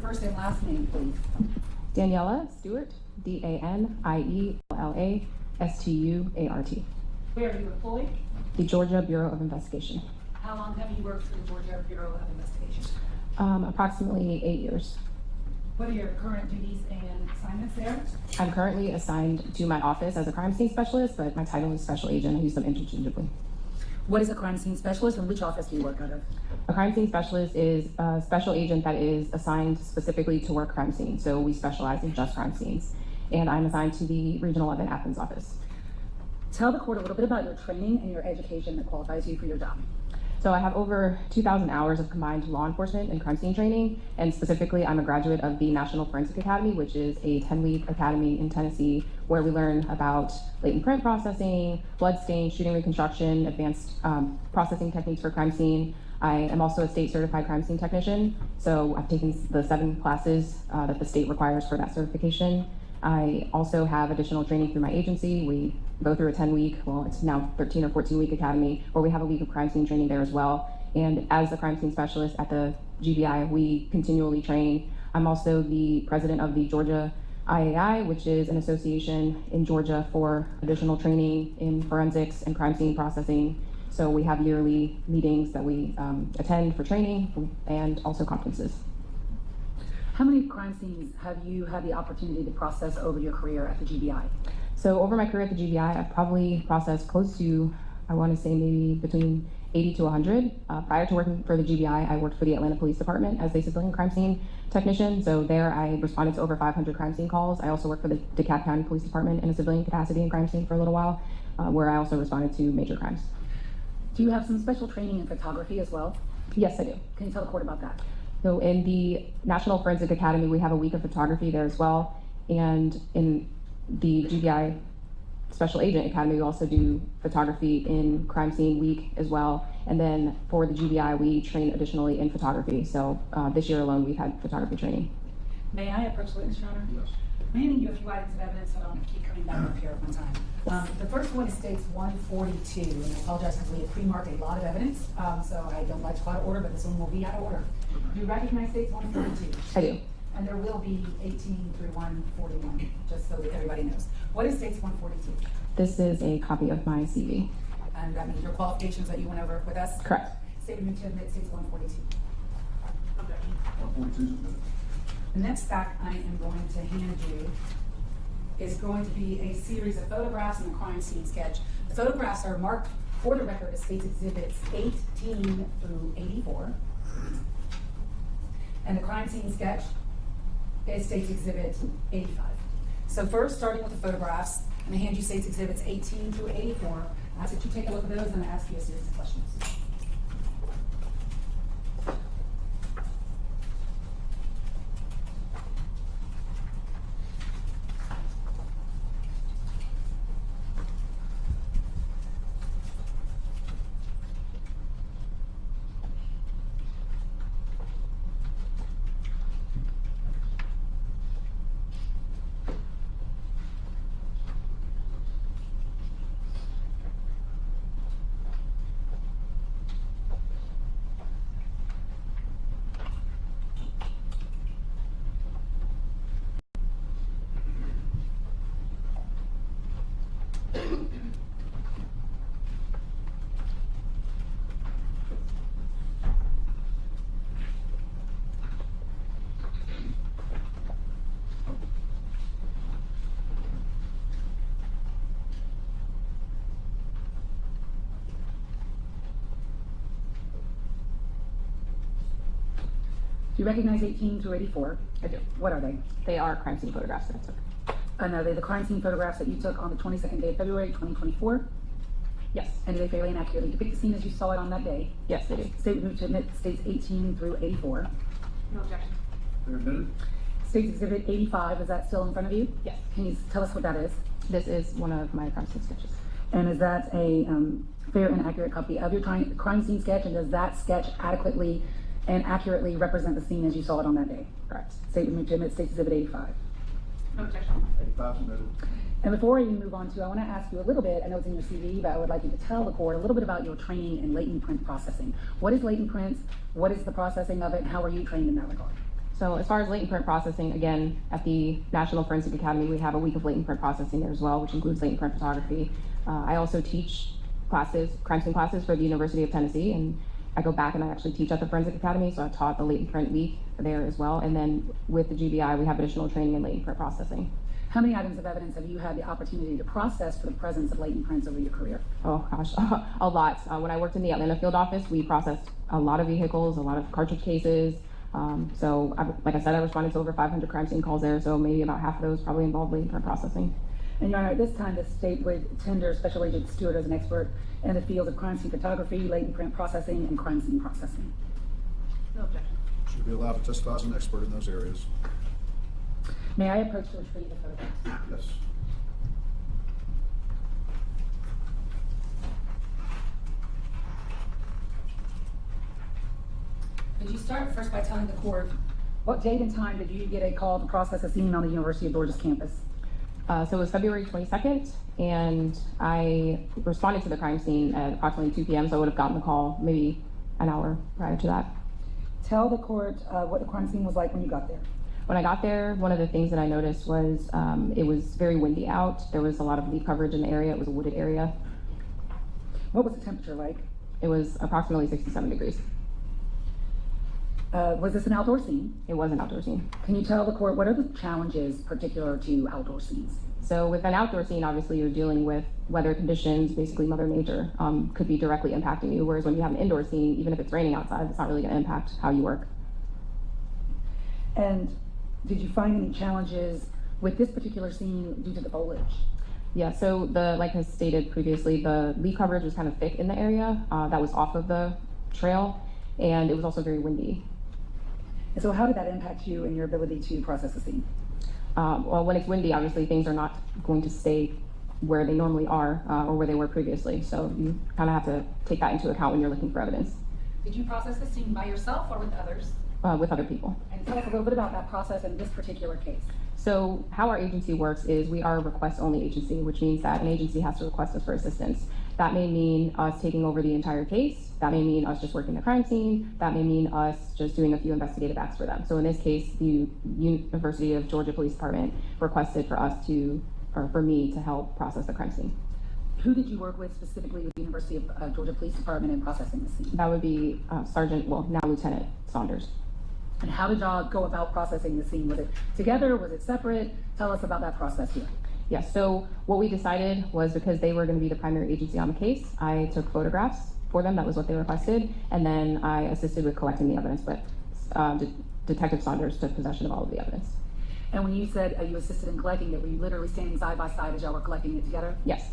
first and last name, please. Daniela Stewart, DanielaStuart. Where are you employed? The Georgia Bureau of Investigation. How long have you worked for the Georgia Bureau of Investigation? Approximately 8 years. What are your current duties and assignments there? I'm currently assigned to my office as a crime scene specialist, but my title is special agent. I use them interchangeably. What is a crime scene specialist and which office do you work out of? A crime scene specialist is a special agent that is assigned specifically to work crime scenes. So we specialize in just crime scenes. And I'm assigned to the Regional 11 Athens office. Tell the court a little bit about your training and your education that qualifies you for your job. So I have over 2,000 hours of combined law enforcement and crime scene training, and specifically I'm a graduate of the National Forensic Academy, which is a 10-week academy in Tennessee where we learn about latent print processing, blood stain, shooting reconstruction, advanced processing techniques for crime scene. I am also a state certified crime scene technician, so I've taken the 7 classes that the state requires for that certification. I also have additional training through my agency. We go through a 10-week, well, it's now 13 or 14-week academy, where we have a week of crime scene training there as well. And as a crime scene specialist at the GBI, we continually train. I'm also the president of the Georgia IAI, which is an association in Georgia for additional training in forensics and crime scene processing. So we have yearly meetings that we attend for training and also conferences. How many crime scenes have you had the opportunity to process over your career at the GBI? So over my career at the GBI, I've probably processed close to, I want to say maybe between 80 to 100. Prior to working for the GBI, I worked for the Atlanta Police Department as a civilian crime scene technician. So there I responded to over 500 crime scene calls. I also worked for the DeKalb County Police Department in a civilian capacity in crime scene for a little while, where I also responded to major crimes. Do you have some special training in photography as well? Yes, I do. Can you tell the court about that? So in the National Forensic Academy, we have a week of photography there as well. And in the GBI Special Agent Academy, we also do photography in Crime Scene Week as well. And then for the GBI, we train additionally in photography. So this year alone, we've had photography training. May I approach the witness, Your Honor? Yes. I'm handing you a few items of evidence, so I don't keep coming back up here at one time. The first one is states 142, and I apologize because we have pre-marked a lot of evidence, so I don't like to go out of order, but this one will be out of order. Do you recognize states 142? I do. And there will be 18 through 141, just so that everybody knows. What is states 142? This is a copy of my CV. And that means your qualifications that you went over with us? Correct. Statement to admit states 142. 142 is good. The next fact I am going to hand you is going to be a series of photographs and a crime scene sketch. The photographs are marked for the record as states exhibits 18 through 84. And the crime scene sketch is states exhibit 85. So first, starting with the photographs, I'm going to hand you states exhibits 18 through 84. I ask that you take a look at those and ask you a series of questions. Do you recognize 18 through 84? I do. What are they? They are crime scene photographs that I took. And are they the crime scene photographs that you took on the 22nd day of February, 2024? Yes. And do they fairly and accurately depict the scene as you saw it on that day? Yes, they do. Statement to admit states 18 through 84. No objection. They're admitted. States exhibit 85, is that still in front of you? Yes. Can you tell us what that is? This is one of my crime scene sketches. And is that a fair and accurate copy of your crime scene sketch? And does that sketch adequately and accurately represent the scene as you saw it on that day? Correct. Statement to admit states exhibit 85. No objection. 85 is admitted. And before I even move on to, I want to ask you a little bit, I know it's in your CV, but I would like you to tell the court a little bit about your training in latent print processing. What is latent print? What is the processing of it? How are you trained in that regard? So as far as latent print processing, again, at the National Forensic Academy, we have a week of latent print processing there as well, which includes latent print photography. I also teach classes, crime scene classes for the University of Tennessee, and I go back and I actually teach at the Forensic Academy, so I taught the latent print week there as well. And then with the GBI, we have additional training in latent print processing. How many items of evidence have you had the opportunity to process for the presence of latent prints over your career? Oh gosh, a lot. When I worked in the Atlanta field office, we processed a lot of vehicles, a lot of cartridge cases. Like I said, I responded to over 500 crime scene calls there, so maybe about half of those probably involved latent print processing. And Your Honor, at this time, the state would tender Special Agent Stewart as an expert in the field of crime scene photography, latent print processing, and crime scene processing. No objection. Should be allowed to testify as an expert in those areas. May I approach to retrieve the photographs? Yes. Could you start first by telling the court what date and time did you get a call to process a scene on the University of Georgia's campus? So it was February 22nd, and I responded to the crime scene at approximately 2 p.m., so I would have gotten the call maybe an hour prior to that. Tell the court what the crime scene was like when you got there. When I got there, one of the things that I noticed was it was very windy out. There was a lot of leaf coverage in the area. It was a wooded area. What was the temperature like? It was approximately 67 degrees. Was this an outdoor scene? It was an outdoor scene. Can you tell the court what are the challenges particular to outdoor scenes? So with an outdoor scene, obviously you're dealing with weather conditions, basically Mother Nature, could be directly impacting you. Whereas when you have an indoor scene, even if it's raining outside, it's not really going to impact how you work. And did you find any challenges with this particular scene due to the foliage? Yeah, so like I stated previously, the leaf coverage was kind of thick in the area that was off of the trail, and it was also very windy. And so how did that impact you and your ability to process the scene? Well, when it's windy, obviously things are not going to stay where they normally are or where they were previously. So you kind of have to take that into account when you're looking for evidence. Did you process the scene by yourself or with others? With other people. And tell us a little bit about that process in this particular case. So how our agency works is we are a request-only agency, which means that an agency has to request us for assistance. That may mean us taking over the entire case. That may mean us just working the crime scene. That may mean us just doing a few investigative acts for them. So in this case, the University of Georgia Police Department requested for me to help process the crime scene. Who did you work with specifically with the University of Georgia Police Department in processing the scene? That would be now Lieutenant Saunders. And how did y'all go about processing the scene? Was it together? Was it separate? Tell us about that process here. Yes, so what we decided was because they were going to be the primary agency on the case, I took photographs for them. That was what they requested. And then I assisted with collecting the evidence, but Detective Saunders took possession of all of the evidence. And when you said you assisted in collecting it, were you literally standing side by side as y'all were collecting it together? Yes.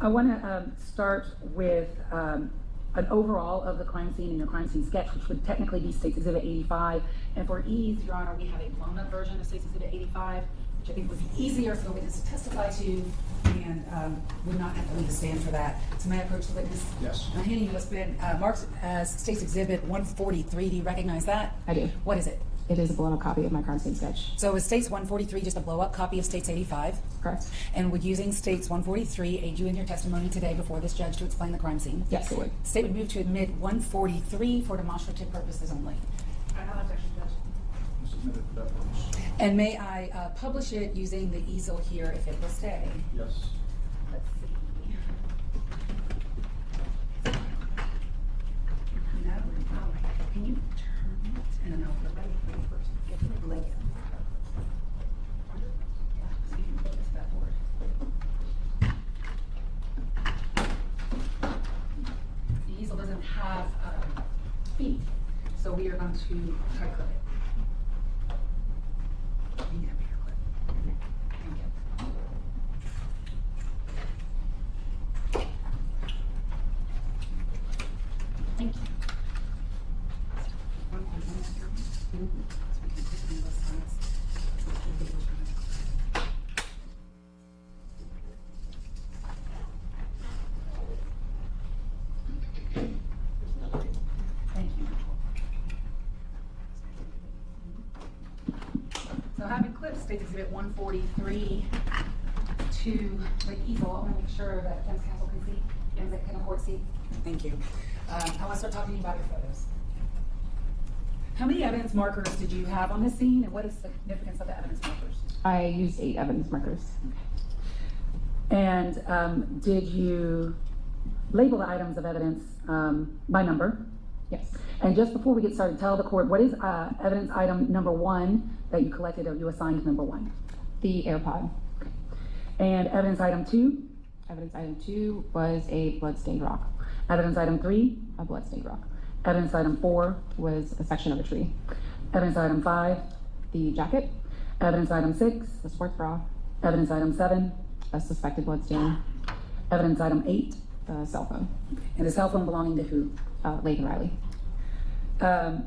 I want to start with an overall of the crime scene and your crime scene sketch, which would technically be State's Exhibit 85. And for ease, Your Honor, we have a blown-up version of State's Exhibit 85, which I think was easier for the witness to testify to and would not have to leave the stand for that. So may I approach the witness? Yes. I'm handing you what's been marked as State's Exhibit 143. Do you recognize that? I do. What is it? It is a blown-up copy of my crime scene sketch. So is State's 143 just a blow-up copy of State's 85? Correct. And would using State's 143 aid you in your testimony today before this judge to explain the crime scene? Yes, it would. State would move to admit 143 for demonstrative purposes only. I have objection, Judge. Submitted for that purpose. And may I publish it using the easel here if it will stay? Yes. Let's see. No, can you turn it? And then I'll put it right first. Get the link. Yeah, so you can put this back forward. The easel doesn't have feet, so we are going to try to clip it. You can get a bigger clip. Thank you. Thank you. One after. So we can take it on both sides. Thank you. So having clipped State's Exhibit 143 to the easel, I want to make sure that defense counsel can see, can the court see? Thank you. I want to start talking to you about your photos. How many evidence markers did you have on the scene, and what is the significance of the evidence markers? I used 8 evidence markers. And did you label the items of evidence by number? Yes. And just before we get started, tell the court, what is evidence item number 1 that you collected or you assigned number 1? The AirPod. And evidence item 2? Evidence item 2 was a blood-stained rock. Evidence item 3? A blood-stained rock. Evidence item 4? Was a section of a tree. Evidence item 5? The jacket. Evidence item 6? The sports bra. Evidence item 7? A suspected blood stain. Evidence item 8? The cell phone. And the cell phone belonging to who? Laken Riley.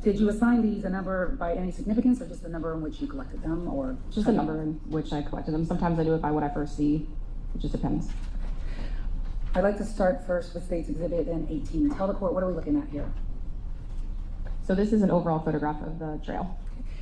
Did you assign these a number by any significance, or just the number in which you collected them, or? Just the number in which I collected them. Sometimes I do it by what I first see. It just depends. I'd like to start first with State's Exhibit and 18. Tell the court, what are we looking at here? So this is an overall photograph of the trail.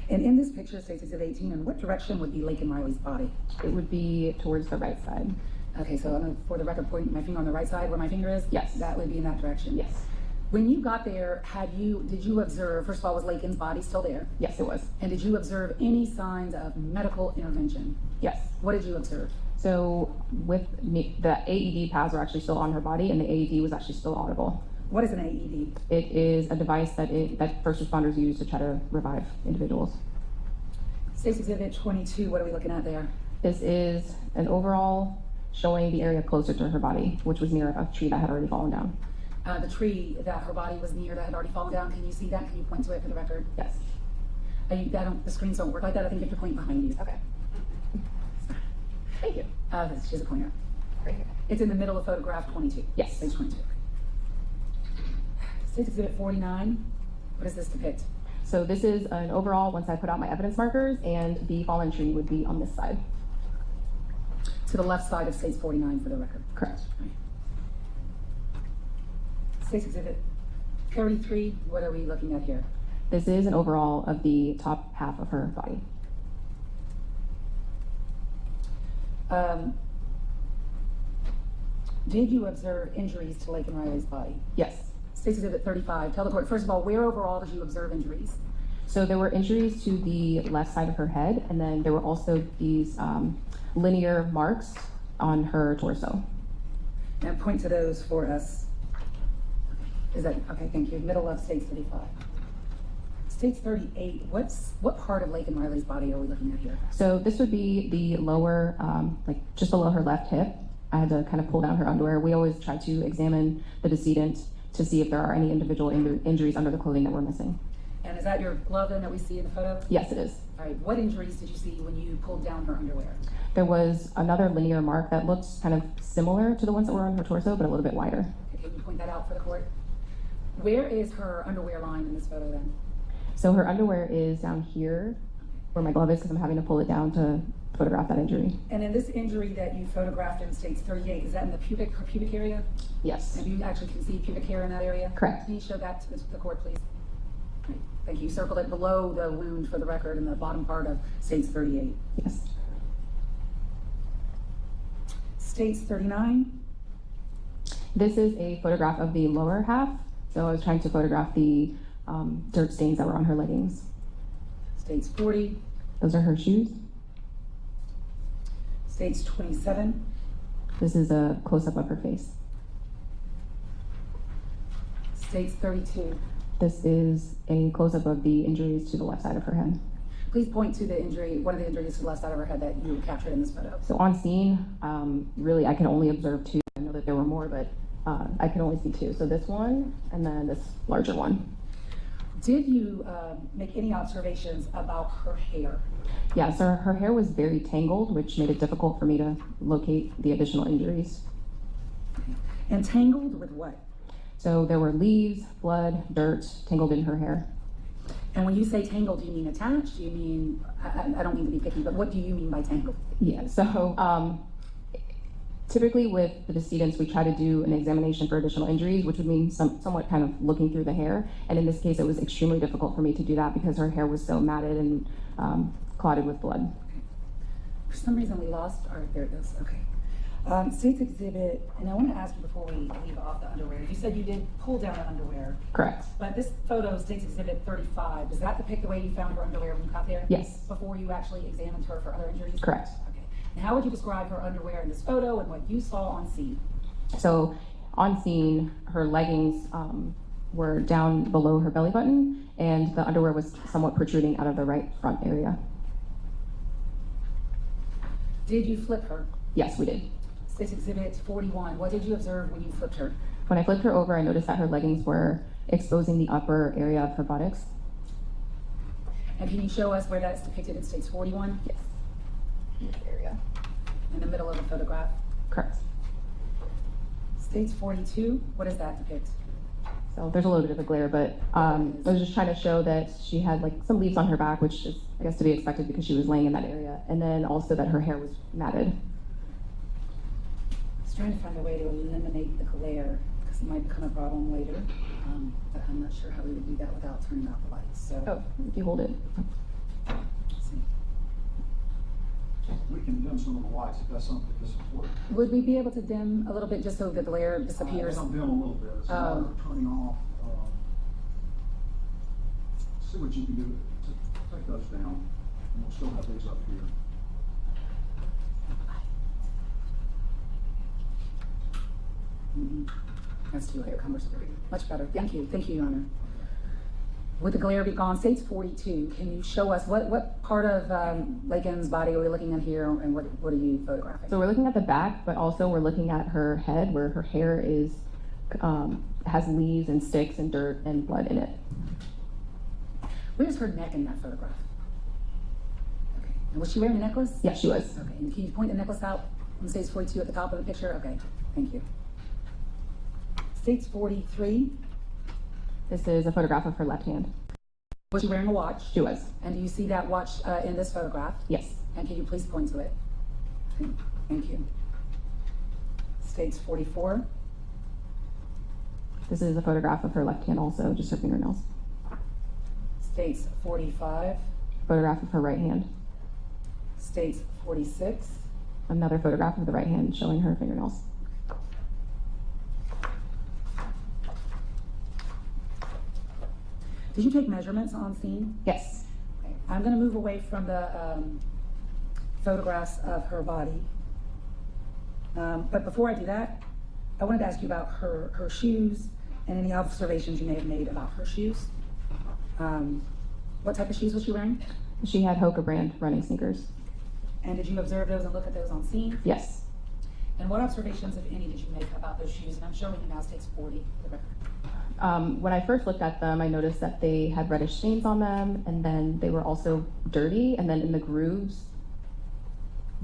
And in this picture, State's Exhibit 18, in what direction would be Laken Riley's body? It would be towards the right side. Okay, so I'm gonna, for the record, point my finger on the right side where my finger is? Yes. That would be in that direction? Yes. When you got there, did you observe, first of all, was Laken's body still there? Yes, it was. And did you observe any signs of medical intervention? Yes. What did you observe? So with me, the AED pads were actually still on her body, and the AED was actually still audible. What is an AED? It is a device that first responders use to try to revive individuals. State's Exhibit 22, what are we looking at there? This is an overall showing the area closer to her body, which was near a tree that had already fallen down. The tree that her body was near that had already fallen down, can you see that? Can you point to it for the record? Yes. The screens don't work like that. I think you have to point behind you. Okay. Thank you. She's a pointer. Right here. It's in the middle of photograph 22. Yes. Page 22. State's Exhibit 49, what does this depict? So this is an overall, once I put out my evidence markers, and the fallen tree would be on this side. To the left side of State's 49 for the record. Correct. State's Exhibit 33, what are we looking at here? This is an overall of the top half of her body. Did you observe injuries to Laken Riley's body? Yes. State's Exhibit 35, tell the court, first of all, where overall did you observe injuries? So there were injuries to the left side of her head, and then there were also these linear marks on her torso. And point to those for us. Is that, okay, thank you. Middle of State's 35. State's 38, what part of Laken Riley's body are we looking at here? So this would be the lower, like just below her left hip. I had to kind of pull down her underwear. We always try to examine the decedent to see if there are any individual injuries under the clothing that we're missing. And is that your glove then that we see in the photo? Yes, it is. All right, what injuries did you see when you pulled down her underwear? There was another linear mark that looks kind of similar to the ones that were on her torso, but a little bit wider. Okay, can you point that out for the court? Where is her underwear line in this photo then? So her underwear is down here where my glove is, because I'm having to pull it down to photograph that injury. And in this injury that you photographed in State's 38, is that in the her pubic area? Yes. Have you actually can see pubic hair in that area? Correct. Can you show that to the court, please? Right, thank you. Circle it below the wound for the record in the bottom part of State's 38. Yes. State's 39. This is a photograph of the lower half. So I was trying to photograph the dirt stains that were on her leggings. State's 40. Those are her shoes. State's 27. This is a close-up of her face. State's 32. This is a close-up of the injuries to the left side of her head. Please point to the injury, one of the injuries to the left side of her head that you captured in this photo. So on scene, really I can only observe 2. I know that there were more, but I can only see 2. So this one and then this larger one. Did you make any observations about her hair? Yeah, so her hair was very tangled, which made it difficult for me to locate the additional injuries. And tangled with what? So there were leaves, blood, dirt tangled in her hair. And when you say tangled, do you mean attached? Do you mean, I don't mean to be picky, but what do you mean by tangled? Yeah, so typically with the decedents, we try to do an examination for additional injuries, which would mean somewhat kind of looking through the hair. And in this case, it was extremely difficult for me to do that because her hair was so matted and clotted with blood. For some reason we lost our, there it goes, okay. State's exhibit, and I want to ask you before we leave off the underwear, you said you did pull down the underwear, Correct. but this photo, State's exhibit 35, does that depict the way you found her underwear when you got there? Yes. Before you actually examined her for other injuries? Correct. Okay. And how would you describe her underwear in this photo and what you saw on scene? So on scene, her leggings were down below her belly button, and the underwear was somewhat protruding out of the right front area. Did you flip her? Yes, we did. State's exhibit 41, what did you observe when you flipped her? When I flipped her over, I noticed that her leggings were exposing the upper area of her buttocks. And can you show us where that's depicted in State's 41? Yes. In this area. In the middle of the photograph? Correct. State's 42, what does that depict? So there's a little bit of a glare, but I was just trying to show that she had like some leaves on her back, which is, I guess, to be expected because she was laying in that area. And then also that her hair was matted. I was trying to find a way to eliminate the glare because it might become a problem later, but I'm not sure how we would do that without turning out the lights. So, Oh, if you hold it. let's see. We can dim some of the lights if that's something that's important. Would we be able to dim a little bit just so the glare disappears? I'll dim a little bit. It's a matter of turning off. See what you can do to take those down. And we'll still have these up here. That's too late, much better. Thank you, Your Honor. Would the glare be gone? State's 42. Can you show us what part of Laken's body are we looking at here, and what are you photographing? So we're looking at the back, but also we're looking at her head where her hair is has leaves and sticks and dirt and blood in it. Where's her neck in that photograph? Okay. And was she wearing a necklace? Yes, she was. Okay. And can you point the necklace out on State's 42 at the top of the picture? Okay. Thank you. State's 43. This is a photograph of her left hand. Was she wearing a watch? She was. And do you see that watch in this photograph? Yes. And can you please point to it? Thank you. State's 44. This is a photograph of her left hand also, just her fingernails. State's 45. Photograph of her right hand. State's 46. Another photograph of the right hand showing her fingernails. Did you take measurements on scene? Yes. Okay. I'm going to move away from the photographs of her body. But before I do that, I wanted to ask you about her shoes and any observations you may have made about her shoes. What type of shoes was she wearing? She had Hoka brand running sneakers. And did you observe those and look at those on scene? Yes. And what observations, if any, did you make about those shoes? And I'm showing you now State's 40 for the record. When I first looked at them, I noticed that they had reddish stains on them, and then they were also dirty, and then in the grooves,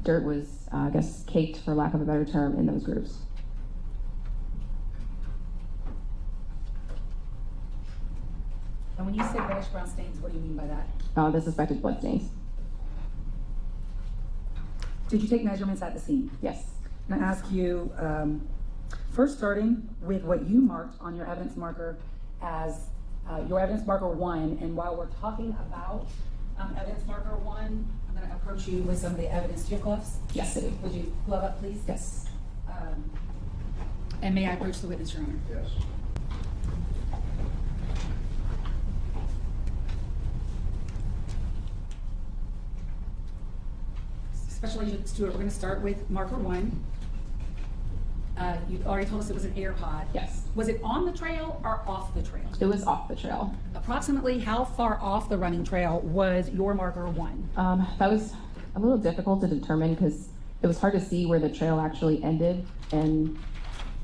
dirt was, I guess, caked, for lack of a better term, in those grooves. And when you say reddish brown stains, what do you mean by that? The suspected blood stains. Did you take measurements at the scene? Yes. And I ask you, first starting with what you marked on your evidence marker as your evidence marker 1, and while we're talking about evidence marker 1, I'm going to approach you with some of the evidence. Do you have gloves? Yes, I do. Would you glove up, please? Yes. And may I approach the witness, Your Honor? Yes. Special Agent Stewart, we're going to start with marker 1. You already told us it was an AirPod. Yes. Was it on the trail or off the trail? It was off the trail. Approximately how far off the running trail was your marker 1? That was a little difficult to determine because it was hard to see where the trail actually ended and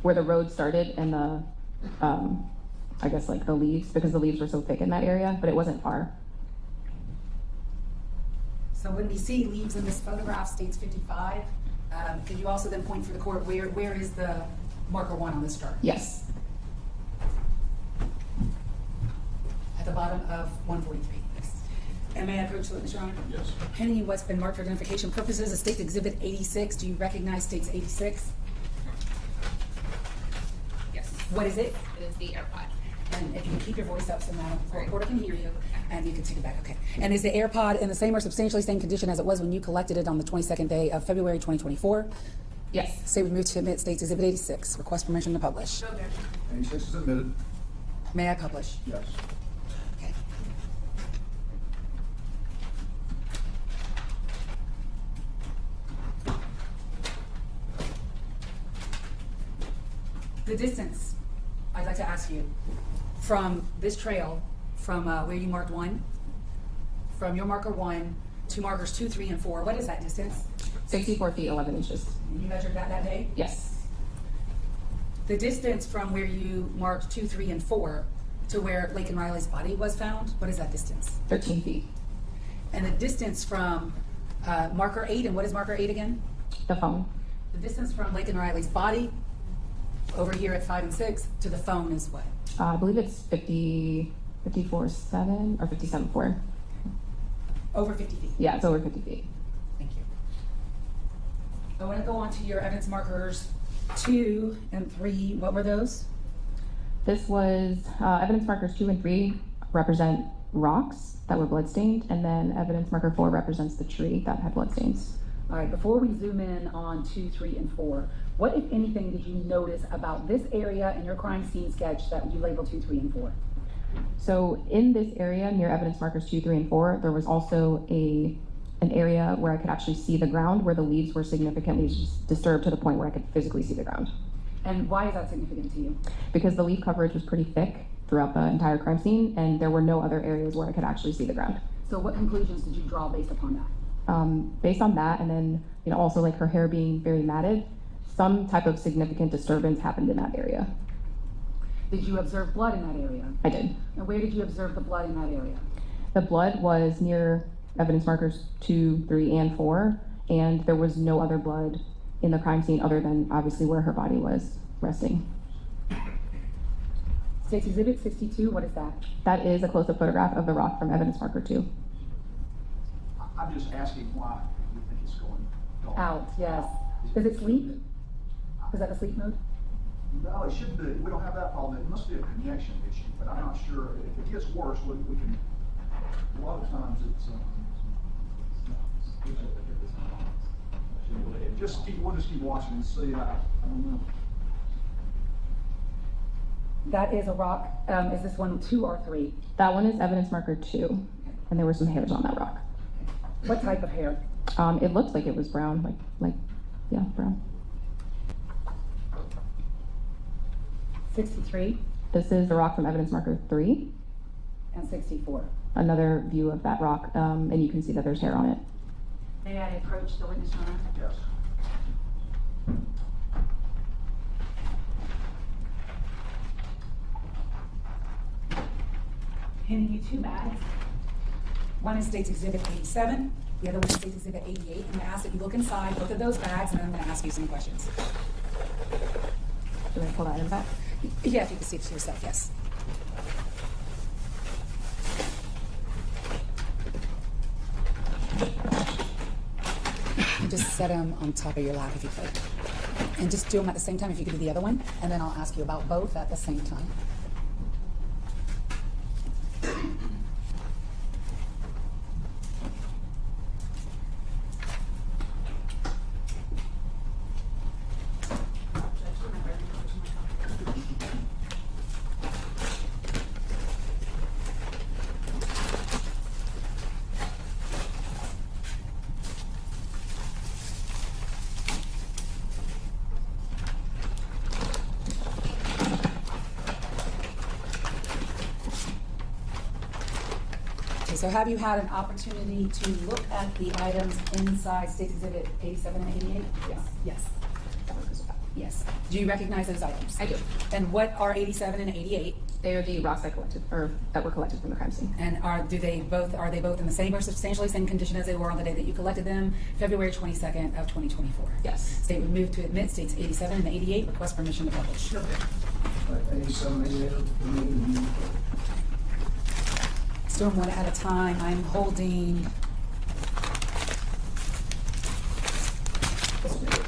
where the road started and the, I guess like the leaves, because the leaves were so thick in that area, but it wasn't far. So when we see leaves in this photograph, State's 55, could you also then point for the court where is the marker 1 on this chart? Yes. At the bottom of 143. Yes. And may I approach the witness, Your Honor? Yes. Pending what's been marked for identification purposes, a State's Exhibit 86. Do you recognize State's 86? Yes. What is it? It is the AirPod. And if you can keep your voice up so now the reporter can hear you, and you can take it back, okay. And is the AirPod in the same or substantially same condition as it was when you collected it on the 22nd day of February 2024? Yes. State would move to admit State's Exhibit 86. Request permission to publish. No objection. 86 is admitted. May I publish? Yes. Okay. The distance, I'd like to ask you, from this trail, from where you marked 1, from your marker 1 to markers 2, 3, and 4, what is that distance? 64 feet, 11 inches. And you measured that day? Yes. The distance from where you marked 2, 3, and 4 to where Laken Riley's body was found, what is that distance? 13 feet. And the distance from marker 8, and what is marker 8 again? The phone. The distance from Laken Riley's body over here at 5 and 6 to the phone is what? I believe it's 54.7 or 57.4. Over 50 feet. Yeah, it's over 50 feet. Thank you. I want to go on to your evidence markers 2 and 3. What were those? This was evidence markers 2 and 3 represent rocks that were bloodstained, and then evidence marker 4 represents the tree that had bloodstains. All right, before we zoom in on 2, 3, and 4, what, if anything, did you notice about this area in your crime scene sketch that you labeled 2, 3, and 4? So in this area near evidence markers 2, 3, and 4, there was also an area where I could actually see the ground, where the leaves were significantly disturbed to the point where I could physically see the ground. And why is that significant to you? Because the leaf coverage was pretty thick throughout the entire crime scene, and there were no other areas where I could actually see the ground. So what conclusions did you draw based upon that? Based on that, and then also like her hair being very matted, some type of significant disturbance happened in that area. Did you observe blood in that area? I did. And where did you observe the blood in that area? The blood was near evidence markers 2, 3, and 4, and there was no other blood in the crime scene other than obviously where her body was resting. State's Exhibit 62, what is that? That is a close-up photograph of the rock from evidence marker 2. I'm just asking why you think it's going Out, yes. Does it sleep? Is that a sleep mode? No, it shouldn't be. We don't have that problem. It must be a connection issue, but I'm not sure. If it gets worse, we can, a lot of times it's, we'll just keep watching and see. I don't know. That is a rock. Is this one 2 or 3? That one is evidence marker 2, and there were some hairs on that rock. What type of hair? It looked like it was brown, yeah, brown. 63 This is the rock from evidence marker 3. and 64. Another view of that rock, and you can see that there's hair on it. May I approach the witness, Your Honor? Yes. Handing you 2 bags. One is State's Exhibit 87, the other one is State's Exhibit 88. I'm going to ask that you look inside both of those bags, and then I'm going to ask you some questions. Should I pull the items out? Yeah, if you can see it for yourself, yes. And just set them on top of your lap if you could. And just do them at the same time if you could do the other one, and then I'll ask you about both at the same time. So have you had an opportunity to look at the items inside State's Exhibit 87 and 88? Yes. Yes. Yes. Do you recognize those items? I do. And what are 87 and 88? They are the rocks that were collected from the crime scene. And are they both in the same or substantially same condition as they were on the day that you collected them, February 22nd of 2024? Yes. State would move to admit States 87 and 88. Request permission to publish. 87, 88, Let's do them one at a time. I'm holding.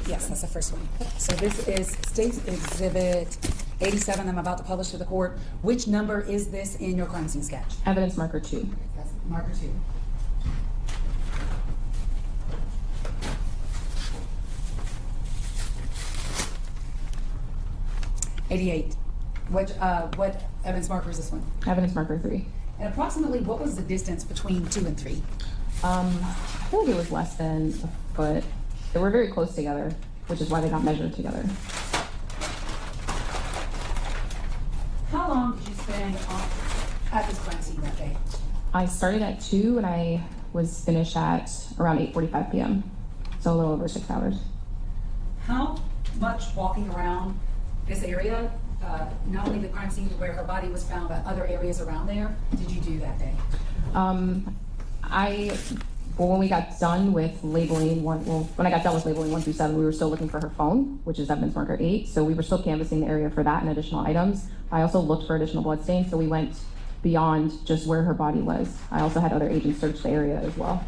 Yes, that's the first one. So this is State's Exhibit 87 I'm about to publish to the court. Which number is this in your crime scene sketch? Evidence marker 2. That's marker 2. 88. What evidence marker is this one? Evidence marker 3. And approximately, what was the distance between 2 and 3? I feel like it was less than a foot. They were very close together, which is why they got measured together. How long did you spend at this crime scene that day? I started at 2 and I was finished at around 8:45 p.m. So a little over 6 hours. How much walking around this area, not only the crime scene where her body was found, but other areas around there, did you do that day? When we got done with labeling when I got done with labeling 1 through 7, we were still looking for her phone, which is evidence marker 8. So we were still canvassing the area for that and additional items. I also looked for additional bloodstains, so we went beyond just where her body was. I also had other agents search the area as well.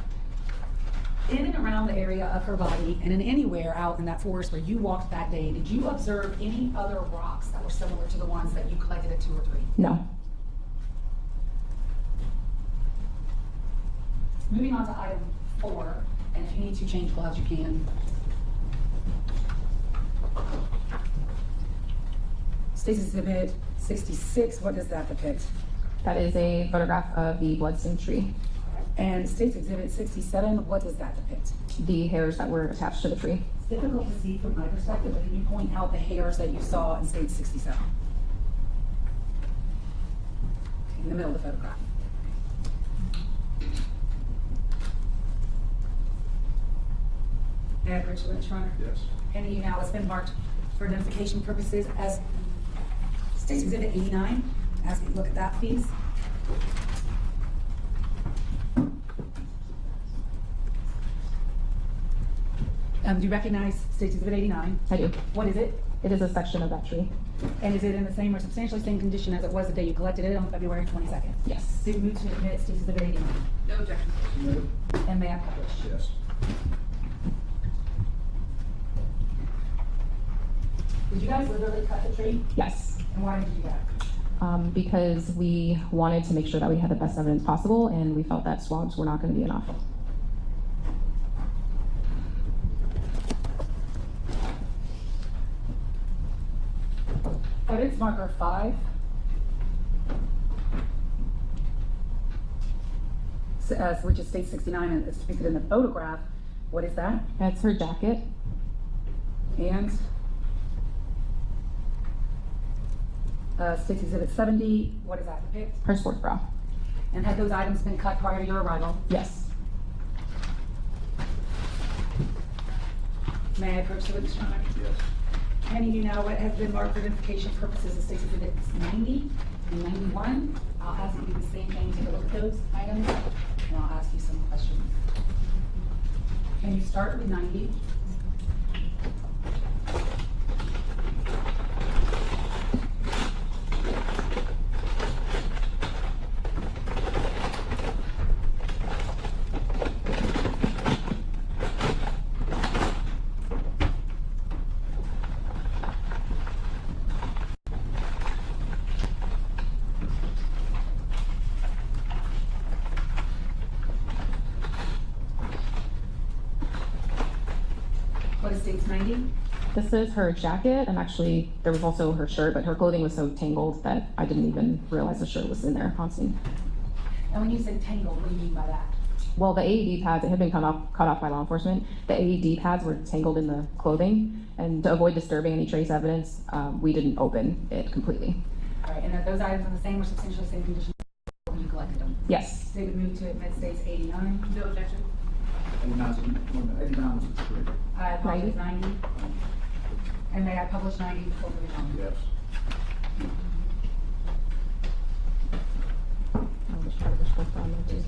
In and around the area of her body and in anywhere out in that forest where you walked that day, did you observe any other rocks that were similar to the ones that you collected at 2 or 3? No. Moving on to item 4, and if you need to change gloves, you can. State's Exhibit 66, what does that depict? That is a photograph of the bloodstained tree. And State's Exhibit 67, what does that depict? The hairs that were attached to the tree. It's difficult to see from my perspective, but can you point out the hairs that you saw in State 67? In the middle of the photograph. May I approach the witness, Your Honor? Yes. Handing you now what's been marked for identification purposes as State's Exhibit 89. Ask you to look at that, please. Do you recognize State's Exhibit 89? I do. What is it? It is a section of that tree. And is it in the same or substantially same condition as it was the day you collected it on February 22nd? Yes. Do you move to admit State's Exhibit 89? No objection. And may I publish? Yes. Did you guys literally cut the tree? Yes. And why did you do that? Because we wanted to make sure that we had the best evidence possible, and we felt that swabs were not going to be enough. Evidence marker 5. Which is State 69 and it's depicted in the photograph. What is that? That's her jacket. And State's Exhibit 70, what does that depict? Her sports bra. And had those items been cut prior to your arrival? Yes. May I approach the witness, Your Honor? Yes. Handing you now what has been marked for identification purposes of State's Exhibits 90 and 91. I'll ask you to do the same thing, take a look at those items, and I'll ask you some questions. Can you start with 90? What is State's 90? This is her jacket, and actually there was also her shirt, but her clothing was so tangled that I didn't even realize the shirt was in there on scene. And when you say tangled, what do you mean by that? Well, the AED pads, it had been cut off by law enforcement. The AED pads were tangled in the clothing, and to avoid disturbing any trace evidence, we didn't open it completely. All right, and are those items in the same or substantially same condition when you collected them? Yes. State would move to admit State's 89. No objection. 89 was the tree. I apologize, 90. And may I publish 90 before moving on? Yes. I'll just try to just work on that too.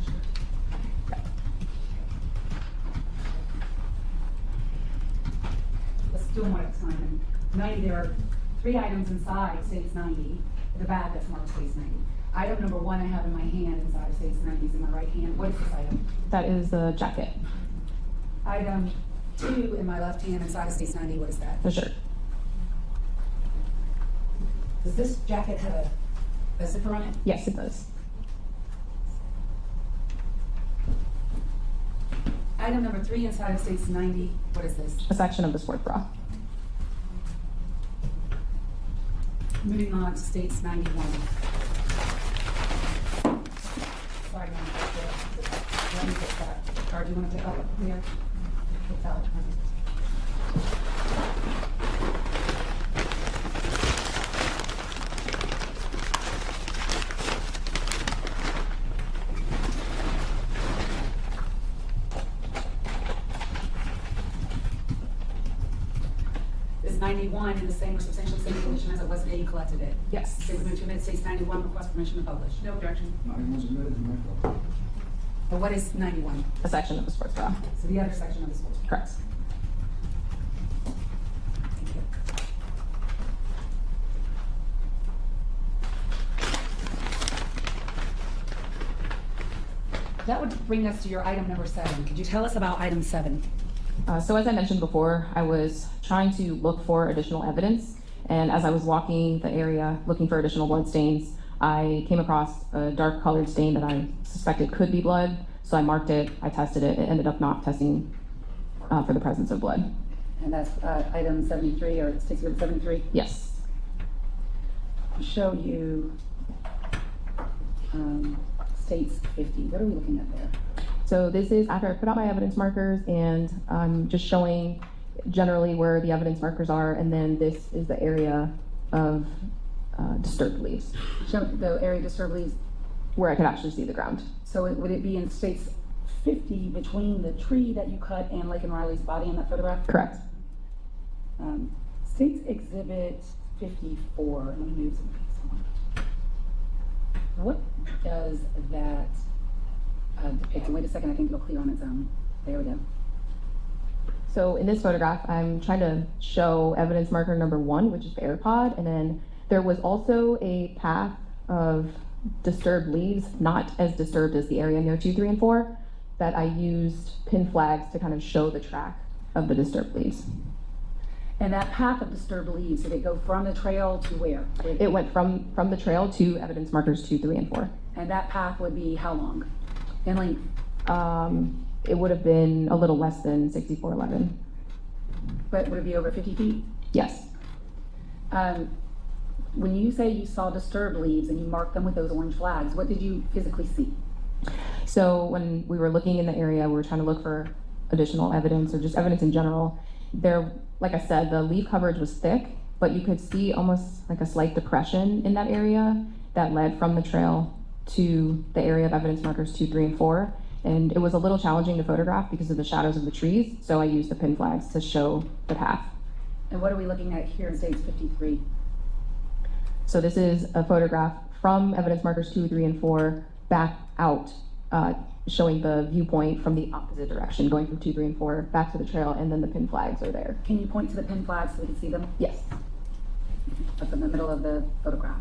Let's do them one at a time. And 90, there are 3 items inside State's 90, the bag that's marked State's 90. Item number 1 I have in my hand inside of State's 90 is in my right hand. What is this item? That is the jacket, Item 2 in my left hand inside of State's 90, what is that? the shirt. Does this jacket have a zipper on it? Yes, it does. Item number 3 inside of State's 90, what is this? A section of the sports bra. Moving on to states 91. Sorry, ma'am. Let me get that. Or do you want to pick up here? Pick that. Is 91 in the same or substantially same condition as it was the day you collected it? Yes. So we move to amend states 91, request permission to publish. No objection. But what is 91? A section of the sports file. So the other section of the sports. Correct. Thank you. That would bring us to your item number 7. Could you tell us about item 7? So as I mentioned before, I was trying to look for additional evidence, and as I was walking the area looking for additional blood stains, I came across a dark colored stain that I suspected could be blood, so I marked it, I tested it, it ended up not testing for the presence of blood. And that's item 73, or it's 73? Yes. I'll show you states 50. What are we looking at there? So this is after I put out my evidence markers, and I'm just showing generally where the evidence markers are, and then this is the area of disturbed leaves, Show the area disturbed leaves. where I could actually see the ground. So would it be in states 50 between the tree that you cut and Laken Riley's body in that photograph? Correct. States exhibit 54. Let me move some. What does that depict? Wait a second, I think it'll clear on its own. There we go. So in this photograph, I'm trying to show evidence marker number 1, which is the air pod, and then there was also a path of disturbed leaves, not as disturbed as the area near 2, 3, and 4, that I used pin flags to kind of show the track of the disturbed leaves. And that path of disturbed leaves, did it go from the trail to where? It went from the trail to evidence markers 2, 3, and 4. And that path would be how long in length? It would have been a little less than 6411. But would it be over 50 feet? Yes. When you say you saw disturbed leaves and you marked them with those orange flags, what did you physically see? So when we were looking in the area, we were trying to look for additional evidence or just evidence in general. There, like I said, the leaf coverage was thick, but you could see almost like a slight depression in that area that led from the trail to the area of evidence markers 2, 3, and 4. And it was a little challenging to photograph because of the shadows of the trees, so I used the pin flags to show the path. And what are we looking at here in states 53? So this is a photograph from evidence markers 2, 3, and 4 back out, showing the viewpoint from the opposite direction, going from 2, 3, and 4 back to the trail, and then the pin flags are there. Can you point to the pin flags so we can see them? Yes. Up in the middle of the photograph.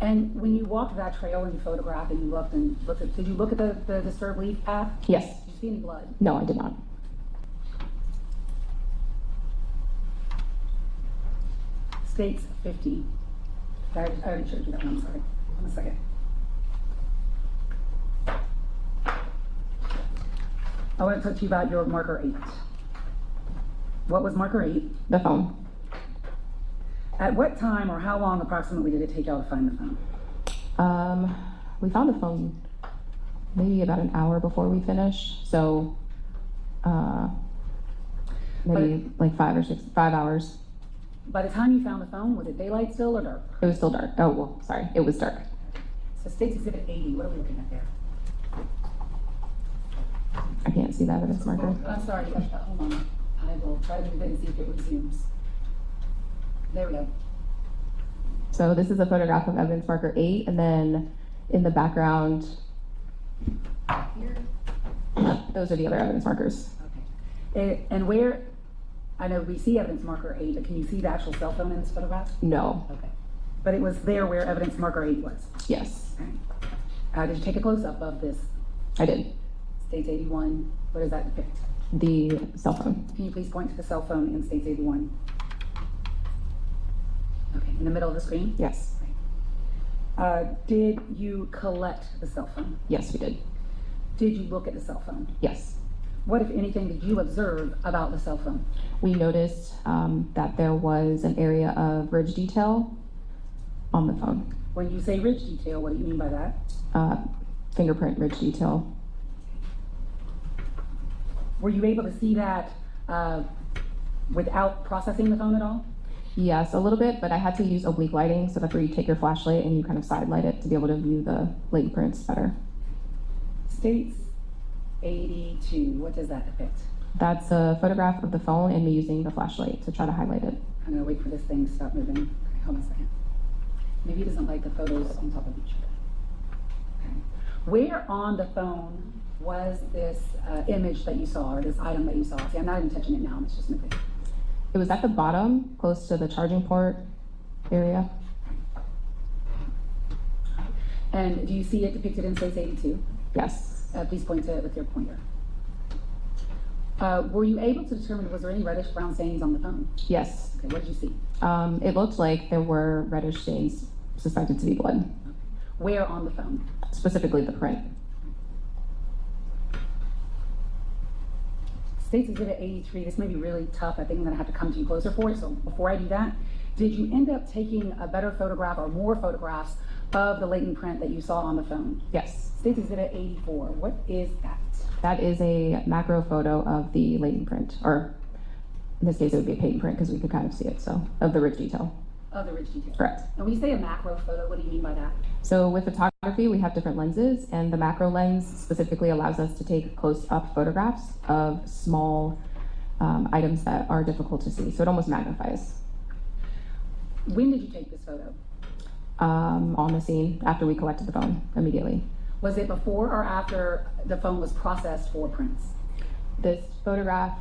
And when you walked that trail and you photographed and you looked at, did you look at the disturbed leaf path? Yes. Did you see any blood? No, I did not. States 50. I already showed you that one, I'm sorry. One second. I want to talk to you about your marker 8. What was marker 8? The phone. At what time or how long approximately did it take y'all to find the phone? We found the phone maybe about an hour before we finished, so maybe like 5 hours. By the time you found the phone, was it daylight still or dark? It was still dark. Oh, well, sorry, it was dark. So States Exhibit 80, what are we looking at there? I can't see the evidence marker. I'm sorry, hold on. I will try to move it and see if it resumes. There we go. So this is a photograph of evidence marker 8, and then in the background, Here? those are the other evidence markers. Okay. And where, I know we see evidence marker 8, but can you see the actual cell phone in this photograph? No. Okay. But it was there where evidence marker 8 was? Yes, Did you take a close-up of this? I did. States 81, what does that depict? The cell phone. Can you please point to the cell phone in States 81? Okay, in the middle of the screen? Yes. Did you collect the cell phone? Yes, we did. Did you look at the cell phone? Yes. What, if anything, did you observe about the cell phone? We noticed that there was an area of ridge detail on the phone. When you say ridge detail, what do you mean by that? Fingerprint ridge detail. Were you able to see that without processing the phone at all? Yes, a little bit, but I had to use oblique lighting, so that's where you take your flashlight and you kind of side light it to be able to view the latent prints better. States 82, what does that depict? That's a photograph of the phone and me using the flashlight to try to highlight it. I'm gonna wait for this thing to stop moving. Okay, hold on a second. Maybe he doesn't like the photos on top of each other. Okay. Where on the phone was this image that you saw, or this item that you saw? See, I'm not even touching it now, it's just moving. It was at the bottom, close to the charging port area. And do you see it depicted in States 82? Yes. Please point to it with your pointer. Were you able to determine, was there any reddish brown stains on the phone? Yes. Okay, what did you see? It looked like there were reddish stains suspected to be blood, Where on the phone? specifically the print. States Exhibit 83, this may be really tough. I think I'm gonna have to come to you closer for it. So before I do that, did you end up taking a better photograph or more photographs of the latent print that you saw on the phone? Yes. States Exhibit 84, what is that? That is a macro photo of the latent print, or in this case it would be a patent print because we could kind of see it, so, of the ridge detail. Of the ridge detail. Correct. And when you say a macro photo, what do you mean by that? So with photography, we have different lenses, and the macro lens specifically allows us to take close-up photographs of small items that are difficult to see. So it almost magnifies. When did you take this photo? On the scene after we collected the phone immediately. Was it before or after the phone was processed for prints? This photograph,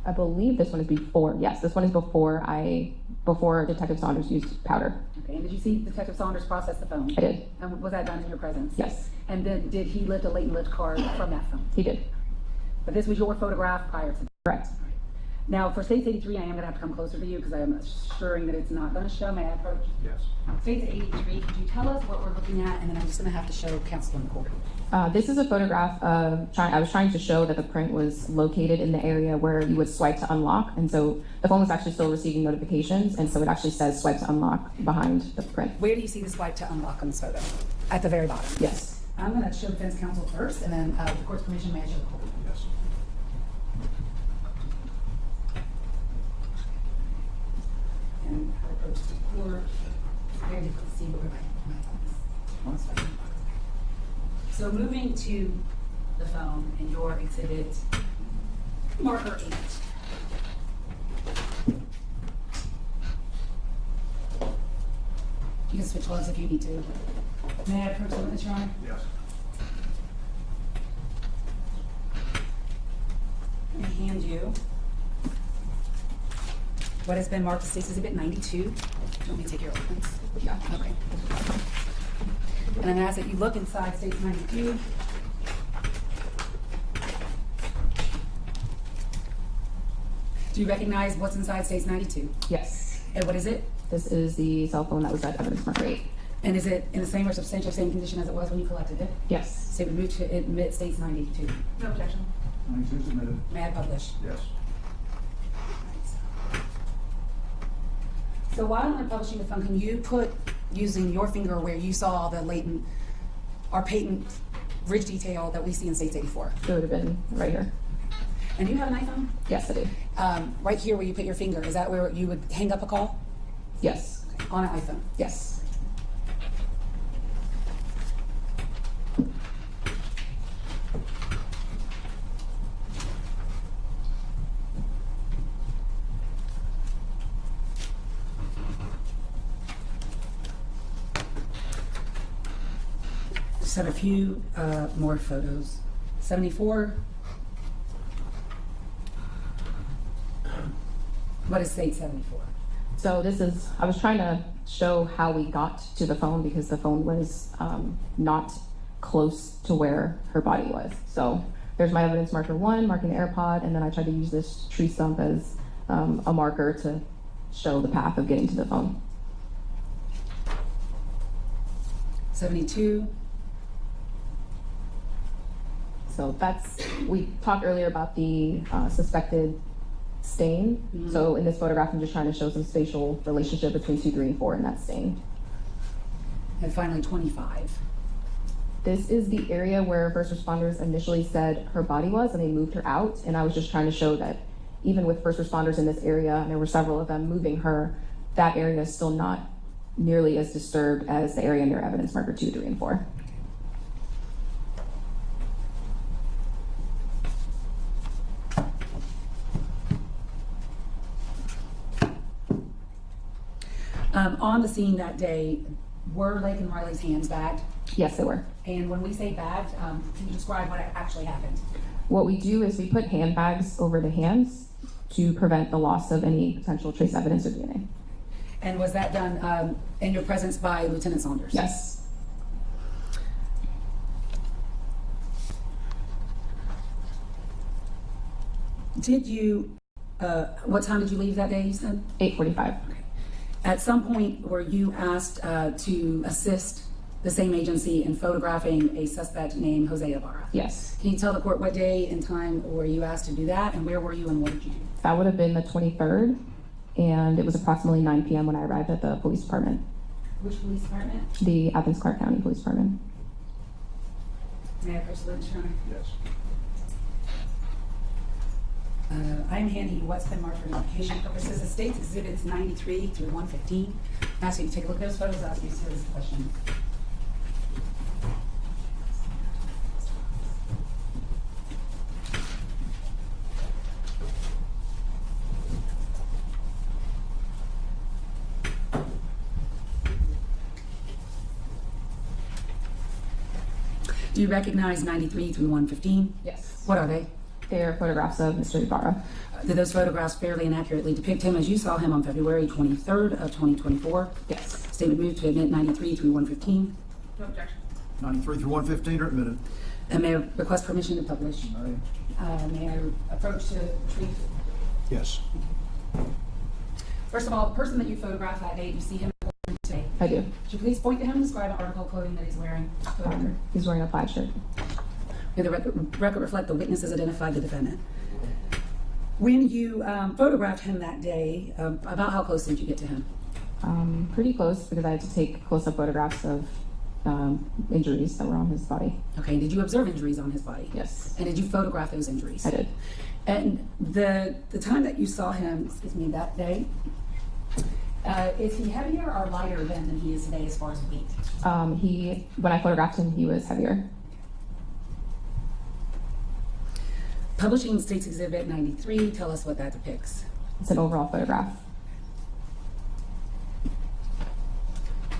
I believe this one is before. Yes, this one is before Detective Saunders used powder. Okay, and did you see Detective Saunders process the phone? I did. And was that done in your presence? Yes, And then did he lift a latent lift card from that phone? he did. But this was your photograph prior to that. Correct. Now, for States 83, I am gonna have to come closer to you because I am assuring that it's not gonna show. May I approach? Yes. States 83, could you tell us what we're looking at, and then I'm just gonna have to show counsel in the court. This is a photograph of, I was trying to show that the print was located in the area where you would swipe to unlock. And so the phone was actually still receiving notifications. And so it actually says swipe to unlock behind the print. Where do you see the swipe to unlock on this photo? At the very bottom. Yes. I'm gonna show defense counsel first, and then with the court's permission, may I show the court? Yes. And I approach the court. It's very difficult to see, but my thumb is. So moving to the phone and your exhibit marker 8. You can switch gloves if you need to. May I approach the witness, Your Honor? Yes. I'm going to hand you what has been marked as State's Exhibit 92. Do you want me to take your openings? Yeah. Okay. And I'm gonna ask that you look inside State's 92. Do you recognize what's inside State's 92? Yes. And what is it? This is the cell phone that was at evidence marker 8. And is it in the same or substantial same condition as it was when you collected it? Yes. So we move to admit State's 92. No objection. 92 submitted. May I publish? Yes. So while I'm publishing the phone, can you put, using your finger where you saw the latent or patent ridge detail that we see in States 84? It would have been right here. And do you have an iPhone? Yes, I do. Right here where you put your finger, is that where you would hang up a call? Yes. On an iPhone? Yes. Just have a few more photos. 74. What is State 74? So this is, I was trying to show how we got to the phone because the phone was not close to where her body was. So there's my evidence marker 1, marking the AirPod, and then I tried to use this tree stump as a marker to show the path of getting to the phone. 72. So that's, we talked earlier about the suspected stain. Mhm. So in this photograph, I'm just trying to show some spatial relationship between 2, 3, and 4 in that stain. And finally, 25. This is the area where first responders initially said her body was, and they moved her out. And I was just trying to show that even with first responders in this area, and there were several of them moving her, that area is still not nearly as disturbed as the area near evidence marker 2, 3, and 4. On the scene that day, were Laken Riley's hands bagged? Yes, they were. And when we say bagged, can you describe what actually happened? What we do is we put handbags over the hands to prevent the loss of any potential trace evidence or DNA. And was that done in your presence by Lieutenant Saunders? Yes. Did you, what time did you leave that day, you said? 8:45. At some point, were you asked to assist the same agency in photographing a suspect named Jose Ibarra? Yes. Can you tell the court what day and time were you asked to do that, and where were you and what did you do? That would have been the 23rd, and it was approximately 9 p.m. when I arrived at the police department, Which police department? the Athens Clark County Police Department. May I approach the witness, Your Honor? Yes. I'm handing you what's been marked for identification purposes. The state's exhibits 93 through 115. I ask you to take a look at those photos. I ask you a series of questions. Do you recognize 93 through 115? Yes. What are they? They are photographs of Mr. Ibarra. Did those photographs fairly and accurately depict him as you saw him on February 23rd of 2024? Yes. Statement moved to admit 93 through 115. No objection. 93 through 115 are admitted. And may I request permission to publish? May I approach to retrieve? Yes. First of all, the person that you photographed that day, you see him today. I do. Would you please point to him and describe the article of clothing that he's wearing for the record? He's wearing a plaid shirt. May the record reflect the witnesses identified the defendant. When you photographed him that day, about how close did you get to him? Pretty close, because I had to take close-up photographs of injuries that were on his body. Okay, did you observe injuries on his body? Yes, And did you photograph those injuries? I did. And the time that you saw him, that day, is he heavier or lighter than he is today as far as weight? When I photographed him, he was heavier. Publishing State's Exhibit 93, tell us what that depicts. It's an overall photograph.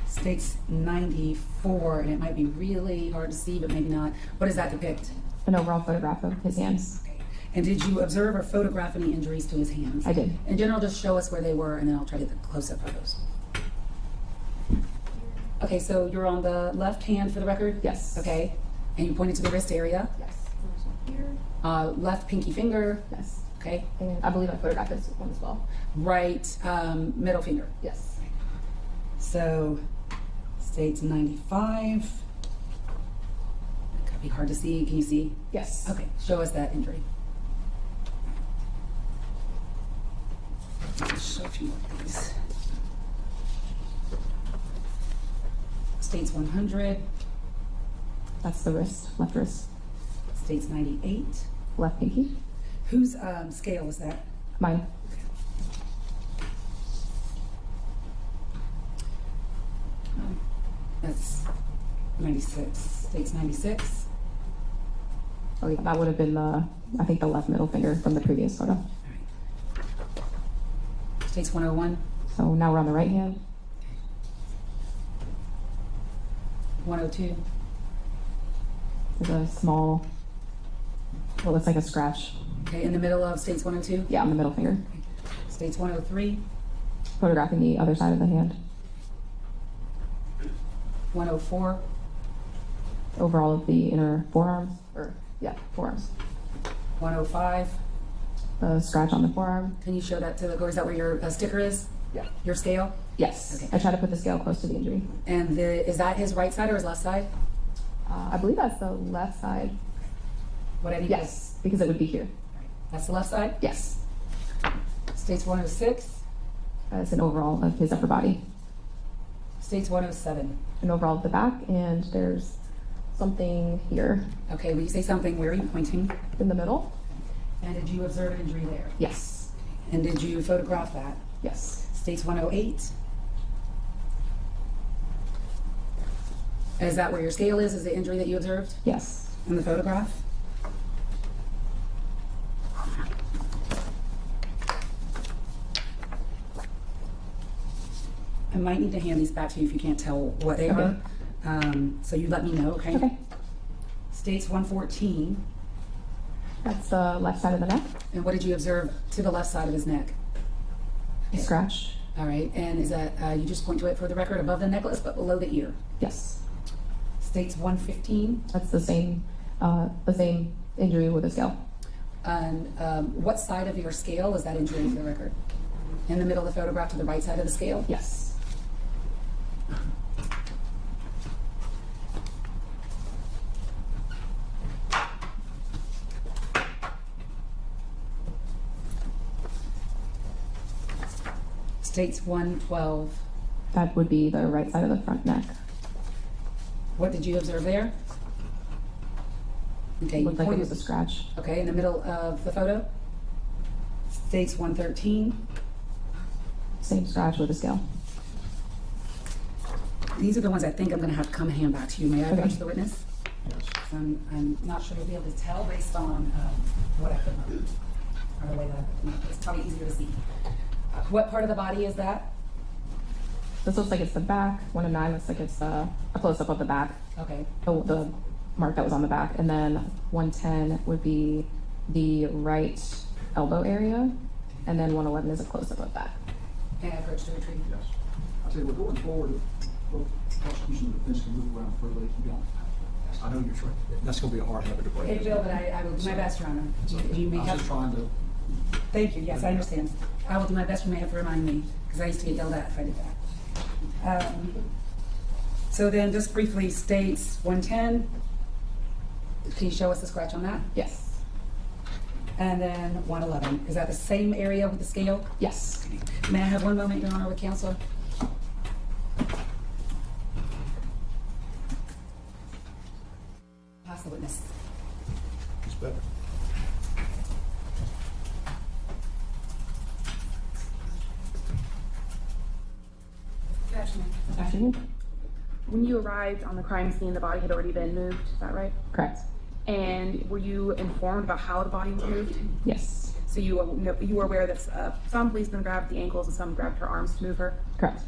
State's 94, and it might be really hard to see, but maybe not. What does that depict? An overall photograph of his hands. Okay. And did you observe or photograph any injuries to his hands? I did. In general, just show us where they were, and then I'll try to get the close-up photos. Okay, so you're on the left hand for the record? Yes. Okay, and you pointed to the wrist area. Yes. Here. Left pinky finger. Yes. Okay. And I believe I photographed this one as well. Right middle finger. Yes. So, State's 95. Could be hard to see. Can you see? Yes. Okay, show us that injury. Let's show a few more of these. State's 100. That's the wrist, left wrist, State's 98. left pinky. Whose scale is that? Mine. That's 96. State's 96. Oh yeah, that would have been I think the left middle finger from the previous photo. All right. State's 101. So now we're on the right hand. 102. There's a small, well, looks like a scratch. Okay, in the middle of State's 102. Yeah, on the middle finger. State's 103. Photographing the other side of the hand. 104. Overall of the inner forearms, forearms. 105. The scratch on the forearm. Can you show that to the court? Is that where your sticker is? Yeah. Your scale? Yes. Okay. I try to put the scale close to the injury. And is that his right side or his left side? I believe that's the left side. What I need Yes, because it would be here. That's the left side? Yes. State's 106. It's an overall of his upper body. States 107. and overall at the back, and there's something here Okay, when you say something, where are you pointing? in the middle. And did you observe an injury there? Yes. And did you photograph that? Yes. States 108. Is that where your scale is the injury that you observed Yes. in the photograph? I might need to hand these back to you if you can't tell what they Okay. are. So you let me know, okay? Okay. States 114. That's the left side of the neck. And what did you observe to the left side of his neck? A scratch. All right, and is that, you just point to it for the record, above the necklace but below the ear? Yes. States 115. That's the same injury with a scale. And what side of your scale is that injury for the record? In the middle of the photograph to the right side of the scale? Yes. States 112. That would be the right side of the front neck. What did you observe there? Okay, you Looked like it pointed. was a scratch. Okay, in the middle of the photo? States 113. Same scratch with a scale. These are the ones I think I'm gonna have to come and hand back to you. May I Okay. approach the witness? Yes. I'm not sure you'll be able to tell based on what I put on, or the way that, it's probably easier to see. What part of the body is that? This looks like it's the back. 109 looks like it's a close-up of the back. Okay, The mark that was on the back. And then 110 would be the right elbow area. And then 111 is a close-up of that. may I approach the retreat? Yes. I tell you, we're going forward, both prosecution and defense can move around freely. You don't have to. I know you're trying. That's gonna be a hard habit to break. It will, but I will do my best, Your Honor. You may I was just have, trying to. thank you, yes, I understand. I will do my best, you may have to remind me, because I used to get yelled at if I did that. So then, just briefly, states 110. Can you show us the scratch on that? Yes. And then 111. Is that the same area with the scale? Yes. May I have one moment, Your Honor, with counsel? Pass the witness. It's better. Afternoon. When you arrived on the crime scene, the body had already been moved, is that right? Correct. And were you informed about how the body was moved? Yes. So you were aware that some policemen grabbed the ankles and some grabbed her arms to move her? Correct.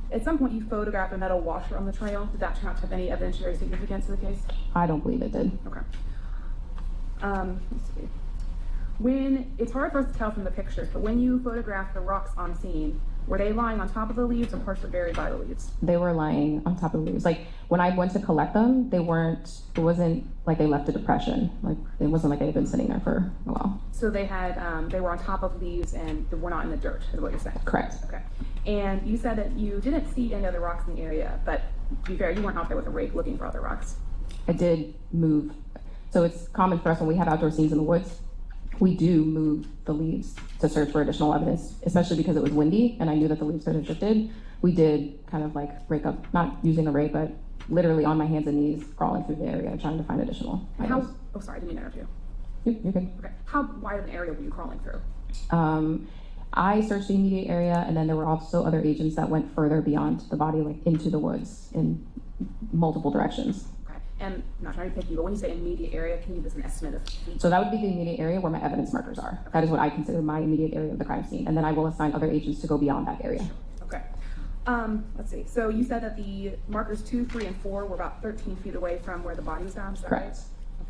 At some point, you photographed a metal washer on the trail. Did that turn out to have any evidentiary significance to the case? I don't believe it did. Okay. Let's see. It's hard for us to tell from the pictures, but when you photographed the rocks on scene, were they lying on top of the leaves or partially buried by the leaves? They were lying on top of the leaves. Like when I went to collect them, it wasn't like they left a depression. Like it wasn't like they had been sitting there for a while. So they were on top of leaves and they were not in the dirt, is what you're saying? Correct. Okay. And you said that you didn't see any other rocks in the area, but to be fair, you weren't out there with a rake looking for other rocks. I did move. So it's common for us when we have outdoor scenes in the woods, we do move the leaves to search for additional evidence, especially because it was windy and I knew that the leaves had shifted. We did kind of like rake up, not using the rake, but literally on my hands and knees crawling through the area trying to find additional items. Oh, sorry, I didn't mean to interrupt you. You're good. Okay. How wide of an area were you crawling through? I searched the immediate area, and then there were also other agents that went further beyond the body, like into the woods in multiple directions. Okay. And I'm not trying to pick you, but when you say immediate area, can you give us an estimate of feet? So that would be the immediate area where my evidence markers are. That is what I consider my immediate area of the crime scene, and then I will assign other agents to go beyond that area. Okay. Let's see. So you said that the markers 2, 3, and 4 were about 13 feet away from where the body was found, is that Correct.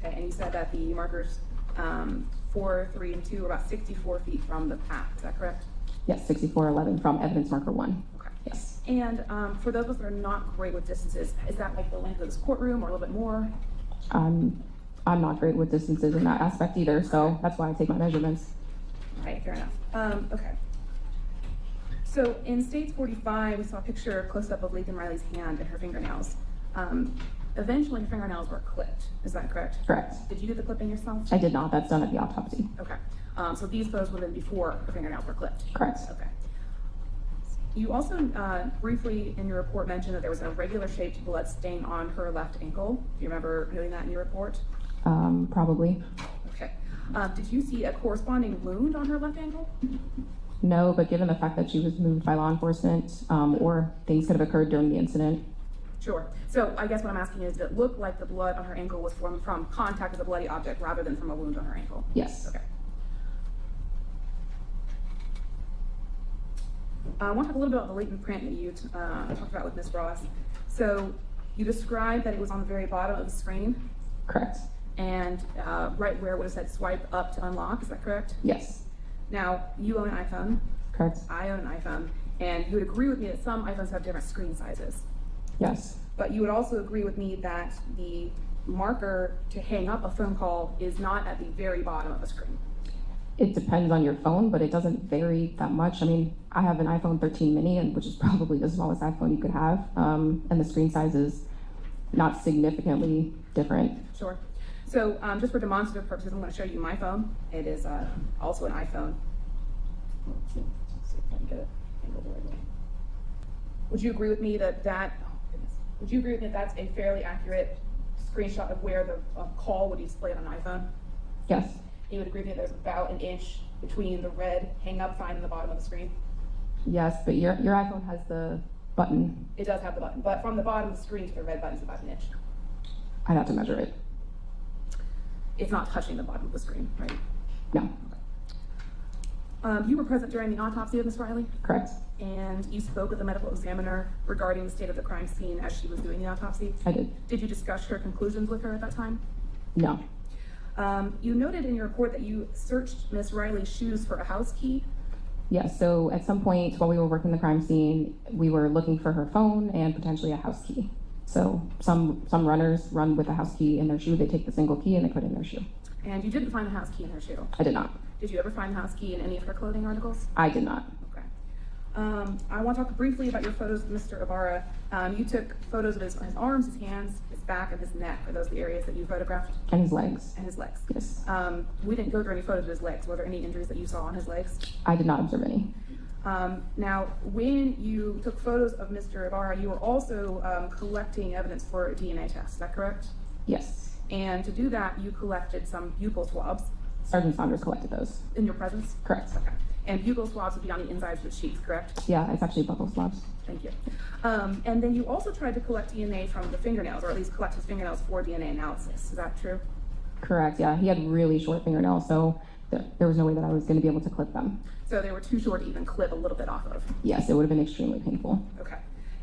right? Okay. And you said that the markers 4, 3, and 2 were about 64 feet from the path, is that correct? Yes, 6411 from evidence marker 1. Okay. Yes. And for those of us that are not great with distances, is that like the length of this courtroom or a little bit more? I'm not great with distances in that aspect either, so that's why I take my measurements. All right, fair enough. Okay. So in States 45, we saw a picture close up of Laken Riley's hand and her fingernails. Eventually, her fingernails were clipped. Is that correct? Correct. Did you do the clipping yourself? I did not. That's done at the autopsy. Okay. So these photos would have been before her fingernails were clipped. Correct. Okay. You also briefly in your report mentioned that there was a regular shaped blood stain on her left ankle. Do you remember noting that in your report? Probably. Okay. Did you see a corresponding wound on her left ankle? No, but given the fact that she was moved by law enforcement, or things could have occurred during the incident. Sure. So I guess what I'm asking is, did it look like the blood on her ankle was from contact with a bloody object rather than from a wound on her ankle? Yes. Okay. I want to talk a little bit about the latent print that you talked about with Ms. Ross. So you described that it was on the very bottom of the screen Correct. and right where it would have said swipe up to unlock. Is that correct? Yes. Now, you own an iPhone. Correct. I own an iPhone. And you would agree with me that some iPhones have different screen sizes. Yes. But you would also agree with me that the marker to hang up a phone call is not at the very bottom of a screen. It depends on your phone, but it doesn't vary that much. I mean, I have an iPhone 13 mini, and which is probably the smallest iPhone you could have, and the screen size is not significantly different. Sure. So just for demonstrative purposes, I'm going to show you my phone. It is also an iPhone. Let's see if I can get it angled the right way. Would you agree with me that would you agree with me that that's a fairly accurate screenshot of where the call would be displayed on an iPhone? Yes. You would agree with me that there's about an inch between the red hang up sign and the bottom of the screen? Yes, but your iPhone has the button. It does have the button, but from the bottom of the screen to the red button is about an inch. I'd have to measure it. It's not touching the bottom of the screen, right? No. You were present during the autopsy of Ms. Riley, Correct. and you spoke with the medical examiner regarding the state of the crime scene as she was doing the autopsy. I did. Did you discuss her conclusions with her at that time? No. You noted in your report that you searched Ms. Riley's shoes for a house key. Yes, so at some point while we were working the crime scene, we were looking for her phone and potentially a house key. So some runners run with a house key in their shoe. They take the single key and they put it in their shoe. And you didn't find the house key in her shoe. I did not. Did you ever find the house key in any of her clothing articles? I did not. Okay. I want to talk briefly about your photos of Mr. Ibarra. You took photos of his arms, his hands, his back, and his neck. Are those the areas that you photographed? And his legs. And his legs. Yes. We didn't go through any photos of his legs. Were there any injuries that you saw on his legs? I did not observe any. Now, when you took photos of Mr. Ibarra, you were also collecting evidence for a DNA test. Is that correct? Yes. And to do that, you collected some buccal swabs Sergeant Saunders collected those. in your presence? Correct. Okay. And buccal swabs would be on the insides of the sheets, correct? Yeah, it's actually buckle slabs. Thank you. And then you also tried to collect DNA from the fingernails, or at least collect his fingernails for DNA analysis. Is that true? Correct, yeah. He had really short fingernails, so there was no way that I was going to be able to clip them. So they were too short to even clip a little bit off of. Yes, it would have been extremely painful. Okay.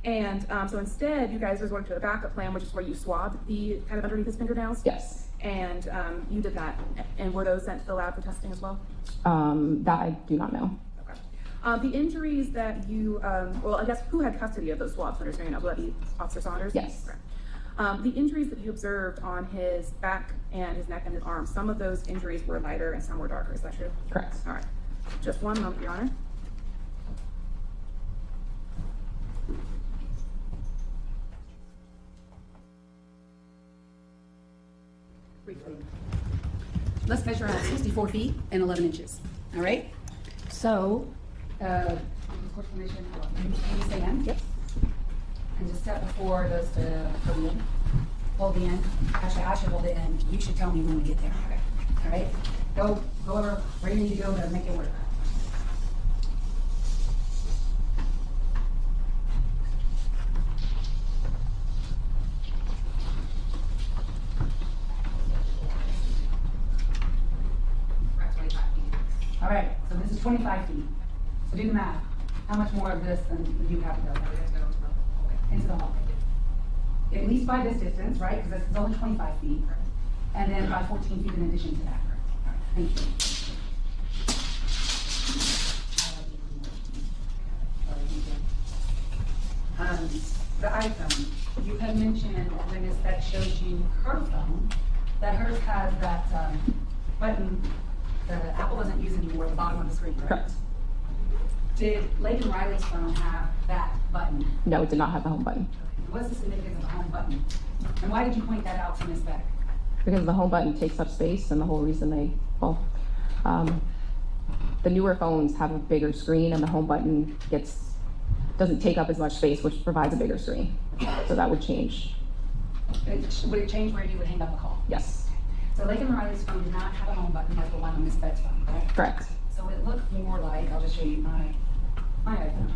And so instead, you guys resorted to the backup plan, which is where you swabbed the kind of underneath his fingernails. Yes. And you did that. And were those sent to the lab for testing as well? That I do not know. Okay. The injuries that you, well, I guess who had custody of those swabs under his fingernails? Would that be Officer Saunders? Yes. Okay. The injuries that you observed on his back and his neck and his arms, some of those injuries were lighter and some were darker. Is that true? Correct. All right. Just one moment, Your Honor. Briefly. Let's measure out 64 feet and 11 inches, all right? So, court permission, can you stand? Yep. And just step before those to hold the end. Hold the end. Actually, I should hold the end. You should tell me when we get there. Okay. All right? Go over where you need to go to make it work. All right, so this is 25 feet. So do the math. How much more of this than you have to go? Into the hallway. At least by this distance, right? Because this is only 25 feet. And then by 14 feet in addition to that. All right, thank you. The iPhone. You had mentioned when this spec shows you her phone, that hers has that button the Apple doesn't use anymore, the bottom of the screen, correct? Correct. Did Laken Riley's phone have that button? No, it did not have the home button. What's the significance of the home button? And why did you point that out to Ms. Beck? Because the home button takes up space, and the whole reason the newer phones have a bigger screen, and the home button gets doesn't take up as much space, which provides a bigger screen. So that would change. Would it change where you would hang up a call? Yes, So Laken Riley's phone did not have a home button like the one on Miss Bett's phone, correct? correct. So it looked more like, I'll just show you my iPhone.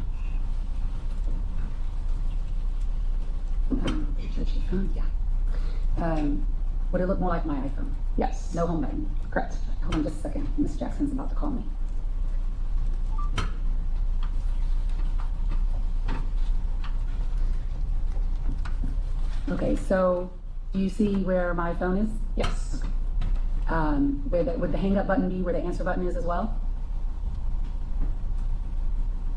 Yeah. Would it look more like my iPhone? Yes. No home button. Correct. Hold on just a second. Miss Jackson's about to call me. Okay, so do you see where my phone is? Yes. Would the hang up button be where the answer button is as well?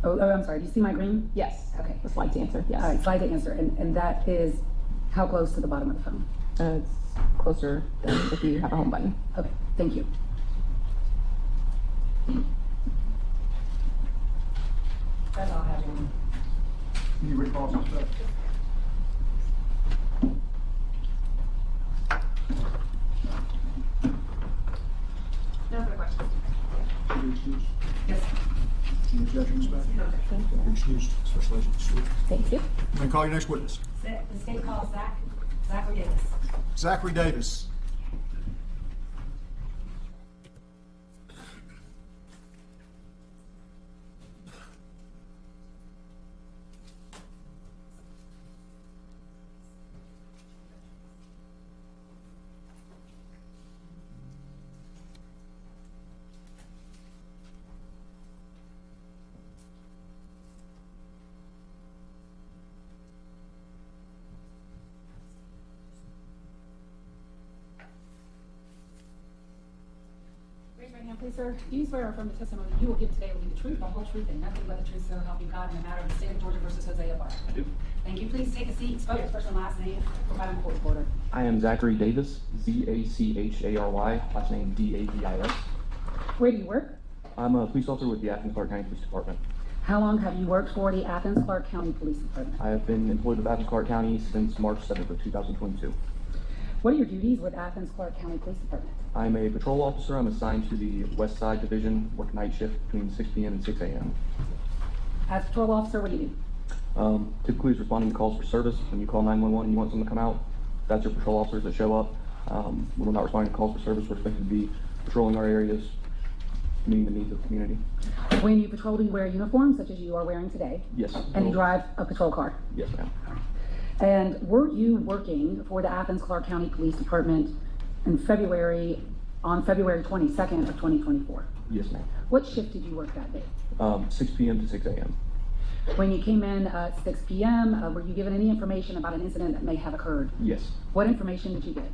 Oh, I'm sorry. Do you see my green? Yes. Okay. The slide to answer. Yes. All right, slide to answer. And that is how close to the bottom of the phone? It's closer than if you have a home button. Okay, thank you. That's all I have. Jamie. Can you recall some stuff? No further questions. Should we excuse? Yes. Any objections back? Thank you. Excused, Special Agent Stewart. Thank you. Then call your next witness. The state calls Zachary Davis. Zachary Davis. Raise your right hand, please, sir. Do you swear or affirm the testimony you will give today will be the truth, the whole truth, and nothing but the truth, so help you God in the matter of the state of Georgia versus Jose Ibarra? I do. Thank you. Please take a seat, spell your first and last name, provide a court reporter. I am Zachary Davis, Zachary, last name Davis. Where do you work? I'm a police officer with the Athens Clark County Police Department. How long have you worked for the Athens Clark County Police Department? I have been employed with Athens Clark County since March 7th of 2022. What are your duties with Athens Clark County Police Department? I'm a patrol officer. I'm assigned to the West Side Division, work night shift between 6 p.m. and 6 a.m. As patrol officer, what do you do? Typically, it's responding to calls for service. When you call 911 and you want someone to come out, that's your patrol officers that show up. When we're not responding to calls for service, we're expected to be patrolling our areas, meeting the needs of the community. When you patrol, do you wear a uniform such as you are wearing today? Yes. And you drive a patrol car? Yes, ma'am. And were you working for the Athens Clark County Police Department in on February 22nd of 2024? Yes, ma'am. What shift did you work that day? 6 p.m. to 6 a.m. When you came in at 6 p.m., were you given any information about an incident that may have occurred? Yes. What information did you get?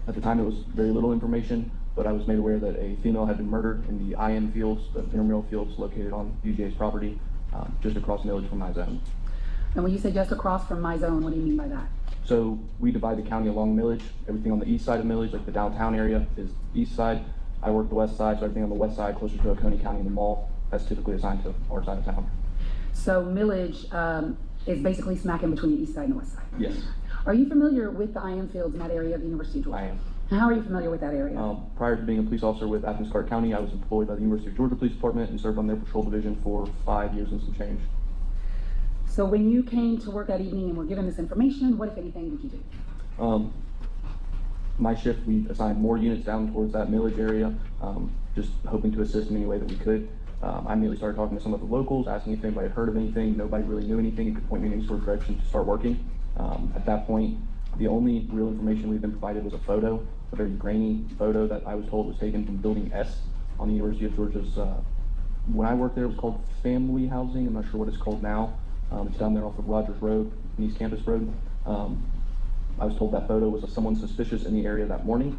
At the time, it was very little information, but I was made aware that a female had been murdered in the IM fields, the intramural fields located on UGA's property, just across Millage from my zone. And when you say just across from my zone, what do you mean by that? So we divide the county along Millage. Everything on the east side of Millage, like the downtown area, is east side. I work the west side, so everything on the west side, closer to Oconee County and the mall, that's typically assigned to our side of town. So Millage is basically smack in between the east side and the west side. Yes, Are you familiar with the IM fields in that area of the University of Georgia? I am. How are you familiar with that area? Prior to being a police officer with Athens Clark County, I was employed by the University of Georgia Police Department and served on their patrol division for 5 years and some change. So when you came to work that evening and were given this information, what, if anything, did you do? My shift, we assigned more units down towards that Millage area, just hoping to assist in any way that we could. I immediately started talking to some of the locals, asking if anybody had heard of anything. Nobody really knew anything and could point me in any sort of direction to start working. At that point, the only real information we've been provided was a photo, a very grainy photo that I was told was taken from Building S on the University of Georgia's, when I worked there, it was called Family Housing. I'm not sure what it's called now. It's down there off of Rogers Road, East Campus Road. I was told that photo was of someone suspicious in the area that morning.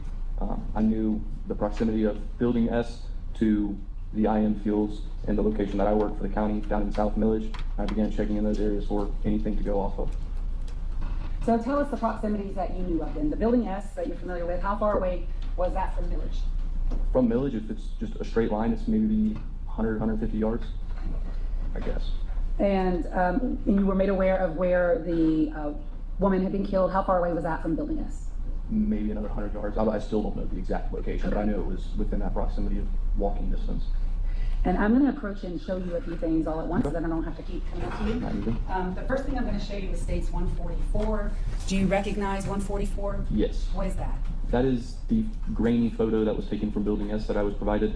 I knew the proximity of Building S to the IM fields and the location that I work for the county down in South Millage. I began checking in those areas for anything to go off of. So tell us the proximities that you knew of then. The Building S that you're familiar with, how far away was that from Millage? From Millage, if it's just a straight line, it's maybe 100, 150 yards, I guess. And you were made aware of where the woman had been killed. How far away was that from Building S? Maybe another 100 yards. I still don't know the exact location, but I knew it was within that proximity of walking distance. And I'm gonna approach and show you a few things all at once, so that I don't have to keep coming up to you. Not even. The first thing I'm gonna show you is states 144. Do you recognize 144? Yes. What is that? That is the grainy photo that was taken from Building S that I was provided.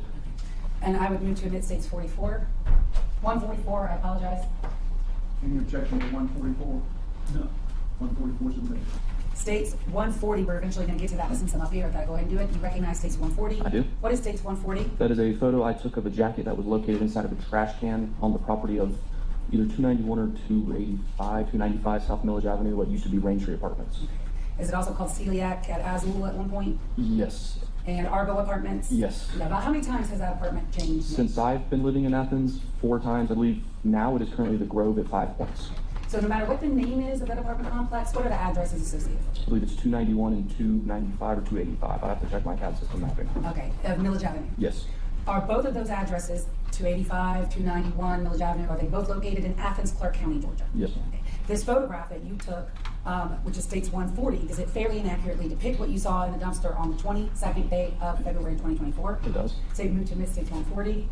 And I would move to admit states 44. 144, I apologize. Any objection to 144? No. 144 is admitted. States 140, we're eventually gonna get to that, but since I'm up here, I gotta go ahead and do it. You recognize states 140? I do. What is states 140? That is a photo I took of a jacket that was located inside of a trash can on the property of either 291 or 295 South Millage Avenue, what used to be Raintree Apartments. Is it also called Celiac at Azul at one point? Yes. And Argo Apartments? Yes. Yeah, about how many times has that apartment changed? Since I've been living in Athens 4 times, I believe now it is currently the Grove at 5 points. So no matter what the name is of that apartment complex, what are the addresses associated? I believe it's 291 and 295 or 285. I have to check my CAD system mapping. Okay, Millage Avenue. Yes. Are both of those addresses, 285, 291 Millage Avenue, are they both located in Athens, Clark County, Georgia? Yes, ma'am. Okay. This photograph that you took, which is states 140, does it fairly and accurately depict what you saw in the dumpster on the 22nd day of February 2024? It does. So you moved to admit states 140,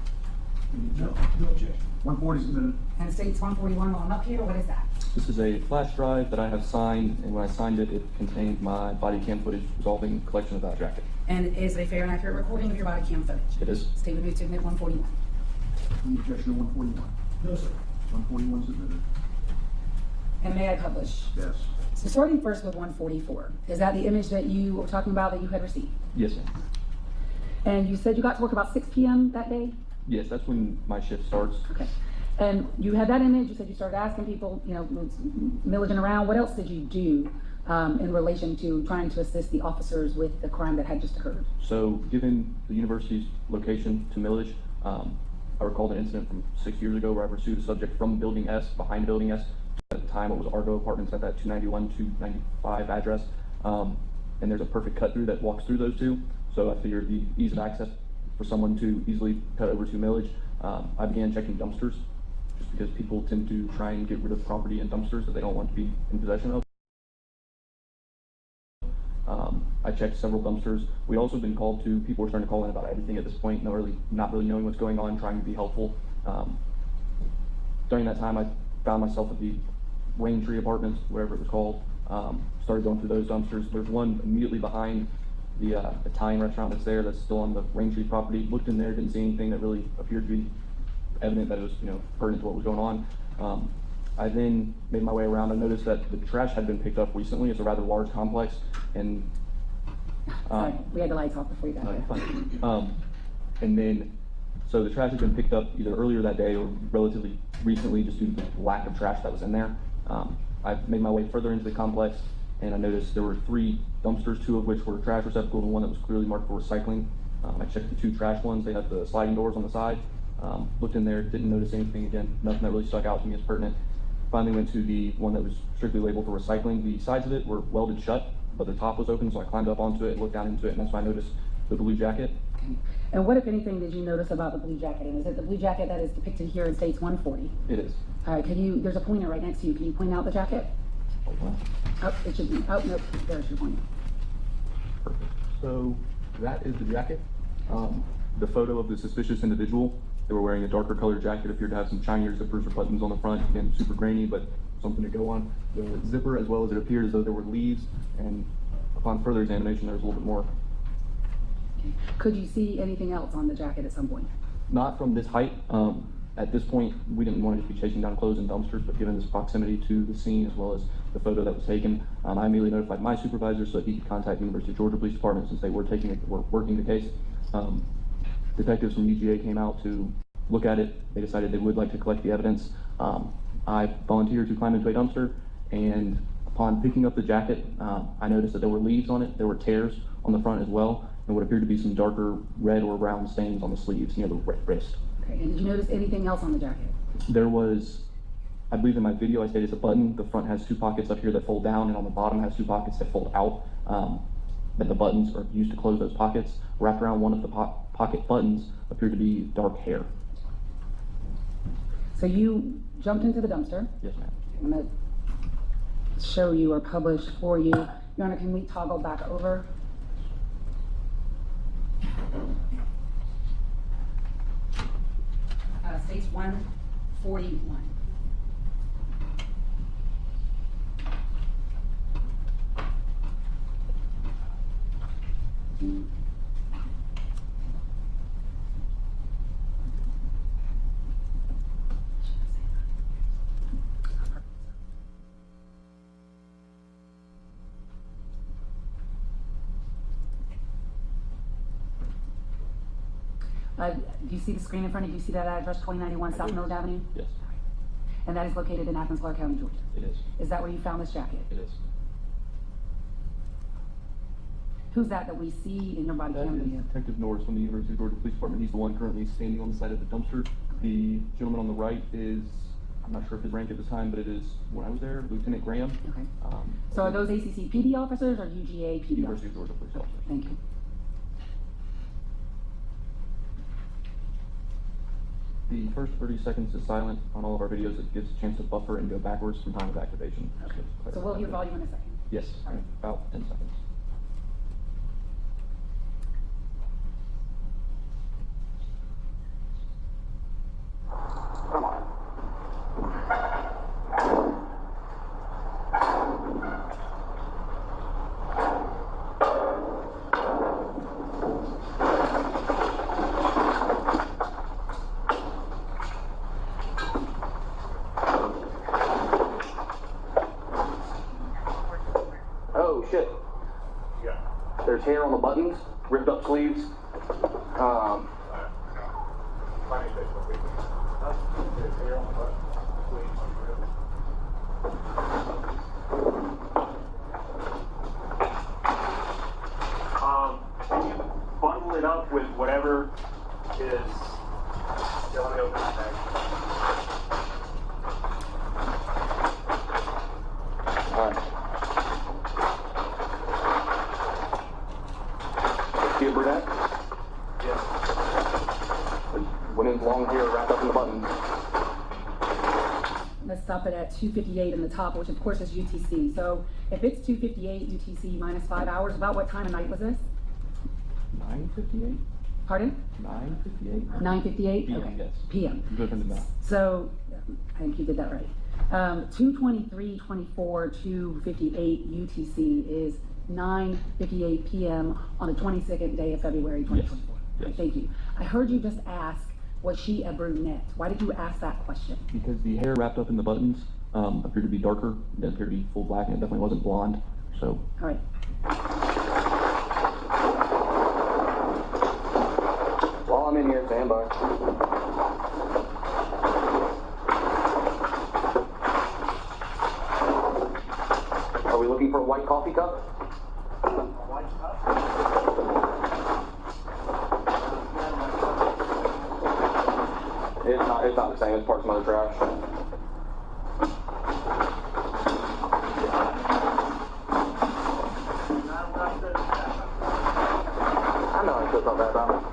No objection. 140 is admitted. and states 141 while I'm up here, what is that? This is a flash drive that I have signed, and when I signed it, it contained my body cam footage resolving collection of that jacket. And is it a fair and accurate recording of your body cam footage? It is. State would move to admit 141. Any objection to 141? No, sir. 141 is admitted. And may I publish? Yes. So starting first with 144, is that the image that you were talking about that you had received? Yes, ma'am. And you said you got to work about 6 p.m. that day? Yes, that's when my shift starts. Okay. And you had that image, you said you started asking people, you know, millaging around. What else did you do in relation to trying to assist the officers with the crime that had just occurred? So, given the university's location to Millage, I recalled an incident from 6 years ago where I pursued a subject from Building S, behind Building S. At the time, it was Argo Apartments at that 291, 295 address. And there's a perfect cut through that walks through those two. So I figured the ease of access for someone to easily cut over to Millage. I began checking dumpsters, just because people tend to try and get rid of property in dumpsters that they don't want to be in possession of. I checked several dumpsters. We'd also been called to, people were starting to call in about everything at this point, not really knowing what's going on, trying to be helpful. During that time, I found myself at the Raintree Apartments, whatever it was called. Started going through those dumpsters. There's one immediately behind the Italian restaurant that's there, that's still on the Raintree property. Looked in there, didn't see anything that really appeared to be evident that it was, pertinent to what was going on. I then made my way around. I noticed that the trash had been picked up recently. It's a rather large complex, and Sorry, we had the lights off before you got no, there. it's fine. And then, so the trash had been picked up either earlier that day or relatively recently, just due to the lack of trash that was in there. I made my way further into the complex, and I noticed there were 3 dumpsters, 2 of which were trash receptacles, and one that was clearly marked for recycling. I checked the 2 trash ones. They had the sliding doors on the side. Looked in there, didn't notice anything again, nothing that really stuck out to me as pertinent. Finally went to the one that was strictly labeled for recycling. The sides of it were welded shut, but the top was open, so I climbed up onto it, looked down into it, and that's when I noticed the blue jacket. Okay. And what, if anything, did you notice about the blue jacket? And is it the blue jacket that is depicted here in states 140? It is. All right, there's a pointer right next to you. Can you point out the jacket? Hold on. Oh, it should be, oh, nope, there's your pointer. Perfect. So that is the jacket. The photo of the suspicious individual, they were wearing a darker colored jacket, appeared to have some shinier zippers or buttons on the front, again, super grainy, but something to go on. The zipper, as well as it appeared as though there were leaves, and upon further examination, there was a little bit more. Okay. Could you see anything else on the jacket at some point? Not from this height. At this point, we didn't want to just be chasing down clothes in dumpsters, but given this proximity to the scene, as well as the photo that was taken, I immediately notified my supervisor so that he could contact the University of Georgia Police Department, since they were working the case. Detectives from UGA came out to look at it. They decided they would like to collect the evidence. I volunteered to climb into a dumpster, and upon picking up the jacket, I noticed that there were leaves on it. There were tears on the front as well, and what appeared to be some darker red or brown stains on the sleeves near the wrist. Okay, and did you notice anything else on the jacket? There was, I believe in my video I stated it's a button. The front has 2 pockets up here that fold down, and on the bottom has 2 pockets that fold out. But the buttons are used to close those pockets. Wrapped around one of the pocket buttons appeared to be dark hair. So you jumped into the dumpster. Yes, ma'am. I'm gonna show you or publish for you. Your Honor, can we toggle back over? States 141. Do you see the screen in front of you? See that address, 2091 South Millard Avenue? Yes, And that is located in Athens, Clark County, Georgia. it is. Is that where you found this jacket? It is. Who's that we see in your body That cam is video? Detective Norris from the University of Georgia Police Department. He's the one currently standing on the side of the dumpster. The gentleman on the right is, I'm not sure if his rank at this time, but it is, when I was there, Lieutenant Graham. Okay. So are those ACC PD officers or UGA PD University officers? of Georgia Police Officer. Thank you. The first 30 seconds is silent on all of our videos. It gives a chance to buffer and go backwards from time of activation. So we'll hear volume in a second. Yes, about 10 seconds. Come on. Oh shit. Yeah. There's hair on the buttons, ripped up sleeves. Can you bundle it up with whatever is still in the open bag? Alright. See a brunette? Yes. Women's long hair wrapped up in the buttons. Let's stop it at 2:58 in the top, which of course is UTC. So if it's 2:58 UTC minus 5 hours, about what time of night was this? 9:58? Pardon? 9:58? 9:58? PM, Okay. yes. PM. Good for the math. So, I think you did that right. 2:23:24, 2:58 UTC is 9:58 PM on the 22nd day of February 2024. Yes. Okay, thank you. I heard you just ask, was she a brunette? Why did you ask that question? Because the hair wrapped up in the buttons appeared to be darker, it appeared to be full black, and it definitely wasn't blonde. So, All right. While I'm in here, stand by. Are we looking for a white coffee cup? White cup? It's not the same, it's part of some other trash. I know I still felt bad about it.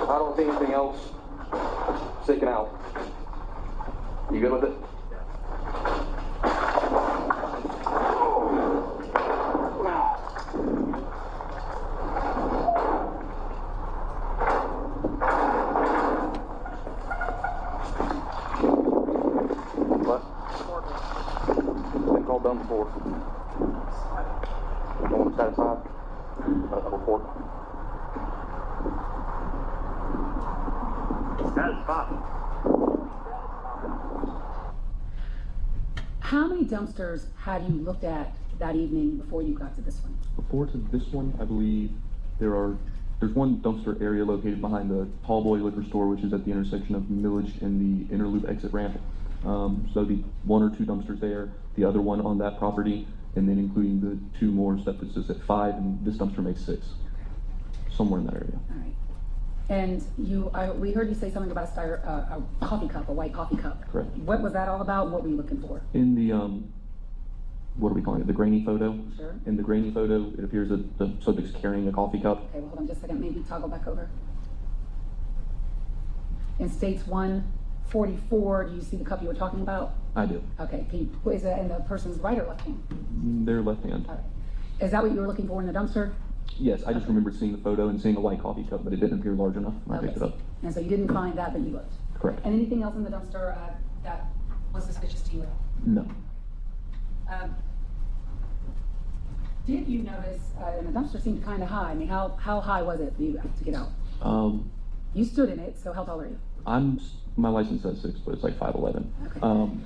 I don't see anything else sticking out. You good with it? What? Been called dumb before. No one satisfied? A report. Satisfied. How many dumpsters had you looked at that evening before you got to this one? before to this one, I believe there's one dumpster area located behind the Tall Boy Liquor Store, which is at the intersection of Millage and the Interloop exit ramp. So there'd be one or two dumpsters there, the other one on that property, and then including the two more, so that puts us at 5, and this dumpster makes 6. Somewhere in that area. All right. And we heard you say something about a coffee cup, a white coffee cup. Correct. What was that all about? What were you looking for? In the, what are we calling it, the grainy photo? Sure. In the grainy photo, it appears that the subject's carrying a coffee cup. Okay, well, hold on just a second. Maybe toggle back over. In states 144, do you see the cup you were talking about? I do. Okay, is it in the person's right or left hand? Their left hand. All right. Is that what you were looking for in the dumpster? Yes, I just remember seeing the photo and seeing a white coffee cup, but it didn't appear large enough when I picked it up. And so you didn't find that, but you looked. Correct. And anything else in the dumpster? That was suspicious to you at all? No. Did you notice, and the dumpster seemed kind of high, I mean, how high was it for you to get out? You stood in it, so how tall are you? My license says 6 foot, it's like 5'11". Okay.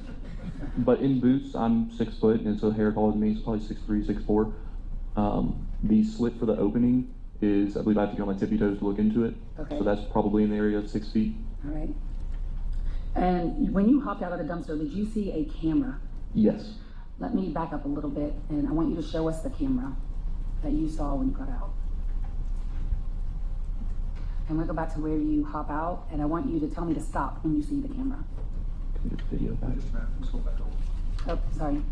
But in boots, I'm 6 foot, and so hair taller than me, so probably 6'3", 6'4". The slit for the opening is, I believe I have to get on my tippy toes to look into it. Okay. So that's probably in the area of 6 feet. All right. And when you hopped out of the dumpster, did you see a camera? Yes. Let me back up a little bit, and I want you to show us the camera that you saw when you got out. And we'll go back to where you hop out, and I want you to tell me to stop when you see the camera. Can we get the video back? Let's go back over. Oh, sorry.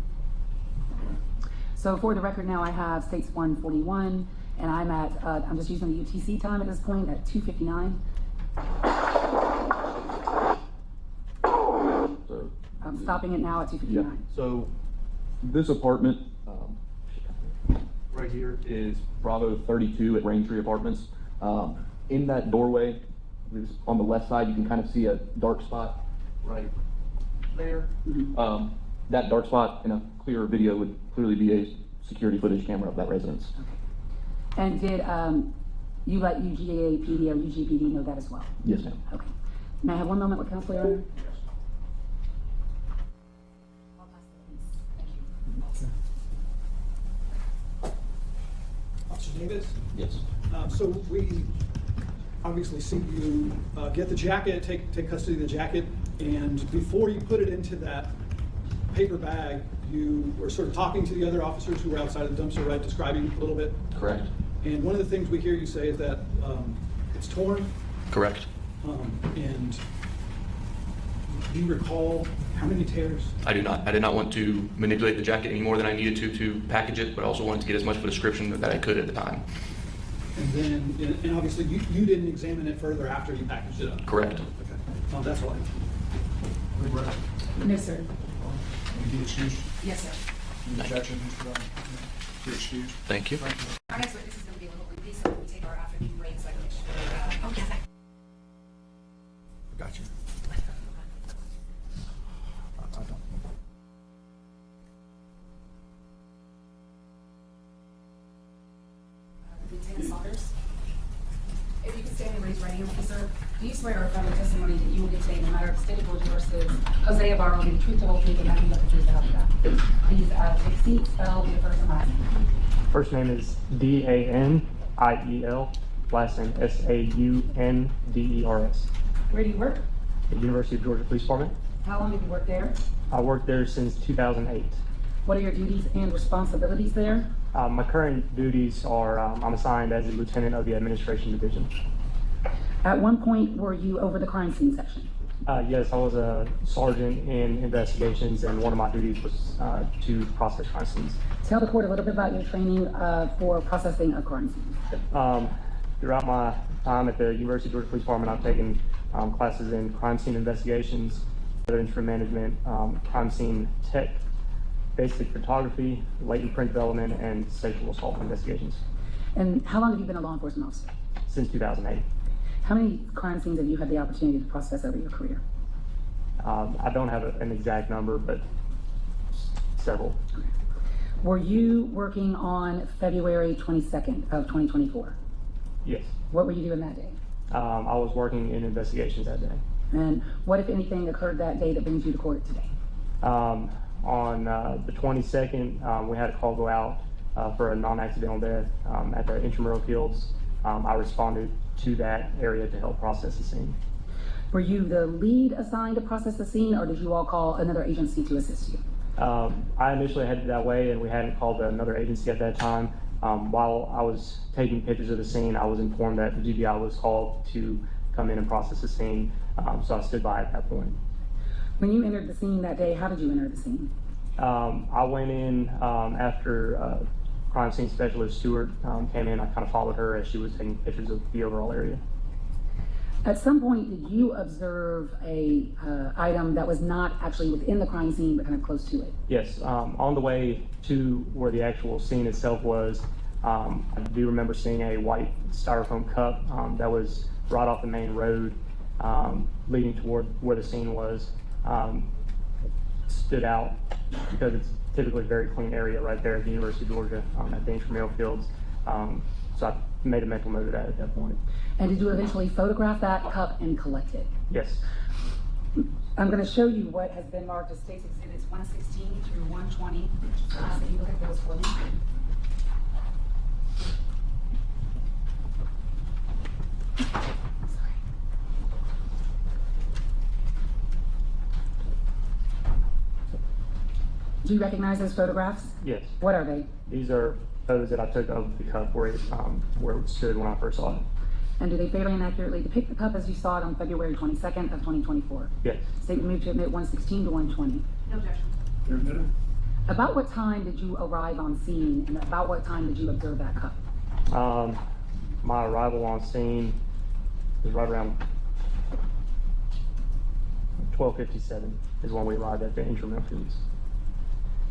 So for the record now, I have states 141, and I'm at, I'm just using the UTC time at this point at 2:59. So, I'm stopping it now at 2:59. yeah. So this apartment right here is Bravo 32 at Raintree Apartments. In that doorway, on the left side, you can kind of see a dark spot right there. Mm-hmm. That dark spot in a clearer video would clearly be a security footage camera of that residence. Okay. And did you let UGAPD or UGPD know that as well? Yes, ma'am. Okay. May I have one moment with Councilor Honor? I'll pass the piece. Thank you. Officer Davis? Yes. So we obviously see you get the jacket, take custody of the jacket, and before you put it into that paper bag, you were sort of talking to the other officers who were outside of the dumpster, right, describing a little bit. Correct. And one of the things we hear you say is that it's torn. Correct. And do you recall how many tears? I do not. I did not want to manipulate the jacket any more than I needed to package it, but I also wanted to get as much of a description that I could at the time. And then, and obviously you didn't examine it further after you packaged it up. Correct. Okay. That's all I have. No, sir. You excused? Yes, sir. Objection, Mr. Brown? You're excused. Thank you. Our next witness is going to be a little brief, so we take our afternoon break, so I can make sure. Okay. Got you. I don't. Lieutenant Saunders, if you could stand and raise your right hand, please, sir. Do you swear or affirm the testimony that you will give today in the matter of state of Georgia versus Jose Ibarra will be the truth, the whole truth, and nothing but the truth, so help you God? Please take a seat, spell your first and last name. First name is Daniel, last name Saunders. Where do you work? At University of Georgia Police Department. How long have you worked there? I worked there since 2008. What are your duties and responsibilities there? My current duties are I'm assigned as a lieutenant of the administration division. At one point, were you over the crime scene section? Yes, I was a sergeant in investigations, and one of my duties was to process crime scenes. Tell the court a little bit about your training for processing a crime scene. Throughout my time at the University of Georgia Police Department, I've taken classes in crime scene investigations, evidence for management, crime scene tech, basic photography, latent print development, and sexual assault investigations. And how long have you been a law enforcement officer? Since 2008. How many crime scenes have you had the opportunity to process over your career? I don't have an exact number, but several. Were you working on February 22nd of 2024? Yes. What were you doing that day? I was working in investigations that day. And what, if anything, occurred that day that brings you to court today? On the 22nd, we had a call go out for a non-accidental death at the intramural fields. I responded to that area to help process the scene. Were you the lead assigned to process the scene, or did you all call another agency to assist you? I initially headed that way, and we hadn't called another agency at that time. While I was taking pictures of the scene, I was informed that the GBI was called to come in and process the scene, so I stood by at that point. When you entered the scene that day, how did you enter the scene? I went in after crime scene specialist Stewart came in. I kind of followed her as she was taking pictures of the overall area. At some point, did you observe a item that was not actually within the crime scene, but kind of close to it? Yes, on the way to where the actual scene itself was, I do remember seeing a white styrofoam cup that was right off the main road leading toward where the scene was. Stood out because it's typically a very clean area right there at the University of Georgia at the intramural fields. So I made a mental note of that at that point. And did you eventually photograph that cup and collect it? Yes. I'm going to show you what has been marked as State's Exhibits 116 through 120. So you look at those for me. Sorry. Do you recognize those photographs? Yes. What are they? These are photos that I took of the cup where it stood when I first saw it. And do they fairly and accurately depict the cup as you saw it on February 22nd of 2024? Yes. State will move to admit 116 to 120. No objection. You're admitted. About what time did you arrive on scene, and about what time did you observe that cup? My arrival on scene was right around 12:57 is when we arrived at the intramural fields.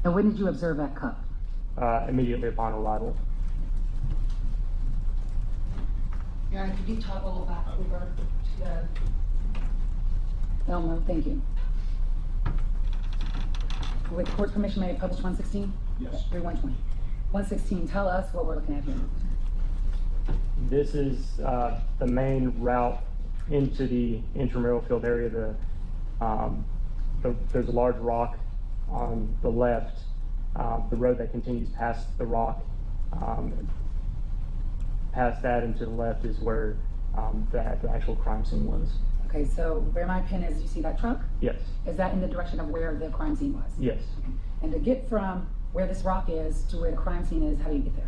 And when did you observe that cup? Immediately upon arrival. Your Honor, could you toggle back over to the No, thank you. With the court's permission, may I publish 116? Yes. Through 120. 116, tell us what we're looking at here. This is the main route into the intramural field area. There's a large rock on the left, the road that continues past the rock. Past that and to the left is where the actual crime scene was. Okay, so where my pin is, you see that truck? Yes. Is that in the direction of where the crime scene was? Yes. And to get from where this rock is to where the crime scene is, how do you get there?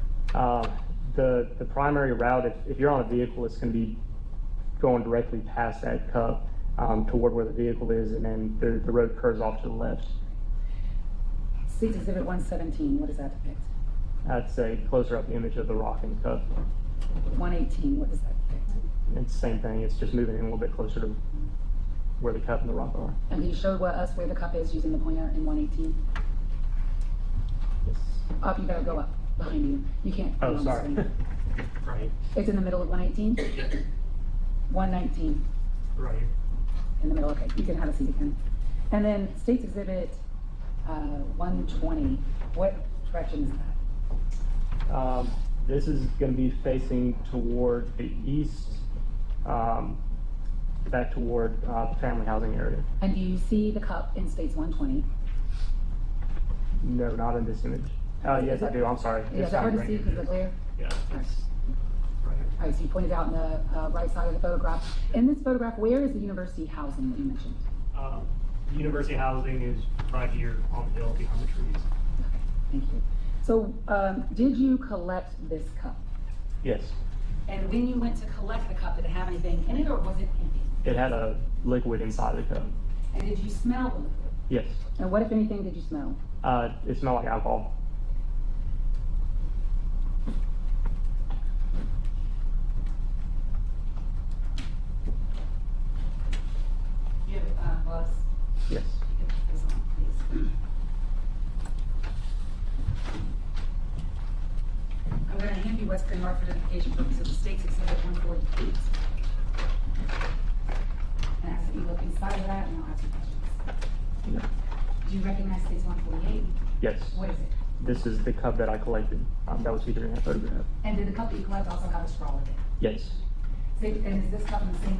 The primary route, if you're on a vehicle, it's going to be going directly past that cup toward where the vehicle is, and then the road curves off to the left. State's Exhibit 117, what does that depict? That's a closer up image of the rock and the cup. 118, what does that depict? It's the same thing, it's just moving in a little bit closer to where the cup and the rock are. And can you show us where the cup is using the pointer in 118? Yes. Up, you better go up behind you. You can't. be Oh, on the sorry. screen. Right. It's in the middle of 118? 119. Right. In the middle, okay, you can have a seat again. And then State's Exhibit 120, what direction is that? This is going to be facing toward the east, back toward the family housing area. And do you see the cup in State's 120? No, not in this image. Yes, I do. I'm sorry. Yeah, is that hard to see because of the glare? Yeah. Right. All right, so you pointed out in the right side of the photograph. In this photograph, where is the university housing that you mentioned? University housing is right here on the hill behind the trees. Okay, thank you. So, did you collect this cup? Yes. And when you went to collect the cup, did it have anything in it or was it empty? It had a liquid inside the cup. And did you smell the liquid? Yes. And what, if anything, did you smell? It smelled like alcohol. You have gloves? Yes. You can put those on, please. I'm going to hand you what's been marked for identification purposes of the State's Exhibit 148. And ask that you look inside of that and I'll ask you questions. No. Do you recognize State's 148? Yes. What is it? This is the cup that I collected. That was featured in that photograph. And did the cup that you collect also have a straw with it? Yes. And is this cup in the same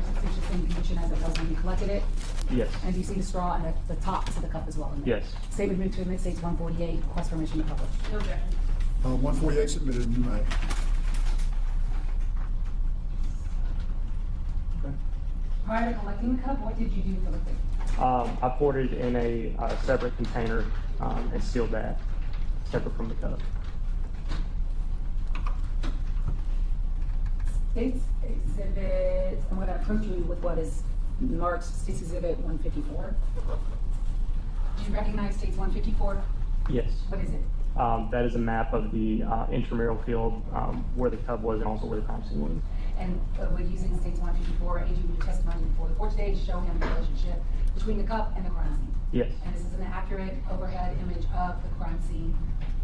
condition as it was when you collected it? Yes. And do you see the straw and the tops of the cup as well? In there? Yes. State would move to admit State's 148, request permission to publish. No objection. 148 submitted, you may. Prior to collecting the cup, what did you do with the liquid? I poured it in a separate container and sealed that separate from the cup. State's Exhibit, I'm going to approach you with what is marked State's Exhibit 154. Do you recognize State's 154? Yes. What is it? That is a map of the intramural field where the cup was and also where the crime scene was. And would using State's 154 aid you in your testimony before the court today to show him the relationship between the cup and the crime scene? Yes. And this is an accurate overhead image of the crime scene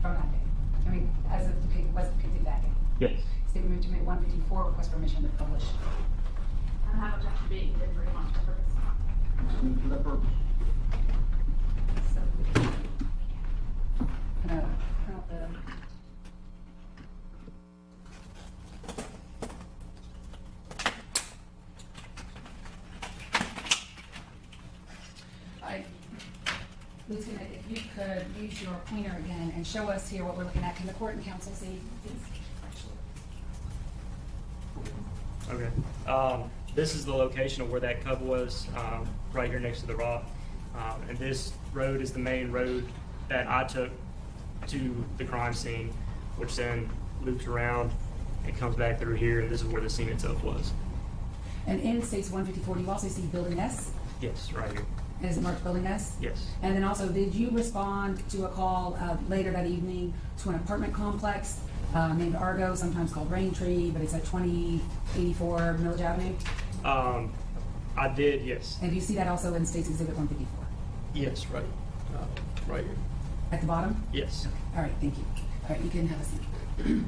from that day? I mean, as of was depicted that day. Yes. Statement of Intimate 154, request permission to publish. I have objection being given for demonstrative purpose. For that purpose. Count the. Lieutenant, if you could use your pointer again and show us here what we're looking at. Can the court and counsel see, please? Okay. This is the location of where that cub was, right here next to the rock. And this road is the main road that I took to the crime scene, which then loops around and comes back through here, and this is where the scene itself was. And in States 154, do you also see Building S? Yes, right here. Is it marked Building S? Yes. And then also, did you respond to a call later that evening to an apartment complex named Argo, sometimes called Raintree, but it's at 2084 Millage Avenue? I did, yes. And do you see that also in States Exhibit 154? Yes, right. Right here. At the bottom? Yes. All right, thank you. All right, you can have a seat.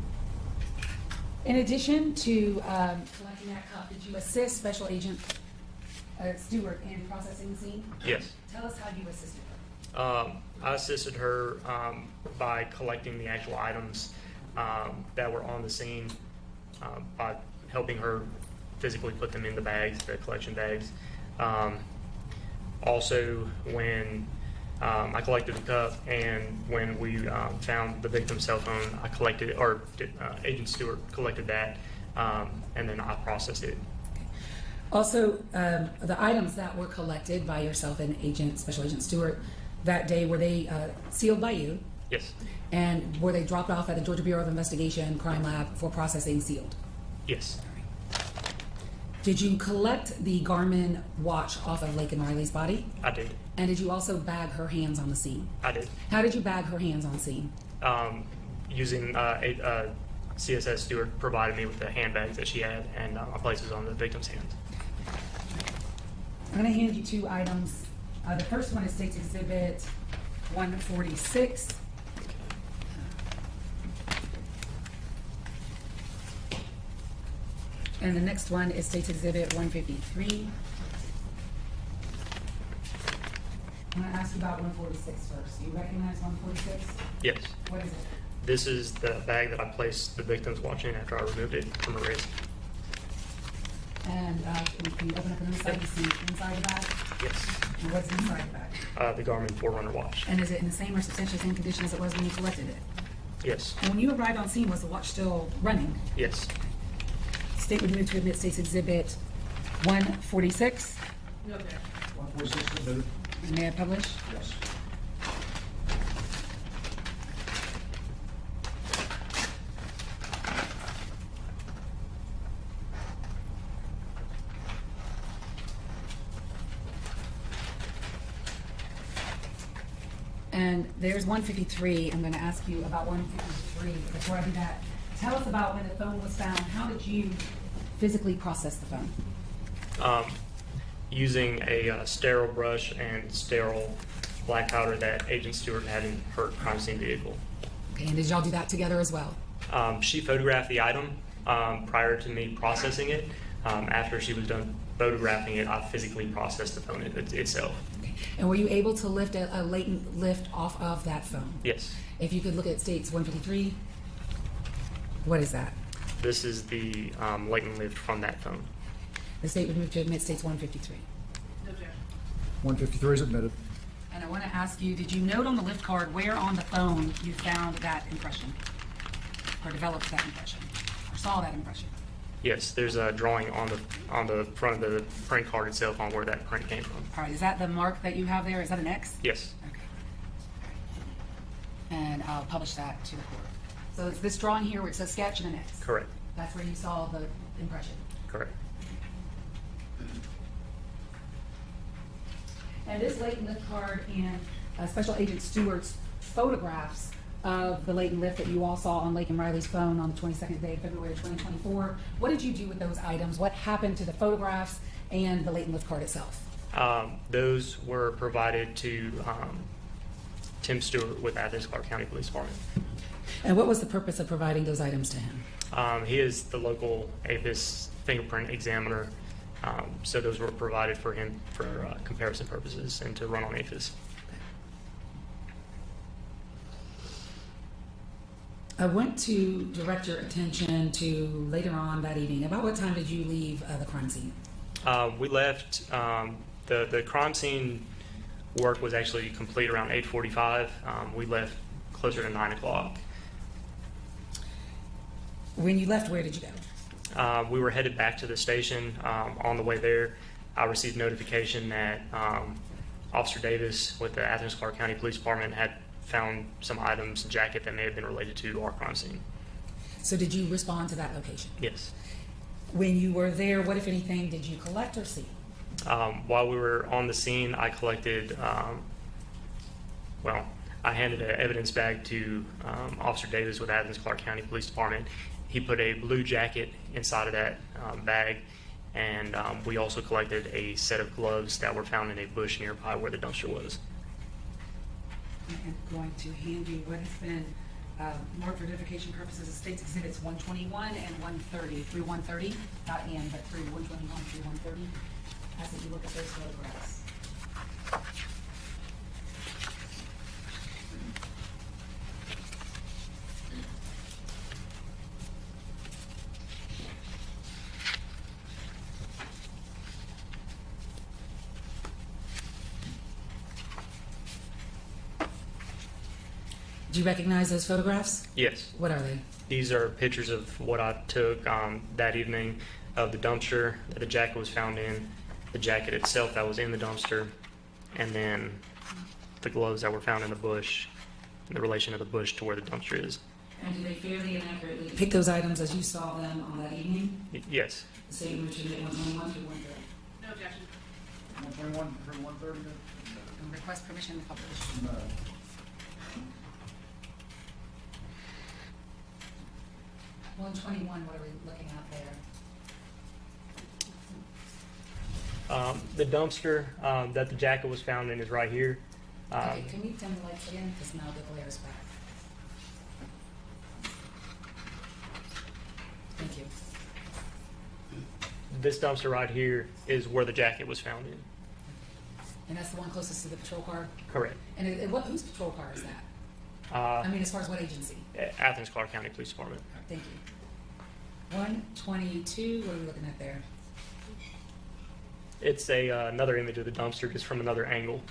In addition to collecting that cup, did you assist Special Agent Stewart in processing the scene? Yes. Tell us how you assisted her. I assisted her by collecting the actual items that were on the scene, by helping her physically put them in the bags, the collection bags. Also, when I collected the cup, and when we found the victim's cell phone, I collected, or Agent Stewart collected that, and then I processed it. Also, the items that were collected by yourself and Special Agent Stewart that day, were they sealed by you? Yes. And were they dropped off at the Georgia Bureau of Investigation Crime Lab for processing sealed? Yes. Did you collect the Garmin watch off of Laken Riley's body? I did. And did you also bag her hands on the scene? I did. How did you bag her hands on scene? Using CSS Stewart provided me with the handbags that she had, and I placed those on the victim's hands. I'm going to hand you two items. The first one is States Exhibit 146. And the next one is States Exhibit 153. I'm going to ask you about 146 first. Do you recognize 146? Yes. What is it? This is the bag that I placed the victim's watch in after I removed it from her wrist. And can you open up the inside to see inside the bag? Yes. And what's inside the bag? The Garmin 4Runner watch. And is it in the same or substantially same condition as it was when you collected it? Yes. And when you arrived on scene, was the watch still running? Yes. State would move to admit States Exhibit 146. No objection. 146 admitted. May I publish? Yes. And there's 153. I'm going to ask you about 153. Before I do that, tell us about when the phone was found. How did you physically process the phone? Using a sterile brush and sterile black powder that Agent Stewart had in her crime scene vehicle. Okay, and did y'all do that together as well? She photographed the item prior to me processing it. After she was done photographing it, I physically processed the phone itself. Okay. And were you able to lift a latent lift off of that phone? Yes. If you could look at States 153, what is that? This is the latent lift from that phone. The state would move to admit States 153. No objection. 153 is admitted. And I want to ask you, did you note on the lift card where on the phone you found that impression? Or developed that impression? Or saw that impression? Yes, there's a drawing on the front of the print card itself on where that print came from. All right, is that the mark that you have there? Is that an X? Yes. Okay. And I'll publish that to the court. So it's this drawing here where it says sketch and an X? Correct. That's where you saw the impression? Correct. And this latent lift card and Special Agent Stewart's photographs of the latent lift that you all saw on Laken Riley's phone on the 22nd day of February 2024. What did you do with those items? What happened to the photographs and the latent lift card itself? Those were provided to Tim Stewart with Athens Clark County Police Department. And what was the purpose of providing those items to him? He is the local APHIS fingerprint examiner, so those were provided for him for comparison purposes and to run on APHIS. I want to direct your attention to later on that evening. About what time did you leave the crime scene? We left, the crime scene work was actually complete around 8:45. We left closer to 9 o'clock. When you left, where did you go? We were headed back to the station. On the way there, I received notification that Officer Davis with the Athens Clarke County Police Department had found some items, a jacket that may have been related to our crime scene. So did you respond to that location? Yes. When you were there, what, if anything, did you collect or see? While we were on the scene, I collected, I handed an evidence bag to Officer Davis with Athens Clarke County Police Department. He put a blue jacket inside of that bag, and we also collected a set of gloves that were found in a bush nearby where the dumpster was. I'm going to hand you what has been marked for identification purposes of States Exhibits 121 and 130, through 130, not in, but through 121 through 130. As you look at those photographs. Do you recognize those photographs? Yes. What are they? These are pictures of what I took that evening of the dumpster that the jacket was found in, the jacket itself that was in the dumpster, and then the gloves that were found in the bush, and the relation of the bush to where the dumpster is. And do they fairly and accurately pick those items as you saw them on that evening? Yes. The same routine at 121 through 130? No objection. 121 through 130? Request permission to publish. No. What are we looking at there? The dumpster that the jacket was found in is right here. Okay, can we dim the lights again? Because now the glare is back. Thank you. This dumpster right here is where the jacket was found in. And that's the one closest to the patrol car? Correct. And whose patrol car is that? I mean, as far as what agency? Athens Clarke County Police Department. Thank you. 122, what are we looking at there? It's another image of the dumpster, just from another angle.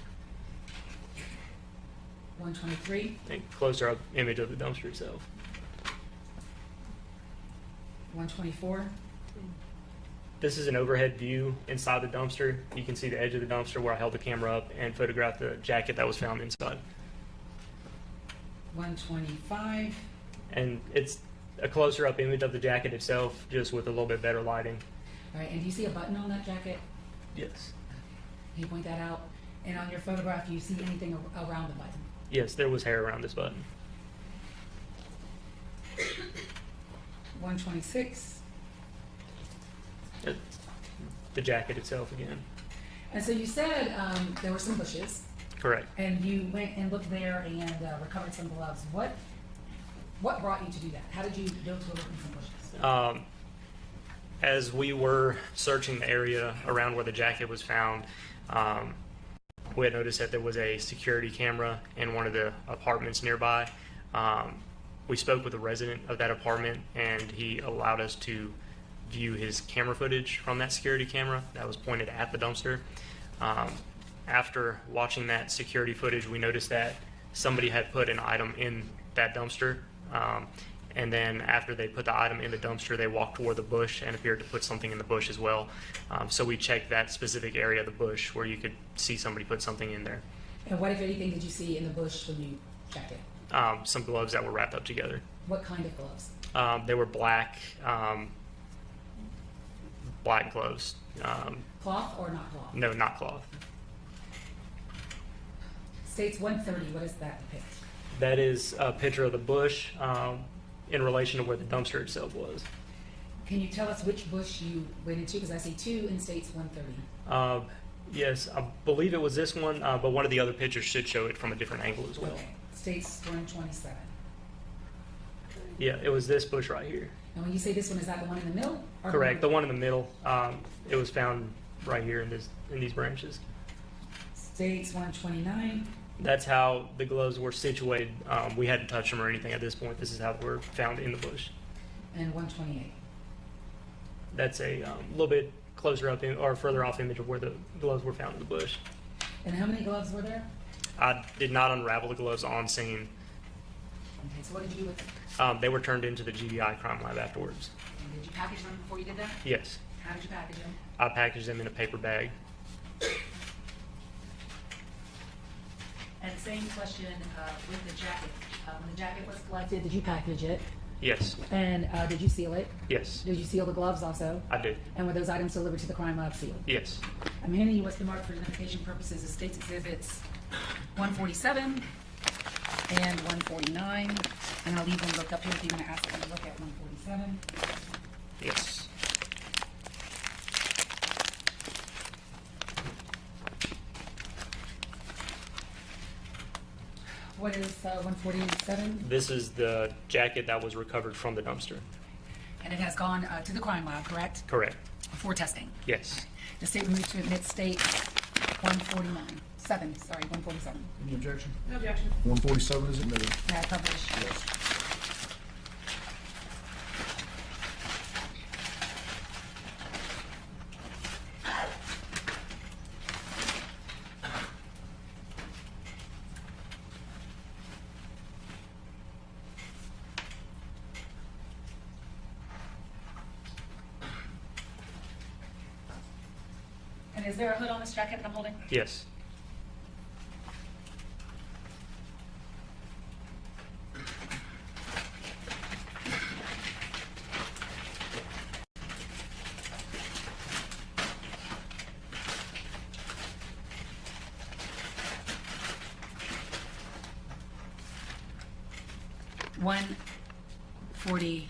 123? A closer up image of the dumpster itself. 124? This is an overhead view inside the dumpster. You can see the edge of the dumpster where I held the camera up and photographed the jacket that was found inside. 125? And it's a closer up image of the jacket itself, just with a little bit better lighting. All right, and do you see a button on that jacket? Yes. Can you point that out? And on your photograph, do you see anything around the button? Yes, there was hair around this button. 126? The jacket itself again. And so you said there were some bushes. Correct. And you went and looked there and recovered some gloves. What brought you to do that? How did you go to look in some bushes? As we were searching the area around where the jacket was found, we had noticed that there was a security camera in one of the apartments nearby. We spoke with a resident of that apartment, and he allowed us to view his camera footage from that security camera that was pointed at the dumpster. After watching that security footage, we noticed that somebody had put an item in that dumpster. And then after they put the item in the dumpster, they walked toward the bush and appeared to put something in the bush as well. So we checked that specific area of the bush where you could see somebody put something in there. And what, if anything, did you see in the bush when you checked it? Some gloves that were wrapped up together. What kind of gloves? They were black gloves. Cloth or not cloth? No, not cloth. States 130, what does that depict? That is a picture of the bush in relation to where the dumpster itself was. Can you tell us which bush you went into? Because I see two in States 130. Yes, I believe it was this one, but one of the other pictures should show it from a different angle as well. Okay. States 127. Yeah, it was this bush right here. And when you say this one, is that the one in the middle? Or Correct. The one in the middle. It was found right here in these branches. States 129. That's how the gloves were situated. We hadn't touched them or anything at this point. This is how they were found in the bush. And 128. That's a little bit closer up or further off image of where the gloves were found in the bush. And how many gloves were there? I did not unravel the gloves on scene. Okay, so what did you do with them? They were turned into the GBI crime lab afterwards. And did you package them before you did that? Yes. How did you package them? I packaged them in a paper bag. And same question with the jacket. When the jacket was collected, did you package it? Yes. And did you seal it? Yes. Did you seal the gloves also? I did. And were those items delivered to the crime lab sealed? Yes. I'm handing you what's been marked for identification purposes as States Exhibits 147 and 149. And I'll leave them looked up here if you're going to ask them to look at 147. Yes. What is 147? This is the jacket that was recovered from the dumpster. And it has gone to the crime lab, correct? Correct. For testing. Yes. The state moved to admit States 147. Any objection? No objection. 147 is admitted. May I publish? Yes. And is there a hood on this jacket that I'm holding? Yes. $149.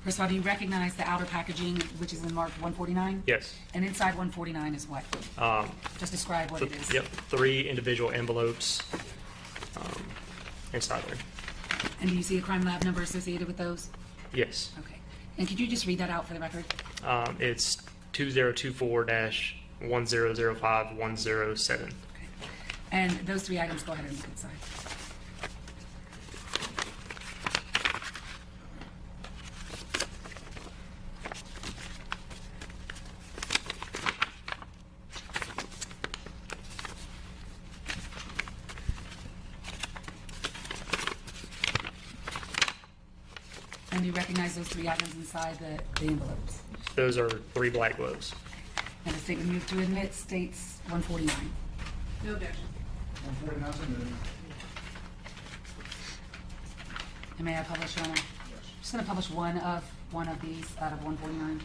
First of all, do you recognize the outer packaging, which is in marked 149? Yes. And inside 149 is what? Just describe what it is. Yep. 3 individual envelopes inside there. And do you see a crime lab number associated with those? Yes. Okay. And could you just read that out for the record? It's 2024-1005-107. Okay. And those 3 items, go ahead and look inside. And do you recognize those 3 items inside the envelopes? Those are 3 black gloves. And the statement moved to admit States 149. No objection. 149 is admitted. And may I publish, Your Honor? Yes. Just going to publish one of these out of 149.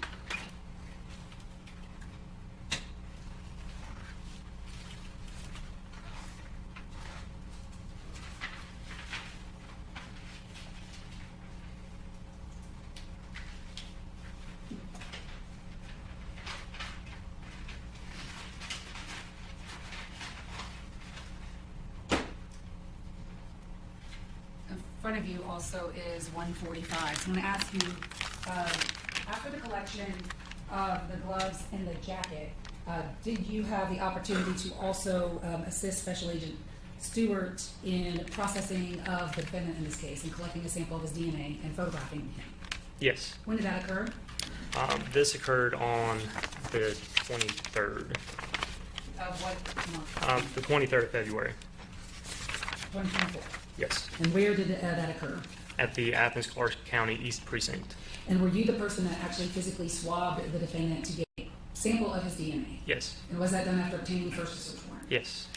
In front of you also is 145. So I'm going to ask you, after the collection of the gloves and the jacket, did you have the opportunity to also assist Special Agent Stewart in processing of the defendant in this case and collecting a sample of his DNA and photographing him? Yes. When did that occur? This occurred on the 23rd. Of what month? The 23rd of February. 2024. Yes. And where did that occur? At the Athens Clark County East Precinct. And were you the person that actually physically swabbed the defendant to get a sample of his DNA? Yes. And was that done after obtaining first a search warrant? Yes.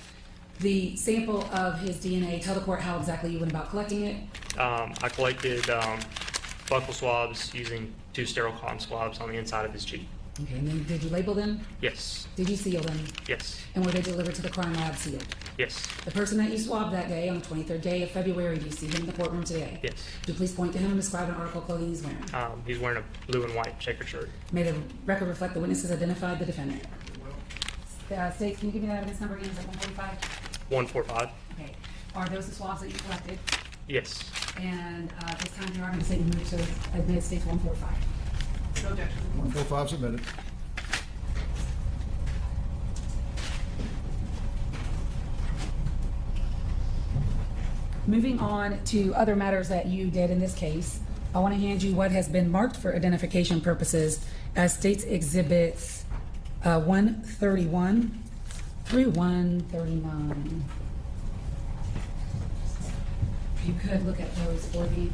The sample of his DNA, tell the court how exactly you went about collecting it. I collected buccal swabs using 2 sterile cotton swabs on the inside of his cheek. Okay, and then did you label them? Yes. Did you seal them? Yes. And were they delivered to the crime lab sealed? Yes. The person that you swabbed that day, on the 23rd day of February, do you see him in the courtroom today? Yes. Do you please point to him and describe an article of clothing he's wearing? He's wearing a blue and white checkered shirt. May the record reflect the witnesses identified the defendant. States, can you give me that evidence number again? Is that 145? 145. Okay. Are those the swabs that you collected? Yes. And this time, Your Honor, the state move to admit States 145. No objection. 145 submitted. Moving on to other matters that you did in this case, I want to hand you what has been marked for identification purposes as States Exhibits 131 through 139. If you could look at those for me.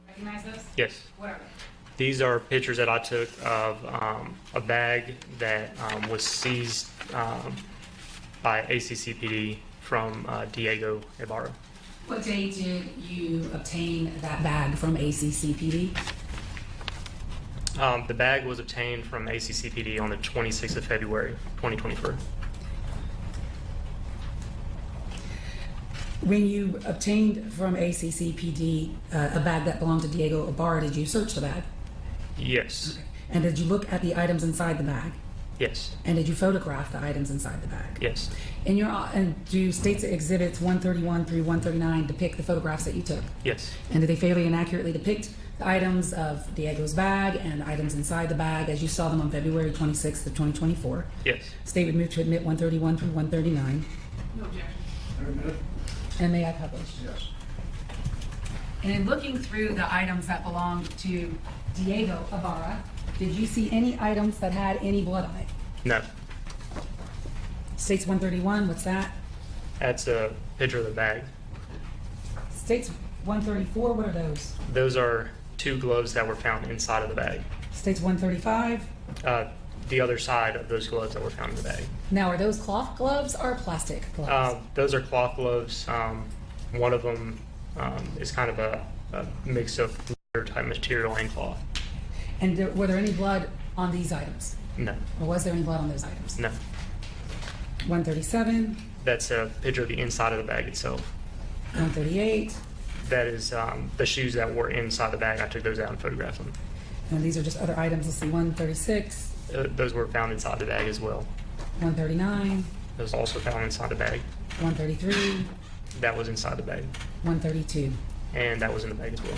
Recognize those? Yes. What are they? These are pictures that I took of a bag that was seized by ACCPD from Diego Ibarra. What day did you obtain that bag from ACCPD? The bag was obtained from ACCPD on the 26th of February, 2023. When you obtained from ACCPD a bag that belonged to Diego Ibarra, did you search the bag? Yes. And did you look at the items inside the bag? Yes. And did you photograph the items inside the bag? Yes. And do States Exhibits 131 through 139 depict the photographs that you took? Yes. And do they fairly and accurately depict the items of Diego's bag and items inside the bag as you saw them on February 26th of 2024? Yes. State would move to admit 131 through 139. No objection. And may I publish? Yes. And in looking through the items that belonged to Diego Ibarra, did you see any items that had any blood on it? No. States 131, what's that? That's a picture of the bag. States 134, what are those? Those are 2 gloves that were found inside of the bag. States 135. The other side of those gloves that were found in the bag. Now, are those cloth gloves or plastic gloves? Those are cloth gloves. One of them is kind of a mix of leather type material and cloth. And were there any blood on these items? No. Or was there any blood on those items? No. 137, That's a picture of the inside of the bag itself. 138, That is the shoes that were inside the bag. I took those out and photographed them. and these are just other items. Let's see, 136, Those were found inside the bag as well. 139, Those also found inside the bag. 133, That was inside the bag. 132. And that was in the bag as well.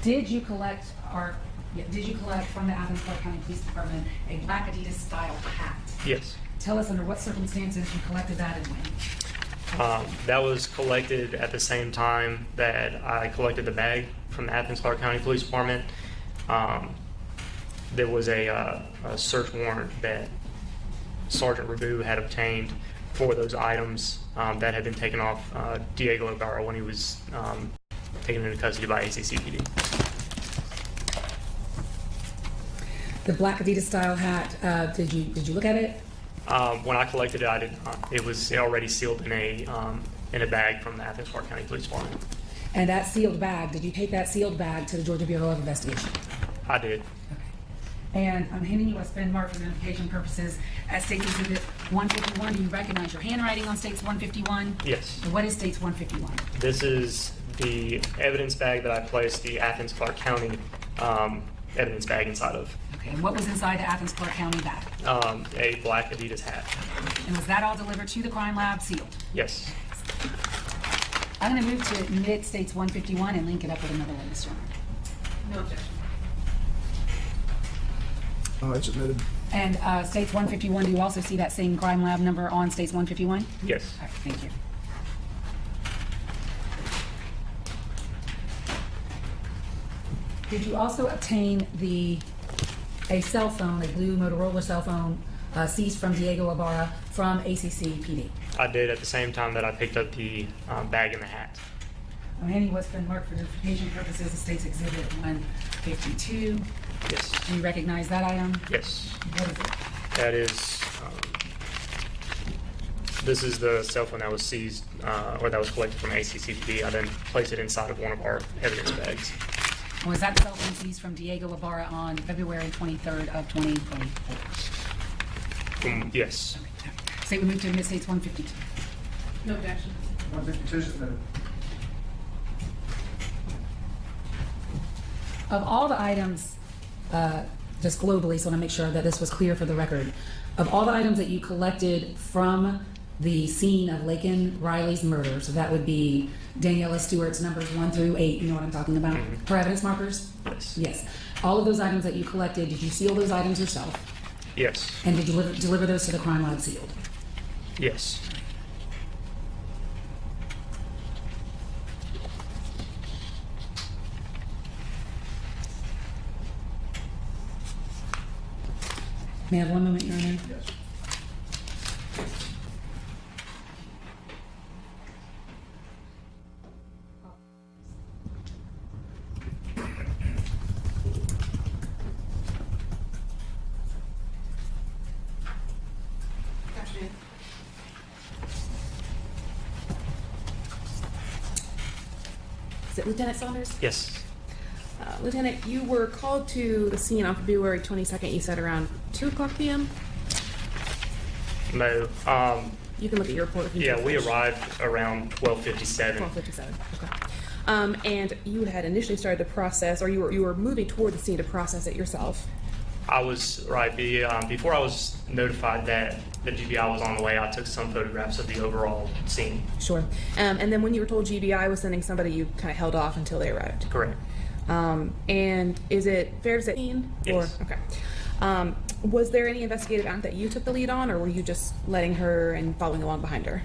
Did you collect from the Athens Clark County Police Department a black Adidas style hat? Yes. Tell us under what circumstances you collected that and when. That was collected at the same time that I collected the bag from the Athens Clark County Police Department. There was a search warrant that Sergeant Rabu had obtained for those items that had been taken off Diego Ibarra when he was taken into custody by ACCPD. The black Adidas style hat, did you look at it? When I collected it, I did not. It was already sealed in a bag from the Athens Clark County Police Department. And that sealed bag, did you take that sealed bag to the Georgia Bureau of Investigation? I did. And I'm handing you what's been marked for identification purposes as States Exhibit 151. Do you recognize your handwriting on States 151? Yes. And what is States 151? This is the evidence bag that I placed the Athens Clark County evidence bag inside of. Okay, and what was inside the Athens Clark County bag? A black Adidas hat. And was that all delivered to the crime lab sealed? Yes. I'm going to move to admit States 151 and link it up with another witness, Your Honor. No objection. It's admitted. And States 151, do you also see that same crime lab number on States 151? Yes. All right, thank you. Did you also obtain a cell phone, a blue Motorola cell phone, seized from Diego Ibarra from ACCPD? I did at the same time that I picked up the bag and the hat. Any what's been marked for notification purposes, the state's exhibit 152. Yes. Do you recognize that item? Yes. What is it? That is, this is the cell phone that was seized, or that was collected from ACCPD. I then placed it inside of one of our evidence bags. Was that cell phone seized from Diego Ibarra on February 23rd of 2024? Yes. State we move to admit states 152. No objection. 152 is submitted. Of all the items, just globally, so I want to make sure that this was clear for the record, of all the items that you collected from the scene of Laken Riley's murder, so that would be Daniela Stewart's numbers 1 through 8, you know what I'm talking about? Her evidence markers? Yes. Yes. All of those items that you collected, did you seal those items yourself? Yes. And did you deliver those to the crime lab sealed? Yes. May I have one moment, Your Honor? Yes. Is it Lieutenant Saunders? Yes. Lieutenant, you were called to the scene on February 22nd, you said around 2 o'clock p.m.? No. You can look at your report if you Yeah, need we to. arrived around 12:57. 12:57, okay. And you had initially started to process, or you were moving toward the scene to process it yourself. I was, right, before I was notified that the GBI was on the way, I took some photographs of the overall scene. Sure. And then when you were told GBI was sending somebody, you kind of held off until they arrived. Correct. And is it fair to say? Yes. Or, okay. Was there any investigative act that you took the lead on, or were you just letting her and following along behind her?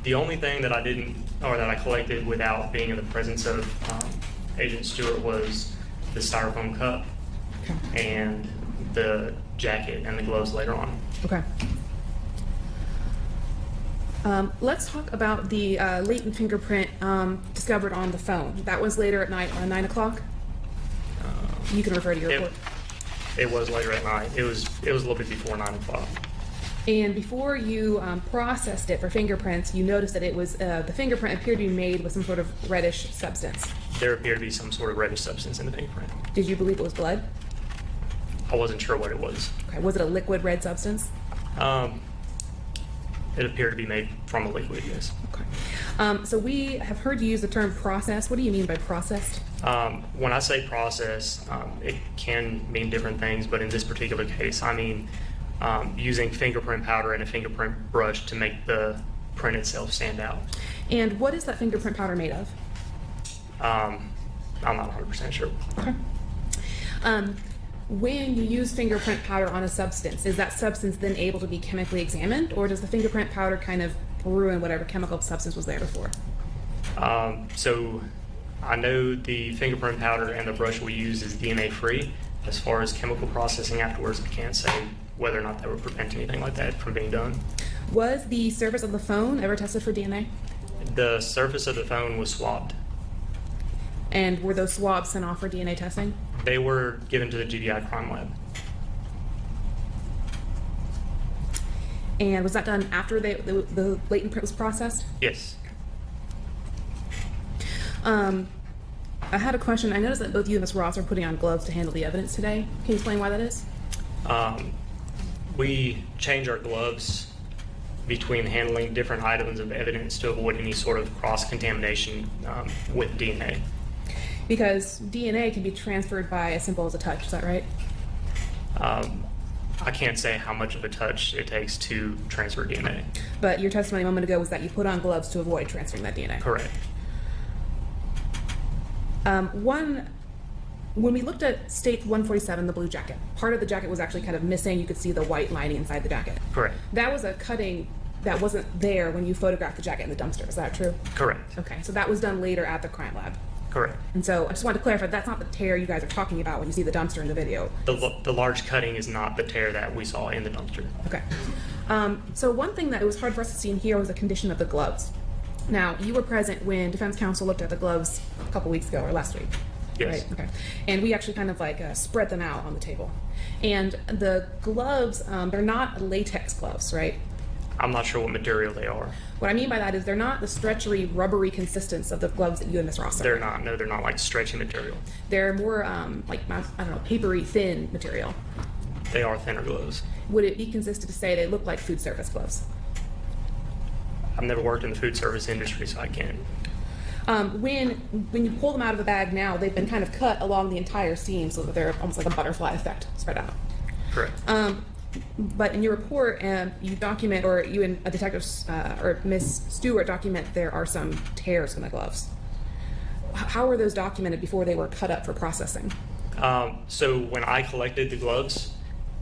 The only thing that I didn't, or that I collected without being in the presence of Agent Stewart was the styrofoam cup and the jacket and the gloves later on. Okay. Let's talk about the latent fingerprint discovered on the phone. That was later at night, around 9 o'clock? You can refer to your report. It was later at night. It was a little bit before 9 o'clock. And before you processed it for fingerprints, you noticed that it was, the fingerprint appeared to be made with some sort of reddish substance. There appeared to be some sort of reddish substance in the fingerprint. Did you believe it was blood? I wasn't sure what it was. Okay. Was it a liquid red substance? It appeared to be made from a liquid, yes. Okay. So we have heard you use the term process. What do you mean by processed? When I say process, it can mean different things, but in this particular case, I mean using fingerprint powder and a fingerprint brush to make the print itself stand out. And what is that fingerprint powder made of? I'm not 100% sure. Okay. When you use fingerprint powder on a substance, is that substance then able to be chemically examined, or does the fingerprint powder kind of ruin whatever chemical substance was there before? So I know the fingerprint powder and the brush we use is DNA free. As far as chemical processing afterwards, I can't say whether or not that would prevent anything like that from being done. Was the surface of the phone ever tested for DNA? The surface of the phone was swabbed. And were those swabs sent off for DNA testing? They were given to the GBI crime lab. And was that done after the latent print was processed? Yes. I had a question. I noticed that both you and Ms. Ross are putting on gloves to handle the evidence today. Can you explain why that is? We change our gloves between handling different items of evidence to avoid any sort of cross-contamination with DNA. Because DNA can be transferred by as simple as a touch, is that right? I can't say how much of a touch it takes to transfer DNA. But your testimony a moment ago was that you put on gloves to avoid transferring that DNA. Correct. When we looked at State 147, the blue jacket, part of the jacket was actually kind of missing. You could see the white lining inside the jacket. Correct. That was a cutting that wasn't there when you photographed the jacket in the dumpster. Is that true? Correct. Okay, so that was done later at the crime lab. Correct. And so I just wanted to clarify, that's not the tear you guys are talking about when you see the dumpster in the video. The large cutting is not the tear that we saw in the dumpster. Okay. So one thing that it was hard for us to see in here was the condition of the gloves. Now, you were present when defense counsel looked at the gloves a couple weeks ago or last week. Yes. Right? Okay. And we actually kind of like spread them out on the table. And the gloves, they're not latex gloves, right? I'm not sure what material they are. What I mean by that is they're not the stretchery, rubbery consistence of the gloves that you and Miss Ross are. They're not. No, they're not like stretchy material. They're more like, I don't know, papery, thin material. They are thinner gloves. Would it be consistent to say they look like food service gloves? I've never worked in the food service industry, so I can't. When you pull them out of the bag now, they've been kind of cut along the entire seam so that they're almost like a butterfly effect spread out. Correct. But in your report, you document, or you and a detective or Miss Stewart document, there are some tears in the gloves. How were those documented before they were cut up for processing? So when I collected the gloves,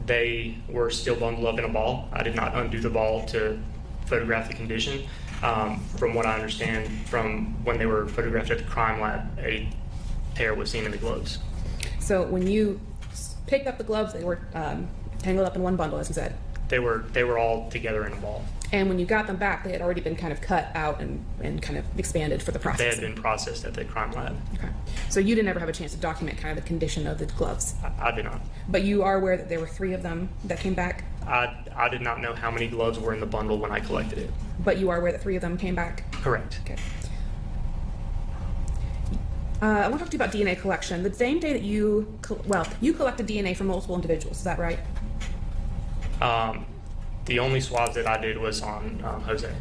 they were still bundled up in a ball. I did not undo the ball to photograph the condition. From what I understand, from when they were photographed at the crime lab, a tear was seen in the gloves. So when you picked up the gloves, they were tangled up in one bundle, as you said. They were all together in a ball. And when you got them back, they had already been kind of cut out and kind of expanded for the process. They had been processed at the crime lab. Okay. So you didn't ever have a chance to document kind of the condition of the gloves? I did not. But you are aware that there were 3 of them that came back? I did not know how many gloves were in the bundle when I collected it. But you are aware that 3 of them came back? Correct. Okay. I want to talk to you about DNA collection. The same day that you collected DNA from multiple individuals, is that right? The only swabs that I did was on Jose.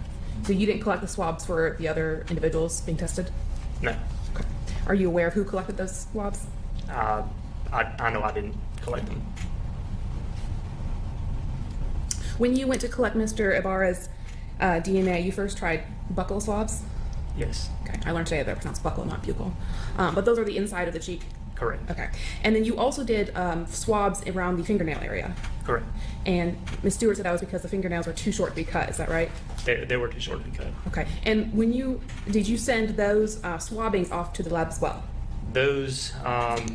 So you didn't collect the swabs for the other individuals being tested? No. Okay. Are you aware of who collected those swabs? I know I didn't collect them. When you went to collect Mr. Ibarra's DNA, you first tried buccal swabs? Yes. Okay, I learned today that they're pronounced buccal, not buccal. But those are the inside of the cheek? Correct. Okay. And then you also did swabs around the fingernail area? Correct. And Ms. Stewart said that was because the fingernails were too short to be cut, is that right? They were too short to be cut. Okay. And did you send those swabbings off to the lab as well? Those, I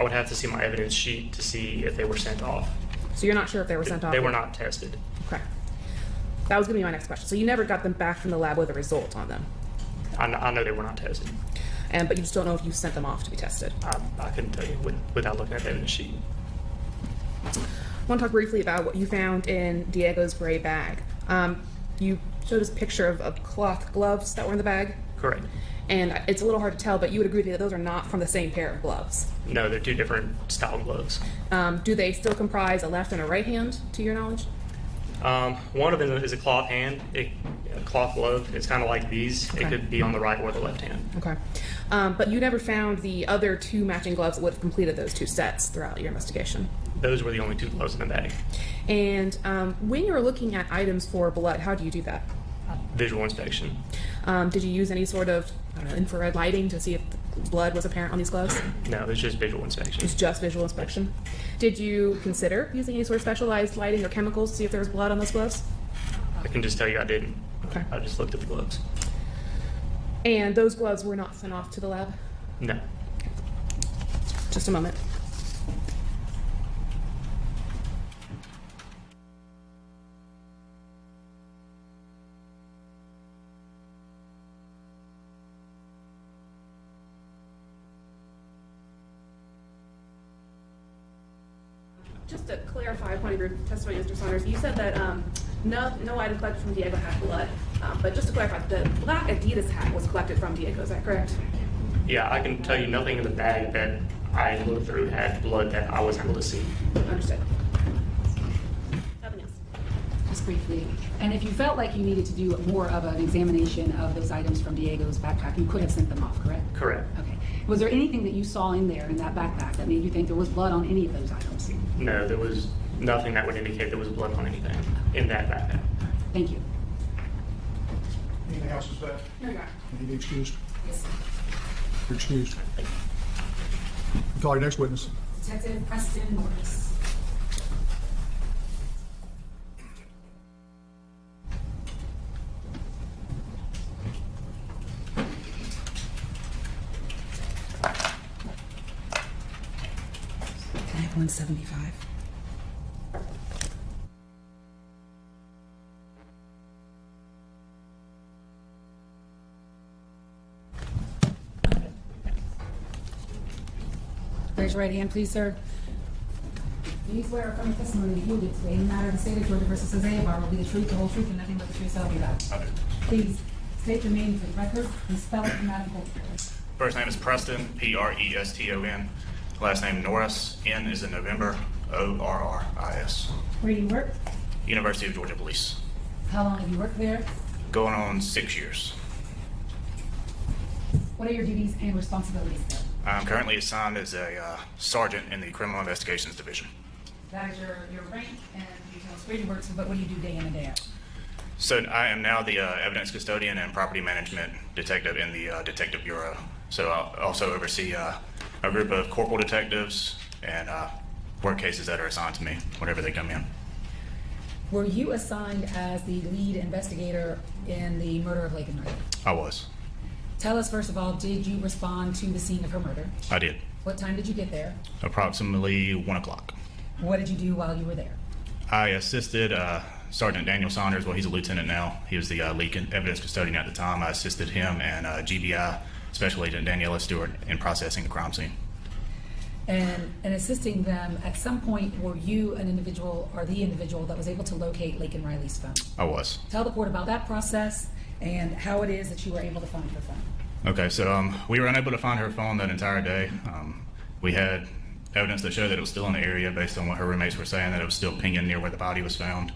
would have to see my evidence sheet to see if they were sent off. So you're not sure if they were sent off? They were not tested. Okay. That was going to be my next question. So you never got them back from the lab with a result on them? I know they were not tested. But you just don't know if you sent them off to be tested? I couldn't tell you without looking at the evidence sheet. I want to talk briefly about what you found in Diego's gray bag. You showed us a picture of cloth gloves that were in the bag? Correct. And it's a little hard to tell, but you would agree that those are not from the same pair of gloves? No, they're 2 different style gloves. Do they still comprise a left and a right hand, to your knowledge? One of them is a cloth hand, a cloth glove. It's kind of like these. Okay. It could be on the right or the left hand. Okay. But you never found the other 2 matching gloves that would have completed those 2 sets throughout your investigation? Those were the only 2 gloves in the bag. And when you were looking at items for blood, how do you do that? Visual inspection. Did you use any sort of infrared lighting to see if blood was apparent on these gloves? No, it's just visual inspection. It's just visual inspection. Did you consider using any sort of specialized lighting or chemicals to see if there was blood on those gloves? I can just tell you I didn't. Okay. I just looked at the gloves. And those gloves were not sent off to the lab? No. Just a moment. Just to clarify a point of your testimony, Mr. Saunders, you said that no item collected from Diego had blood. But just to clarify, the black Adidas hat was collected from Diego, is that correct? Yeah, I can tell you nothing in the bag that I looked through had blood that I was able to see. Understood. Nothing else. Just briefly, and if you felt like you needed to do more of an examination of those items from Diego's backpack, you could have sent them off, correct? Correct. Okay. Was there anything that you saw in there in that backpack that made you think there was blood on any of those items? No, there was nothing that would indicate there was blood on anything in that backpack. Thank you. Anything else, Ms. Beck? No, Your Honor. You need excused? Yes, sir. You're excused. Call your next witness. Detective Preston Morris. Can I have 175? Raise your right hand, please, sir. Do you swear affirm the testimony that you will give today in the matter of the state of Georgia versus Isaiah Ibarra will be the truth, the whole truth, and nothing but the truth, so help you God? I do. Please state your name for the record and spell it for Madam Clerk. First name is Preston, Preston. Last name Norris, N is in November, Orris. Where do you work? University of Georgia Police. How long have you worked there? Going on 6 years. What are your duties and responsibilities there? I'm currently assigned as a sergeant in the Criminal Investigations Division. That is your rank, and you tell us where you work, but what do you do day in and day out? So I am now the evidence custodian and property management detective in the Detective Bureau. So I'll also oversee a group of corporal detectives and work cases that are assigned to me whenever they come in. Were you assigned as the lead investigator in the murder of Laken Riley? I was. Tell us, first of all, did you respond to the scene of her murder? I did. What time did you get there? Approximately 1 o'clock. What did you do while you were there? I assisted Sergeant Daniel Saunders. Well, he's a lieutenant now. He was the lead evidence custodian at the time. I assisted him and GBI Special Agent Daniela Stewart in processing the crime scene. And assisting them, at some point, were you an individual or the individual that was able to locate Laken Riley's phone? I was. Tell the court about that process and how it is that you were able to find her phone. Okay, so we were unable to find her phone that entire day. We had evidence that showed that it was still in the area based on what her roommates were saying, that it was still pinging near where the body was found.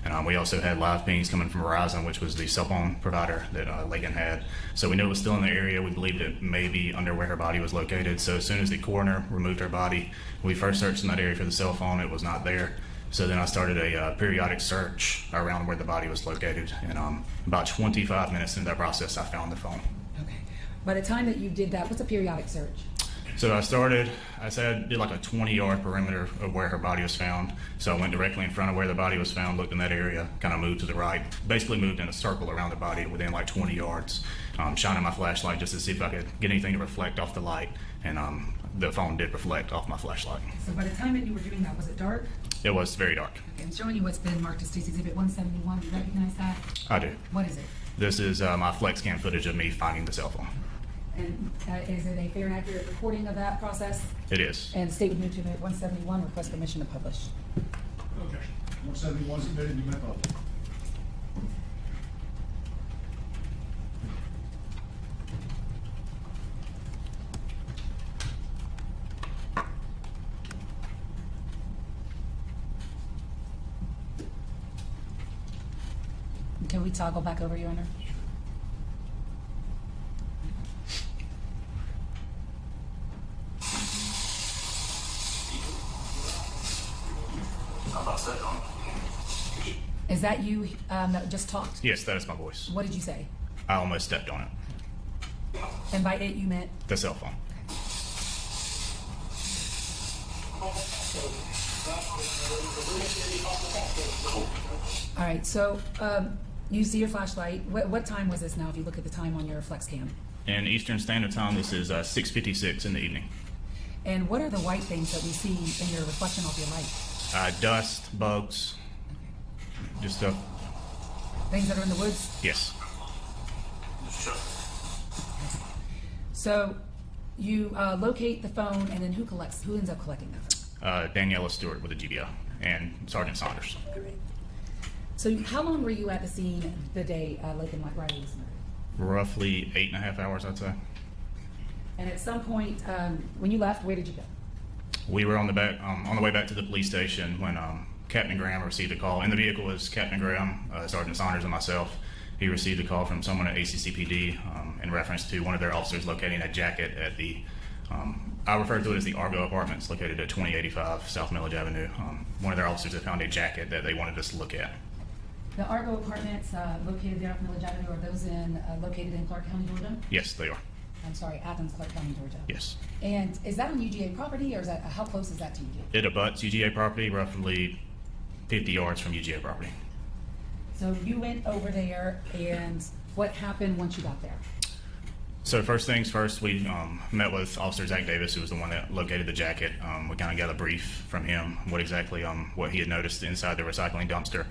And we also had live pings coming from Verizon, which was the cell phone provider that Laken had. So we knew it was still in the area. We believed it may be under where her body was located. So as soon as the coroner removed her body, we first searched in that area for the cell phone. It was not there. So then I started a periodic search around where the body was located. And about 25 minutes into that process, I found the phone. Okay. By the time that you did that, what's a periodic search? So I did like a 20-yard perimeter of where her body was found. So I went directly in front of where the body was found, looked in that area, kind of moved to the right, basically moved in a circle around the body within like 20 yards, shining my flashlight just to see if I could get anything to reflect off the light. And the phone did reflect off my flashlight. So by the time that you were doing that, was it dark? It was very dark. Okay, I'm showing you what's been marked as State's Exhibit 171. Do you recognize that? I do. What is it? This is my flex cam footage of me finding the cell phone. And is it a fair and accurate recording of that process? It is. And State would move to Exhibit 171, request permission to publish. Okay. 171 submitted, you may vote. Can we toggle back over, Your Honor? Is that you that just talked? Yes, that is my voice. What did you say? I almost stepped on it. And by it, you meant? The cell phone. All right, so you see your flashlight. What time was this now, if you look at the time on your flex cam? In Eastern Standard Time, this is 6:56 in the evening. And what are the white things that we see in your reflection off your light? Dust, bugs, just stuff. Things that are in the woods? Yes. So you locate the phone, and then who ends up collecting that phone? Daniela Stewart with the GBI and Sergeant Saunders. Great. So how long were you at the scene the day Laken Riley was murdered? Roughly 8.5 hours, I'd say. And at some point, when you left, where did you go? We were on the way back to the police station when Captain Graham received a call. In the vehicle was Captain Graham, Sergeant Saunders, and myself. He received a call from someone at ACCPD in reference to one of their officers locating a jacket at the, I refer to it as the Argo Apartments, located at 2085 South Millage Avenue. One of their officers had found a jacket that they wanted us to look at. The Argo Apartments located there off Millage Avenue, are those located in Clark County, Georgia? Yes, they are. I'm sorry, Athens, Clark County, Georgia. Yes. And is that on UGA property, or is that, how close is that to UGA? It abuts UGA property, roughly 50 yards from UGA property. So you went over there, and what happened once you got there? So first things first, we met with Officer Zach Davis, who was the one that located the jacket. We kind of got a brief from him, what he had noticed inside the recycling dumpster.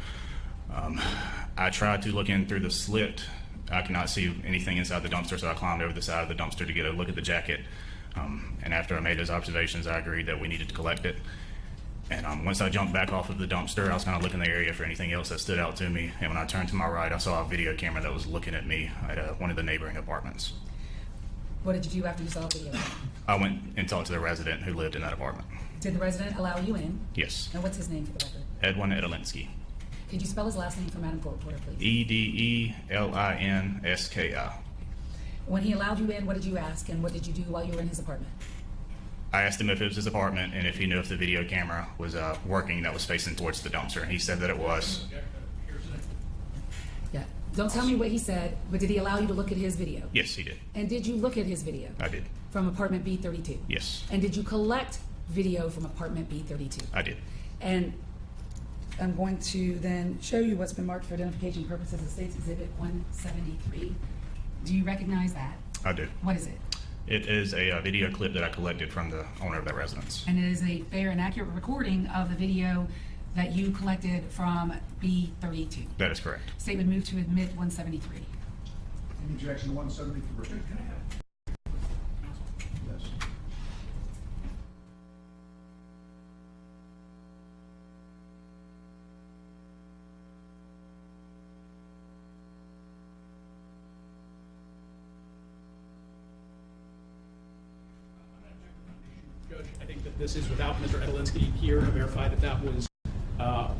I tried to look in through the slit. I could not see anything inside the dumpster, so I climbed over the side of the dumpster to get a look at the jacket. And after I made those observations, I agreed that we needed to collect it. And once I jumped back off of the dumpster, I was kind of looking in the area for anything else that stood out to me. And when I turned to my right, I saw a video camera that was looking at me at one of the neighboring apartments. What did you do after you saw the video? I went and talked to the resident who lived in that apartment. Did the resident allow you in? Yes. And what's his name for the record? Edwin Edelinsky. Could you spell his last name for Madam Court Reporter, please? Edelinsky. When he allowed you in, what did you ask and what did you do while you were in his apartment? I asked him if it was his apartment and if he knew if the video camera was working that was facing towards the dumpster. And he said that it was. Yeah. Don't tell me what he said, but did he allow you to look at his video? Yes, he did. And did you look at his video? I did. From apartment B32? Yes. And did you collect video from apartment B32? I did. And I'm going to then show you what's been marked for identification purposes as State's Exhibit 173. Do you recognize that? I do. What is it? It is a video clip that I collected from the owner of that residence. And it is a fair and accurate recording of the video that you collected from B32. That is correct. State would move to admit 173. Any objection to 173? Yes. Judge, I think that this is without Mr. Edelinsky here to verify that that was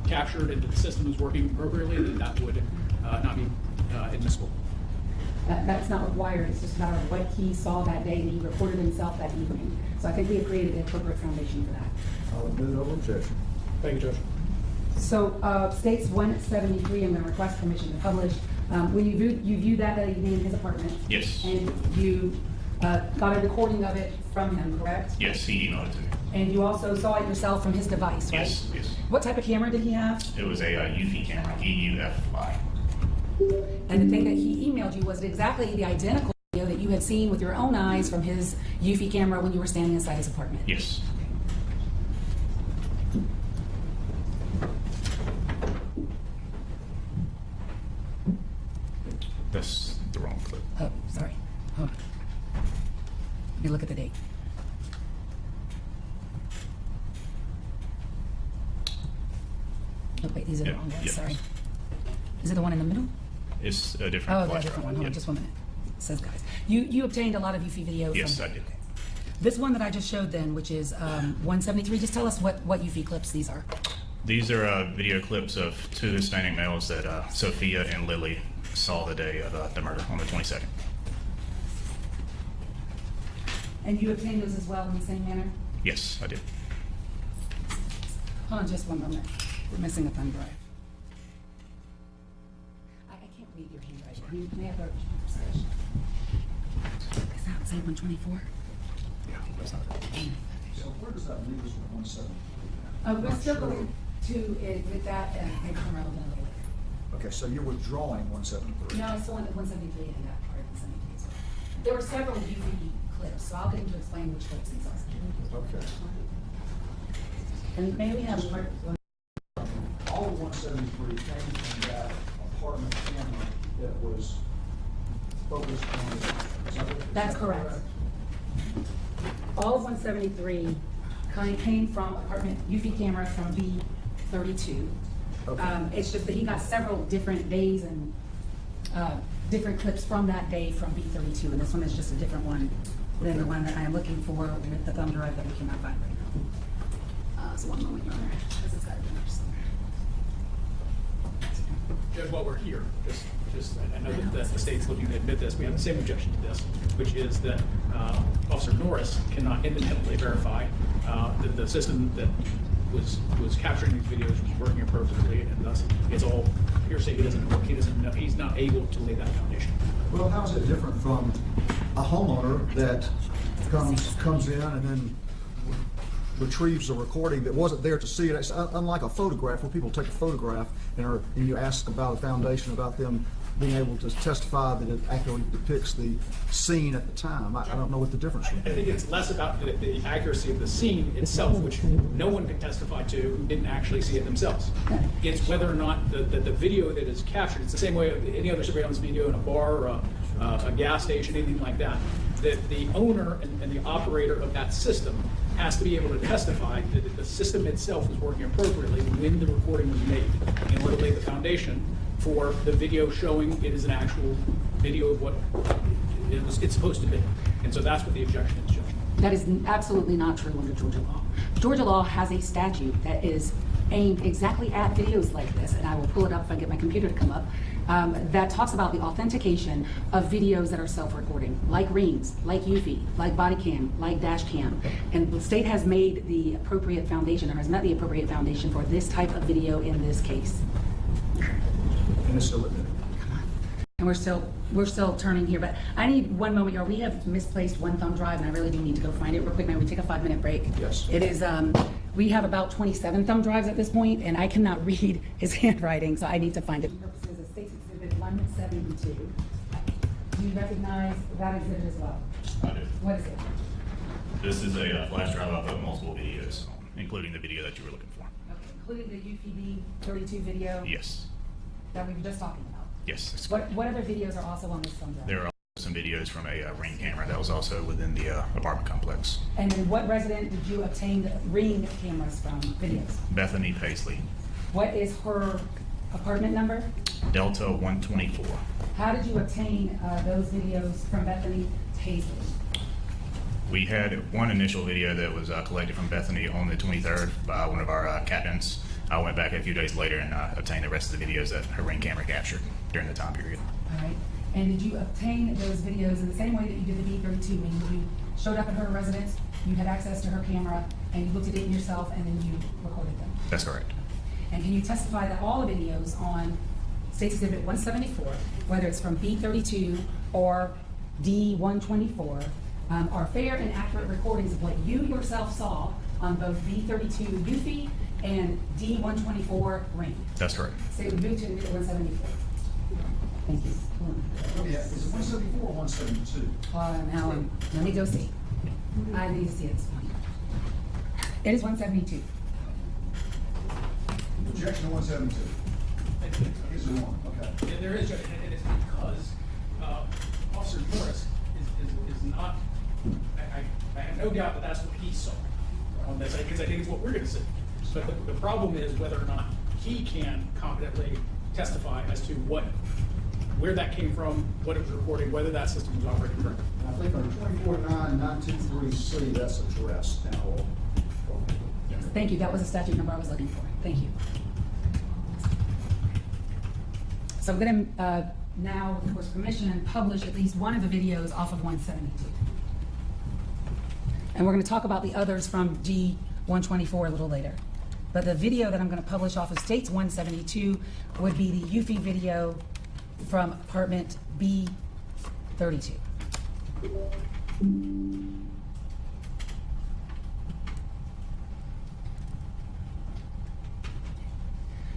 captured and that the system was working appropriately, that would not be admissible. That's not required. It's just a matter of what he saw that day and he reported himself that evening. So I think we have created the appropriate foundation for that. I'll admit over objection. Thank you, Judge. So States 173, I'm going to request permission to publish. When you viewed that evening in his apartment. Yes. And you got a recording of it from him, correct? Yes, he emailed it to me. And you also saw it yourself from his device, right? Yes, yes. What type of camera did he have? It was a UFI camera, EUFI. And the thing that he emailed you, was it exactly the identical video that you had seen with your own eyes from his UFI camera when you were standing inside his apartment? Yes. That's the wrong clip. Oh, sorry. Hold on. Let me look at the date. Oh, wait, these are the Yeah, wrong ones, yes. sorry. Is it the one in the middle? It's a different Oh, flash a different drive. one. Hold on, Yeah. just 1 minute. It says, guys. You obtained a lot of UFI video Yes, from... I did. This one that I just showed then, which is 173, just tell us what UFI clips these are. These are video clips of two Hispanic males that Sophia and Lily saw the day of the murder on the 22nd. And you obtained those as well in the same manner? Yes, I did. Hold on just 1 moment. We're missing a thumb drive. I can't read your handwriting. May I have a percentage? Is that say 124? Yeah. So where does that leave us with 173? We're still going to admit that and maybe come relevant a little later. Okay, so you're withdrawing 173? No, I still want the 173 in that part of the 173 as well. There were several UV clips, so I'll get him to explain which clips these are. Okay. And may we have All of 173 came from that apartment camera that was focused on... That's correct. All of 173 came from apartment UV camera from B32. Okay. It's just that he got several different days and different clips from that day from B32, and this one is just a different one than the one that I am looking for with the thumb drive that we cannot find right now. So 1 moment, Your Honor, because it's got to be up somewhere. Judge, while we're here, I know that the state's looking to admit this, we have the same objection to this, which is that Officer Norris cannot independently verify that the system that was capturing these videos was working appropriately, and thus it's all hearsay. He doesn't work. He doesn't know. He's not able to lay that foundation. Well, how is it different from a homeowner that comes in and then retrieves a recording that wasn't there to see it? It's unlike a photograph where people take a photograph and you ask about a foundation, about them being able to testify that it accurately depicts the scene at the time. I don't know what the difference would be. I think it's less about the accuracy of the scene itself, which no one can testify to who didn't actually see it themselves. It's whether or not the video that is captured, it's the same way of any other surveillance video in a bar or a gas station, anything like that. that the owner and the operator of that system has to be able to testify that the system itself is working appropriately when the recording was made, in order to lay the foundation for the video showing it is an actual video of what it's supposed to be. And so that's what the objection is, Judge. That is absolutely not true under Georgia law. Georgia law has a statute that is aimed exactly at videos like this, and I will pull it up if I get my computer to come up, that talks about the authentication of videos that are self-recording, like rings, like UFI, like body cam, like dash cam. And the state has made the appropriate foundation, or has met the appropriate foundation for this type of video in this case. And it's still admitted. And we're still turning here, but I need one moment, y'all. We have misplaced one thumb drive, and I really do need to go find it real quick. Maybe we take a 5-minute break. Yes. It is, we have about 27 thumb drives at this point, and I cannot read his handwriting, so I need to find it. Purposes of State's Exhibit 172. Do you recognize that exhibit as well? I do. What is it? This is a flash drive. I put multiple videos on, including the video that you were looking for. Okay, including the UPB 32 video Yes. that we were just talking about. Yes. What other videos are also on this thumb drive? There are also some videos from a ring camera that was also within the apartment complex. And then what resident did you obtain the ring cameras from, videos? Bethany Paisley, What is her apartment number? Delta 124. How did you obtain those videos from Bethany Paisley? We had one initial video that was collected from Bethany on the 23rd by one of our captains. I went back a few days later and obtained the rest of the videos that her ring camera captured during the time period. All right. And did you obtain those videos in the same way that you did the B-32, meaning you showed up at her residence, you had access to her camera, and you looked at it yourself, and then you recorded them? That's correct. And can you testify that all the videos on State's Exhibit 174, whether it's from B-32 or D-124, are fair and accurate recordings of what you yourself saw on both B-32 UFI and D-124 ring? That's correct. State would move to Exhibit 174. Thank you. Yeah, is it 174 or 172? Now, let me go see. I need to see at this point. It is 172. Objection to 172. Is there one? Okay. And there is, Judge, and it's because Officer Morris is not, I have no doubt that that's what he saw on this, because I think it's what we're going to see. But the problem is whether or not he can competently testify as to where that came from, what it was recording, whether that system was operating correctly. I think under 249-923C, that's addressed now. Thank you. That was the statute number I was looking for. Thank you. So I'm going to now, with the court's permission, publish at least one of the videos off of 172. And we're going to talk about the others from D-124 a little later. But the video that I'm going to publish off of State's 172 would be the UFI video from apartment B-32.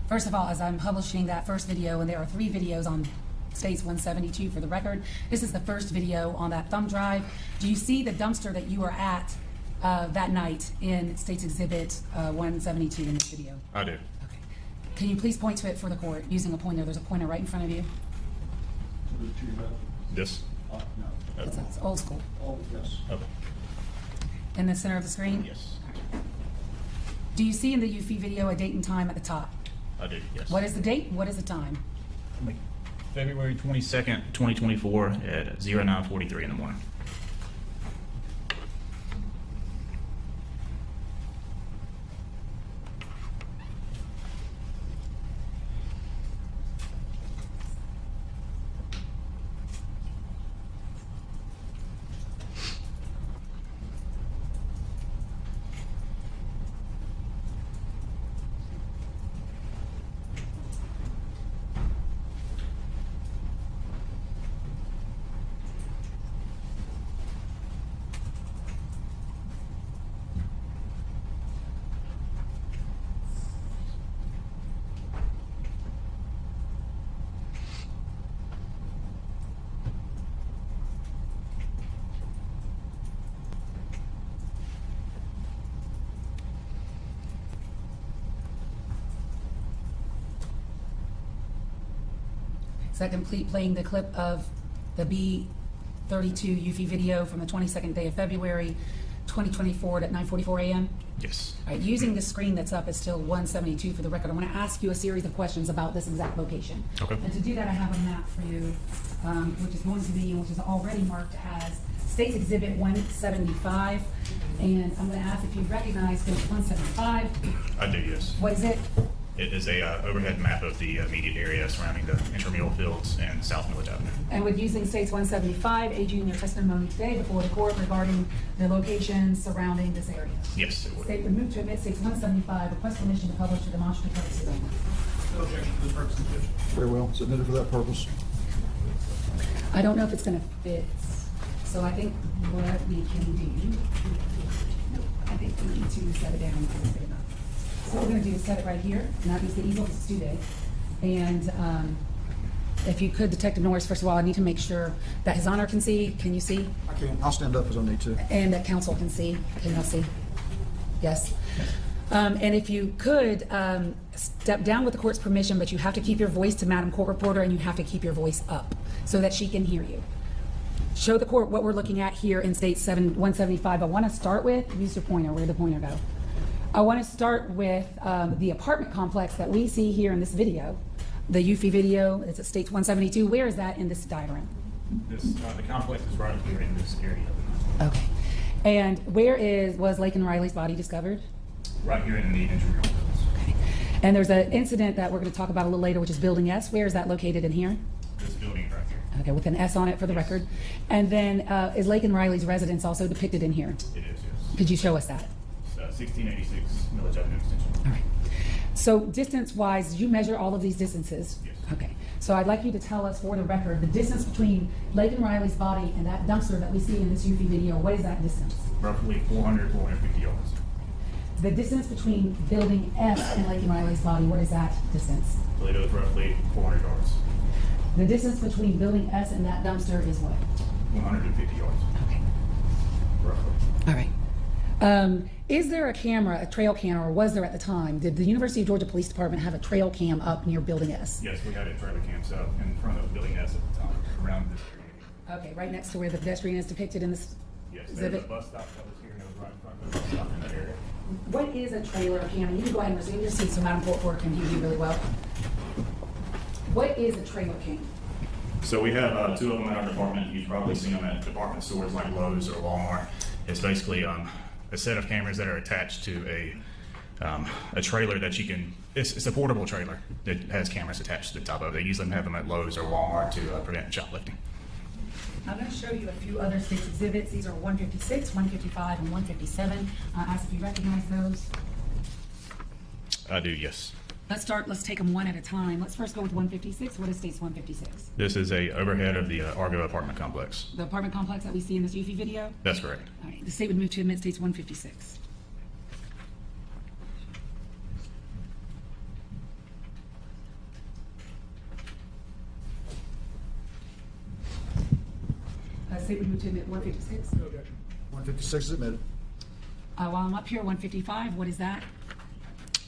First of all, as I'm publishing that first video, and there are 3 videos on State's 172 for the record, this is the first video on that thumb drive. Do you see the dumpster that you were at that night in State's Exhibit 172 in this video? I do. Okay. Can you please point to it for the court using a pointer? There's a pointer right in front of you. This? No. It's old school. Oh, yes. Okay. In the center of the screen? Yes. Do you see in the UFI video a date and time at the top? I do, yes. What is the date? What is the time? February 22nd, 2024 at 09:43 in the morning. Is that complete playing the clip of the 32 UFI video from the 22nd day of February, 2024 at 9:44 a.m.? Yes. All right, using the screen that's up is still 172 for the record. I want to ask you a series of questions about this exact location. Okay. And to do that, I have a map for you, which is already marked as State's Exhibit 175. And I'm going to ask if you recognize page 175. I do, yes. What is it? It is a overhead map of the immediate area surrounding the intramural fields and South Village Avenue. And with using State's 175, aid you in your testimony today before the court regarding the locations surrounding this area. Yes, it would. State would move to admit State's 175, request permission to publish for demonstrative purposes only. No objection to this purpose, Judge. Very well, submitted for that purpose. I don't know if it's gonna fit, so I think what we can do, I think we need to set it down. So what we're gonna do is set it right here, not use the easel, because it's too big. And if you could, Detective Norris, first of all, I need to make sure that His Honor can see. Can you see? I can, I'll stand up as I need to. And that counsel can see. Can y'all see? Yes. And if you could, step down with the court's permission, but you have to keep your voice to Madam Court Reporter, and you have to keep your voice up so that she can hear you. Show the court what we're looking at here in State 175. I want to start with, use your pointer, where'd the pointer go? I want to start with the apartment complex that we see here in this video, the UFI video. It's at States 172. Where is that in this diagram? The complex is right here in this area. Okay. And where was Laken Riley's body discovered? Right here in the intramural fields. Okay. And there's an incident that we're going to talk about a little later, which is Building S. Where is that located in here? This building right here. Okay, with an S on it for the record. And then is Laken Riley's residence also depicted in here? It is, yes. Could you show us that? 1686 Village Avenue Extension. All right. So distance-wise, did you measure all of these distances? Yes. Okay. So I'd like you to tell us for the record, the distance between Laken Riley's body and that dumpster that we see in this UFI video, what is that distance? Roughly 450 yards. The distance between Building S and Laken Riley's body, what is that distance? I believe it was roughly 400 yards. The distance between Building S and that dumpster is what? 150 yards. Okay. Roughly. All right. Is there a camera, a trail cam, or was there at the time? Did the University of Georgia Police Department have a trail cam up near Building S? Yes, we had a trailer cam set up in front of Building S at the time, around this area. Okay, right next to where the pedestrian is depicted in this Yes, there's a exhibit? bus stop that was here, and it was right in front of the bus stop in that area. What is a trailer cam? And you can go ahead and resume your seat so Madam Court Reporter can hear you really well. What is a trailer cam? So we have two of them in our department. You've probably seen them at department stores like Lowe's or Walmart. It's basically a set of cameras that are attached to a trailer that you can. It's a portable trailer that has cameras attached to the top of it. They usually have them at Lowe's or Walmart to prevent shoplifting. I'm going to show you a few other state's exhibits. These are 156, 155, and 157. Ask if you recognize those. I do, yes. Let's take them one at a time. Let's first go with 156. What is State's 156? This is a overhead of the Argo apartment complex. The apartment complex that we see in this UFI video? That's correct. All right, the state would move to admit State's 156. State would move to admit 156. No objection. 156 is admitted. While I'm up here, 155, what is that?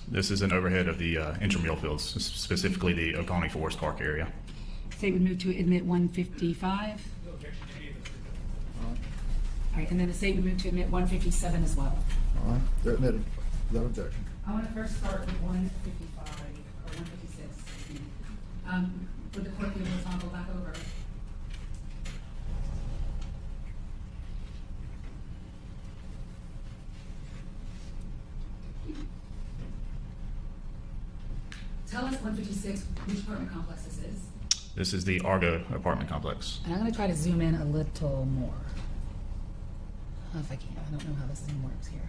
This is an overhead of the intramural fields, specifically the Oconee Forest Park area. State would move to admit 155. No objection to any of this. All right, and then the state would move to admit 157 as well. All right, they're admitted without objection. I want to first start with 155 or 156. Would the clerk be able to toggle back over? Tell us 156, which apartment complex this is. This is the Argo apartment complex. And I'm going to try to zoom in a little more. If I can. I don't know how this Zoom works here.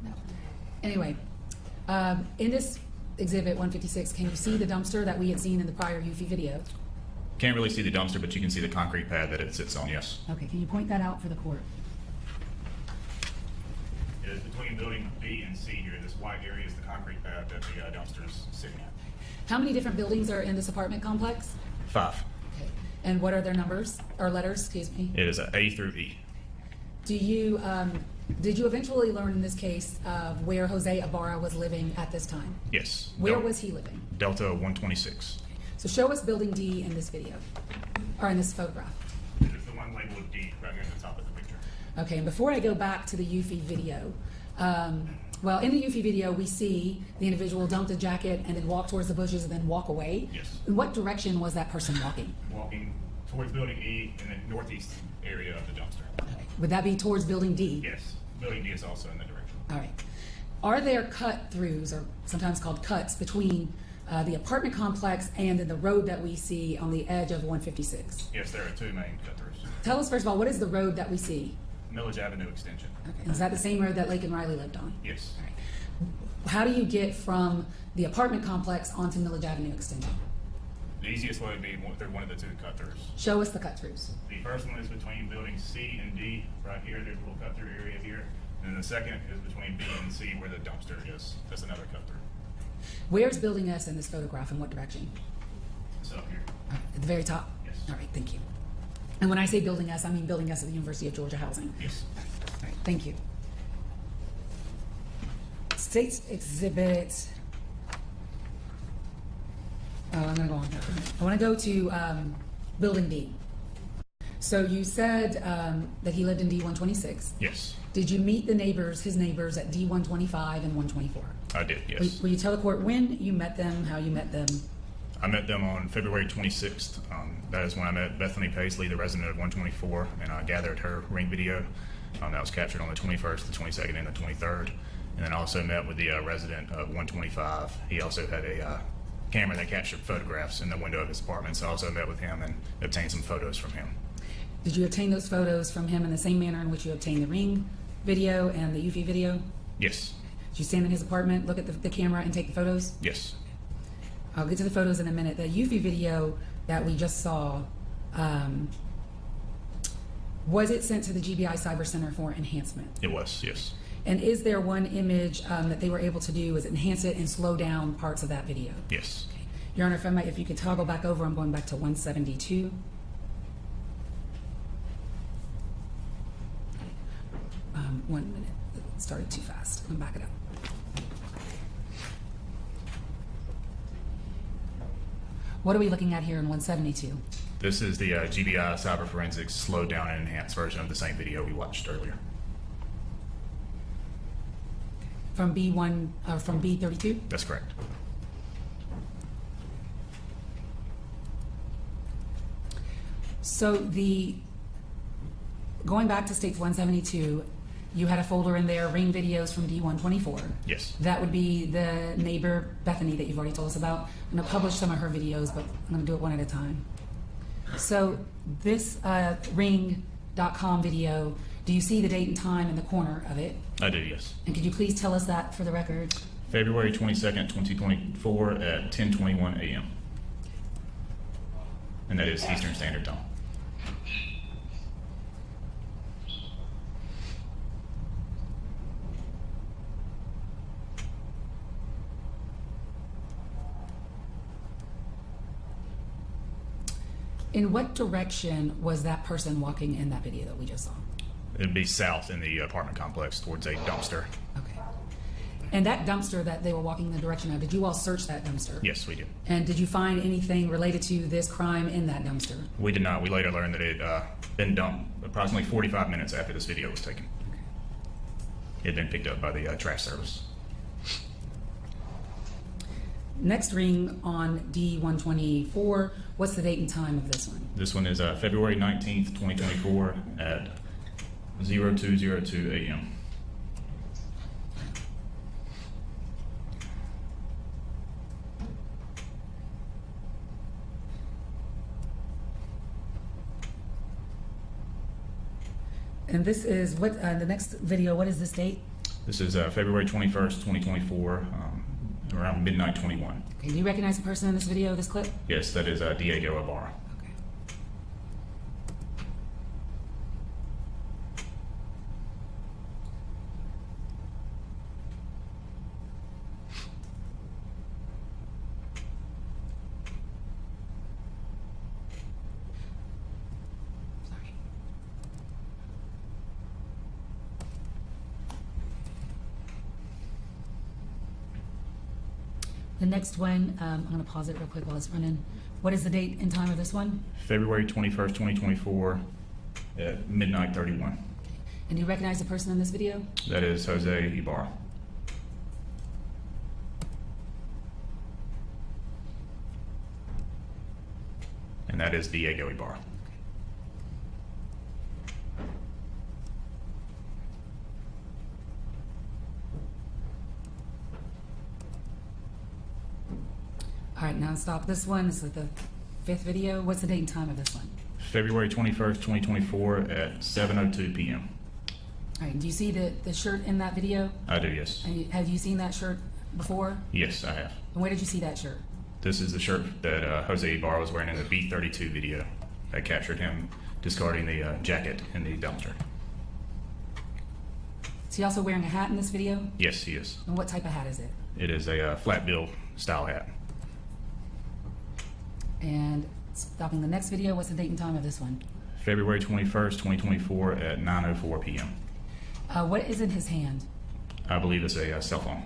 No. Anyway, in this exhibit 156, can you see the dumpster that we had seen in the prior UFI video? Can't really see the dumpster, but you can see the concrete pad that it sits on, yes. Okay, can you point that out for the court? It is between building B and C here. This white area is the concrete pad that the dumpster is sitting at. How many different buildings are in this apartment complex? 5. Okay. And what are their numbers, or letters, excuse me? It is A through E. Did you eventually learn in this case where Jose Ibarra was living at this time? Yes. Where was he living? Delta 126. So show us building D in this video, or in this photograph. labeled D right here at the top of the picture. Okay, and before I go back to the Eufy video, well, in the Eufy video, we see the individual dump the jacket and then walk towards the bushes and then walk away. Yes. In what direction was that person walking? Walking towards building E in the northeast area of the dumpster. Okay. Would that be towards building D? Yes, building D is also in that direction. All right. Are there cut-throughs, or sometimes called cuts, between the apartment complex and then the road that we see on the edge of 156? Yes, there are two main cut-throughs. Tell us, first of all, what is the road that we see? Millage Avenue extension. Okay. Is that the same road that Laken Riley lived on? Yes. All right. How do you get from the apartment complex onto Millage Avenue extension? The easiest way would be through one of the two cut-throughs. Show us the cut-throughs. The first one is between buildings C and D, right here. There's a little cut-through area here. And then the second is between B and C, where the dumpster is. That's another cut-through. Where's building S in this photograph, in what direction? It's up here. All right. At the very top? Yes. All right, thank you. And when I say building S, I mean building S at the University of Georgia Housing. Yes. All right, thank you. State's exhibit. Oh, I'm gonna go on that for a minute. I wanna go to building D. So you said that he lived in D126. Yes, Did you meet the neighbors, his neighbors, at D125 and 124? I did, yes. Will you tell the court when you met them, how you met them? I met them on February 26th. That is when I met Bethany Paisley, the resident of 124, and I gathered her ring video. That was captured on the 21st, the 22nd, and the 23rd. And then I also met with the resident of 125. He also had a camera that captured photographs in the window of his apartment, so I also met with him and obtained some photos from him. Did you obtain those photos from him in the same manner in which you obtained the ring video and the Eufy video? Yes, Did you stand in his apartment, look at the camera, and take the photos? yes. I'll get to the photos in a minute. The Eufy video that we just saw, was it sent to the GBI Cyber Center for enhancement? It was, yes. And is there one image that they were able to do is enhance it and slow down parts of that video? Yes. Your Honor, if you could toggle back over, I'm going back to 172. One minute, it started too fast. I'm back it up. What are we looking at here in 172? This is the GBI Cyber Forensics slowed down and enhanced version of the same video we watched earlier. From from B32? That's correct. So going back to States 172, you had a folder in there, ring videos from D124. Yes. That would be the neighbor, Bethany, that you've already told us about. I'm gonna publish some of her videos, but I'm gonna do it one at a time. So this ring.com video, do you see the date and time in the corner of it? I do, yes. And could you please tell us that for the record? February 22nd, 2024 at 10:21 a.m. And that is Eastern Standard Time. In what direction was that person walking in that video that we just saw? It'd be south in the apartment complex towards a dumpster. Okay. And that dumpster that they were walking in the direction of, did you all search that dumpster? Yes, we did. And did you find anything related to this crime in that dumpster? We did not. We later learned that it had been dumped approximately 45 minutes after this video was taken. It had been picked up by the trash service. Next ring on D124, what's the date and time of this one? This one is February 19th, 2024 at 02:02 a.m. And this is what, the next video, what is this date? This is February 21st, 2024, around midnight 21. Okay, do you recognize the person in this video, this clip? Yes, that is Diego Ibarra. Okay. Sorry. The next one, I'm going to pause it real quick while it's running. What is the date and time of this one? February 21st, 2024 at midnight 31. And do you recognize the person in this video? That is Jose Ibarra. And that is Diego Ibarra. All right, now stop. This one is the 5th video. What's the date and time of this one? February 21st, 2024 at 7:02 p.m. All right, do you see the shirt in that video? I do, yes. And have you seen that shirt before? Yes, I have. And where did you see that shirt? This is the shirt that Jose Ibarra was wearing in the B-32 video that captured him discarding the jacket in the dumpster. Is he also wearing a hat in this video? Yes, he is. And what type of hat is it? It is a flat bill style hat. And stopping the next video, what's the date and time of this one? February 21st, 2024 at 9:04 p.m. What is in his hand? I believe it's a cell phone.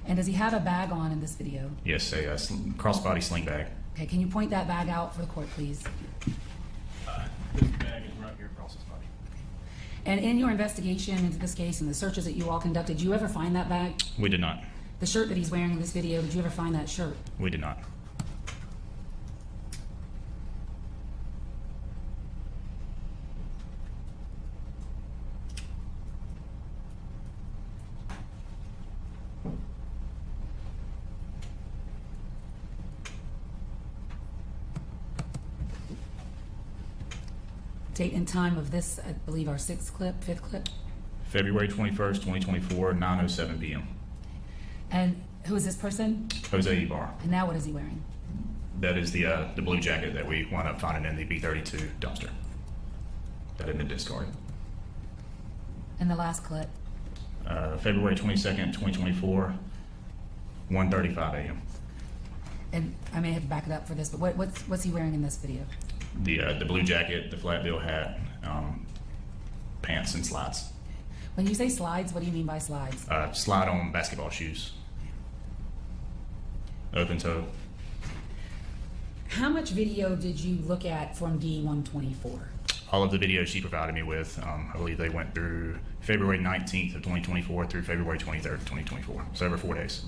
And does he have a bag on in this video? Yes, a crossbody sling bag. Okay, can you point that bag out for the court, please? This bag is right here across his body. And in your investigation into this case and the searches that you all conducted, did you ever find that bag? We did not. The shirt that he's wearing in this video, did you ever find that shirt? We did not. Date and time of this, I believe, our 5th clip. February 21st, 2024, 9:07 p.m. And who is this person? Jose Ibarra. And now what is he wearing? That is the blue jacket that we wound up finding in the B-32 dumpster. That had been discarded. And the last clip? February 22nd, 2024, 1:35 a.m. And I may have to back it up for this, but what's he wearing in this video? The blue jacket, the flat bill hat, pants and slides. When you say slides, what do you mean by slides? Slide on basketball shoes. Open toe. How much video did you look at from D124? All of the videos she provided me with, I believe they went through February 19th of 2024 through February 23rd of 2024. So over 4 days.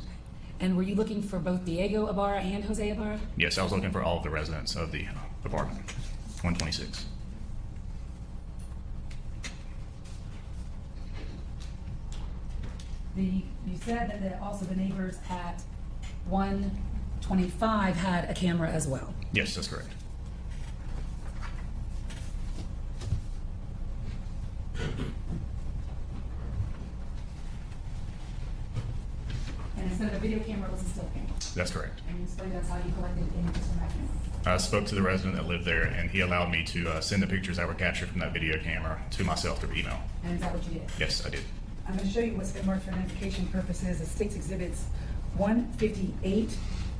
And were you looking for both Diego Ibarra and Jose Ibarra? Yes, I was looking for all of the residents of the apartment, 126. You said that also the neighbors at 125 had a camera as well. Yes, that's correct. And instead of a video camera, it was a still camera. That's correct. And you explained that's how you collected images from that camera. I spoke to the resident that lived there, and he allowed me to send the pictures that were captured from that video camera to myself through email. And is that what you did? Yes, I did. I'm going to show you what's been marked for identification purposes as State's Exhibits 158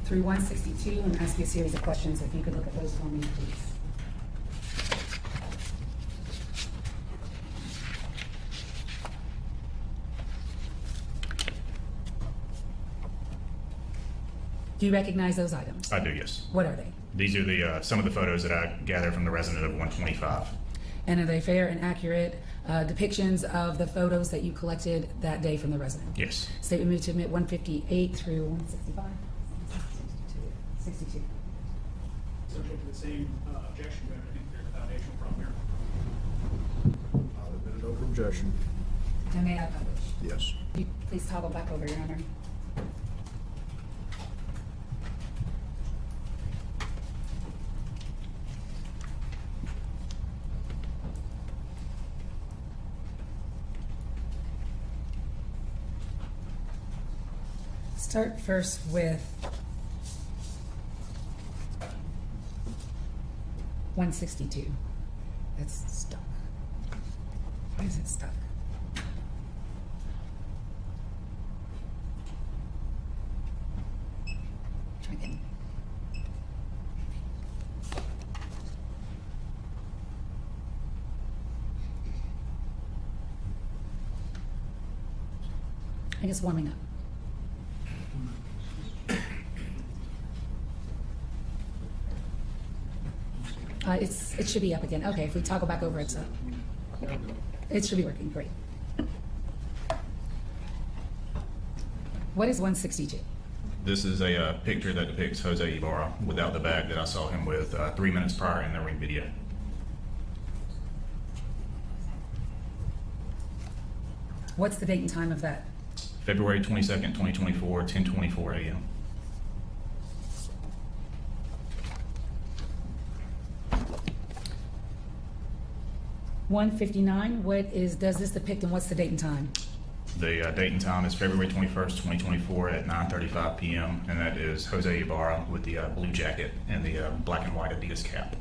through 162 and ask you a series of questions. If you could look at those for me, please. Do you recognize those items? I do, yes. What are they? These are the some of the photos that I gathered from the resident of 125. And are they fair and accurate depictions of the photos that you collected that day from the resident? Yes. State would move to admit 158 through 165? 62. Subject to the same objection, but I think there's a foundational problem here. I'll admit it over objection. And may I publish? Yes. You please toggle back over, Your Honor. Start first with 162. It's stuck. Why is it stuck? Try again. I think it's warming up. It should be up again. Okay, if we toggle back over, it's up. It should be working, great. What is 162? This is a picture that depicts Jose Ibarra without the bag that I saw him with 3 minutes prior in the ring video. What's the date and time of that? February 22nd, 2024, 10:24 a.m. $159, does this depict and what's the date and time? The date and time is February 21st, 2024 at 9:35 p.m. and that is Jose Ibarra with the blue jacket and the black and white Adidas cap.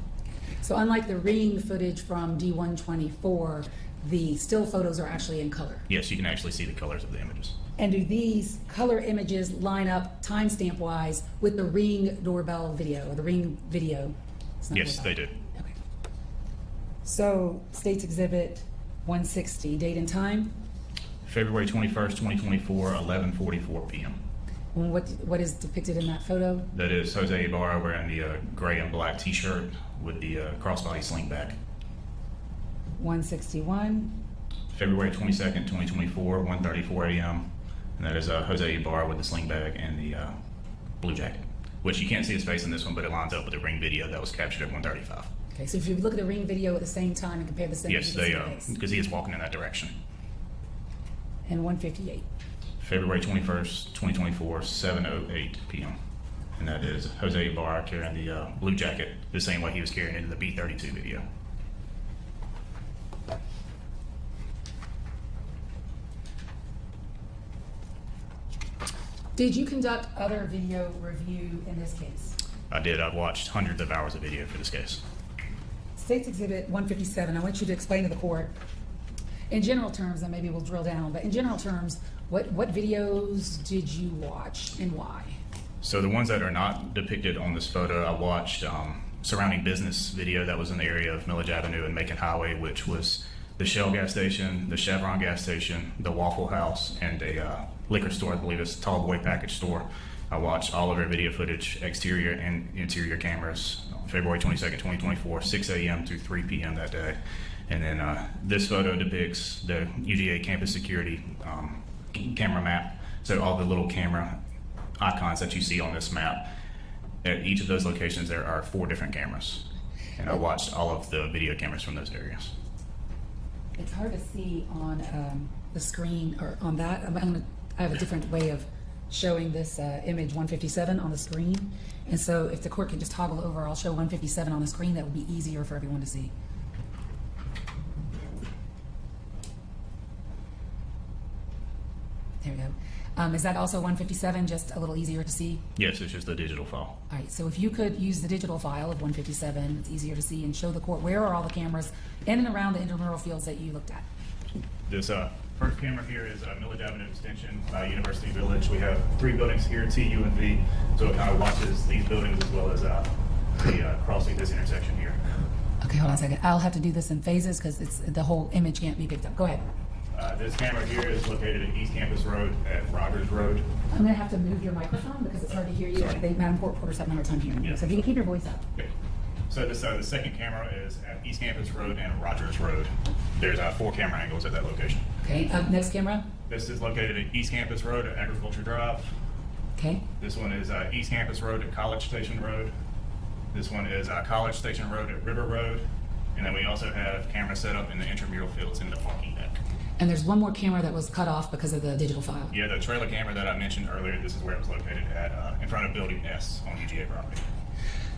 So unlike the ring footage from D124, the still photos are actually in color. Yes, you can actually see the colors of the images. And do these color images line up timestamp wise with the ring doorbell video or the ring video? It's not Yes, doorbell. they do. Okay. So State's Exhibit 160, date and time? February 21st, 2024, 11:44 p.m. And what is depicted in that photo? That is Jose Ibarra wearing the gray and black t-shirt with the crossbody sling back. 161. February 22nd, 2024, 1:34 a.m. And that is Jose Ibarra with the sling bag and the blue jacket, which you can't see his face in this one, but it lines up with the ring video that was captured at 1:35. Okay, so if you look at the ring video at the same time and compare the same, Yes, they because he is walking in that direction. And 158. February 21st, 2024, 7:08 p.m. And that is Jose Ibarra carrying the blue jacket the same way he was carrying it in the B-32 video. Did you conduct other video review in this case? I did. I've watched hundreds of hours of video for this case. State's Exhibit 157, I want you to explain to the court, in general terms, and maybe we'll drill down, but in general terms, what videos did you watch and why? So the ones that are not depicted on this photo, I watched surrounding business video that was in the area of Millage Avenue and Macon Highway, which was the Shell gas station, the Chevron gas station, the Waffle House, and a liquor store, I believe it's Tall Boy Package Store. I watched all of their video footage, exterior and interior cameras, February 22nd, 2024, 6 a.m. through 3 p.m. that day. And then this photo depicts the UGA campus security camera map. So all the little camera icons that you see on this map, at each of those locations there are 4 different cameras. And I watched all of the video cameras from those areas. It's hard to see on the screen or on that. I have a different way of showing this image 157 on the screen. And so if the court can just toggle over, I'll show 157 on the screen. That would be easier for everyone to see. There we go. Is that also 157, just a little easier to see? Yes, it's just the digital file. All right, so if you could use the digital file of 157, it's easier to see, and show the court where are all the cameras in and around the intramural fields that you looked at. This first camera here is Millage Avenue Extension by University Village. We have 3 buildings here, T, U, and V, so it kind of watches these buildings as well as the crossing this intersection here. Okay, hold on a second. I'll have to do this in phases because the whole image can't be picked up. Go ahead. This camera here is located at East Campus Road at Rogers Road. I'm going to have to move your microphone because it's hard to hear you. Madam Court Reporter's having a hard time hearing you. Yes. So if you can keep your voice up. Okay. So this, the second camera is at East Campus Road and Rogers Road. There's 4 camera angles at that location. Okay, next camera. This is located at East Campus Road at Agriculture Drive. Okay. This one is East Campus Road at College Station Road. This one is College Station Road at River Road. And then we also have cameras set up in the intramural fields in the parking deck. And there's one more camera that was cut off because of the digital file. Yeah, the trailer camera that I mentioned earlier, this is where it was located at, in front of Building S on UGA property.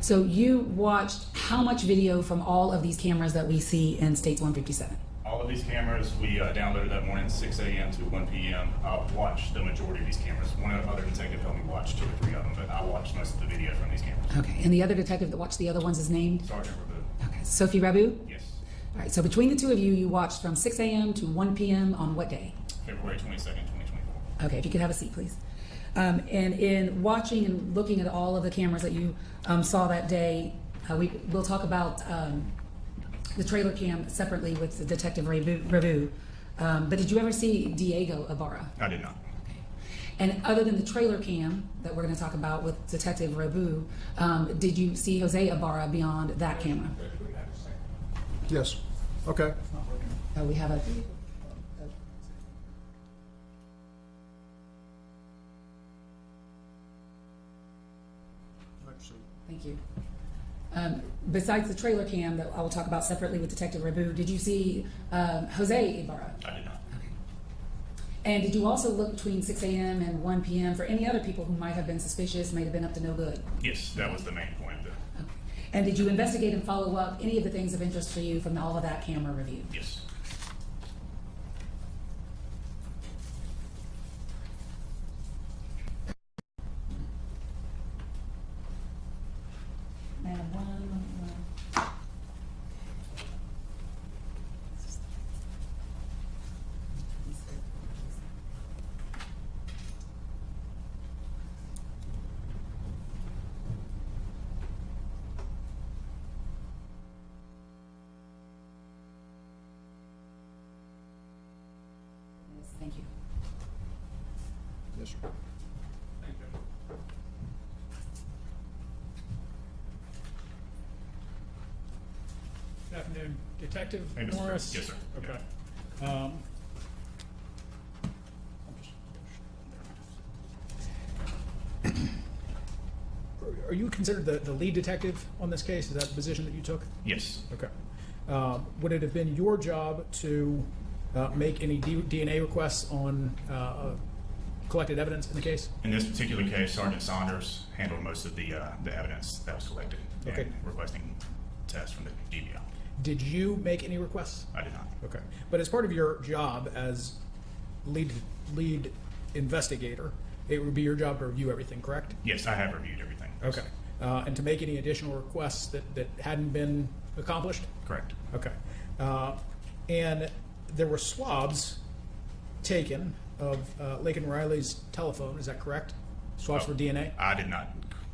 So you watched how much video from all of these cameras that we see in States 157? All of these cameras we downloaded that morning, 6 a.m. to 1 p.m. I watched the majority of these cameras. One other detective helped me watch 2 or 3 of them, but I watched most of the video from these cameras. Okay, and the other detective that watched the other ones is named? Sergeant Rabu. Okay, Sophie Rabu? Yes. All right, so between the 2 of you, you watched from 6 a.m. to 1 p.m. on what day? February 22nd, 2024. Okay, if you could have a seat, please. And in watching and looking at all of the cameras that you saw that day, we'll talk about the trailer cam separately with the Detective Rabu. But did you ever see Diego Ibarra? I did not. Okay. And other than the trailer cam that we're going to talk about with Detective Rabu, did you see Jose Ibarra beyond that camera? Yes. Okay. We have a. Thank you. Besides the trailer cam that I will talk about separately with Detective Rabu, did you see Jose Ibarra? I did not. And did you also look between 6 a.m. and 1 p.m. for any other people who might have been suspicious, might have been up to no good? Yes, that was the main point of the. And did you investigate and follow up any of the things of interest for you from all of that camera review? Yes. And one. Thank you. Yes, sir. Good afternoon, Detective Hey, Mr. Morris. Yes, sir. Okay. Are you considered the lead detective on this case? Is that the position that you took? Yes. Okay. Would it have been your job to make any DNA requests on collected evidence in the case? In this particular case, Sergeant Saunders handled most of the evidence that was collected Okay. and requesting tests from the GBI. Did you make any requests? I did not. Okay. But as part of your job as lead investigator, it would be your job to review everything, correct? Yes, I have reviewed everything. Okay. And to make any additional requests that hadn't been accomplished? Correct. Okay. And there were swabs taken of Laken Riley's telephone, is that correct? Swabs for DNA? I did not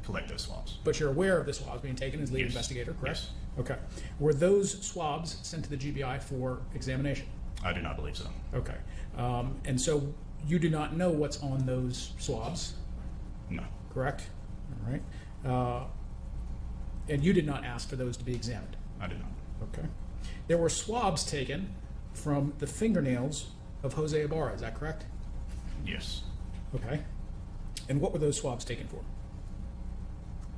collect those swabs. But you're aware of the swabs being taken as lead Yes. investigator, correct? Yes. Okay. Were those swabs sent to the GBI for examination? I do not believe so. Okay. And so you do not know what's on those swabs, No. correct? All right. And you did not ask for those to be examined? I did not. Okay. There were swabs taken from the fingernails of Jose Ibarra, is that correct? Yes. Okay. And what were those swabs taken for?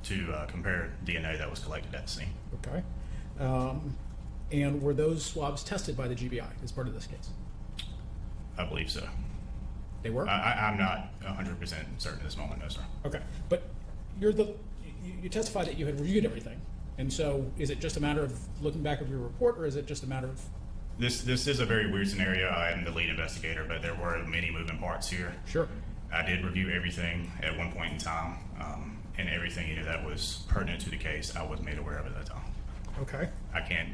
To compare DNA that was collected at the scene. Okay. And were those swabs tested by the GBI as part of this case? I believe so. They were? I'm not 100% certain at this moment, no, sir. Okay. But you testified that you had reviewed everything. And so is it just a matter of looking back of your report, or is it just a matter of... This is a very weird scenario. I am the lead investigator, but there were many moving parts here. Sure. I did review everything at one point in time, and everything that was pertinent to the case, I was made aware of at that time. Okay. I can't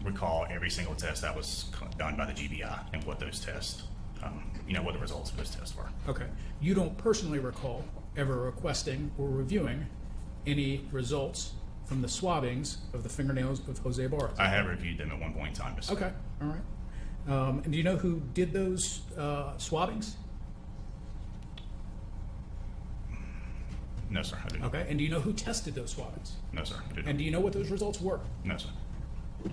recall every single test that was done by the GBI and what those tests, what the results of those tests were. Okay. You don't personally recall ever requesting or reviewing any results from the swabbings of the fingernails of Jose Ibarra? I have reviewed them at one point in time. Yes, sir. Okay. All right. And do you know who did those swabbings? No, sir, I do not. Okay. And do you know who tested those swabbings? No, sir, I do not. And do you know what those results were? No, sir.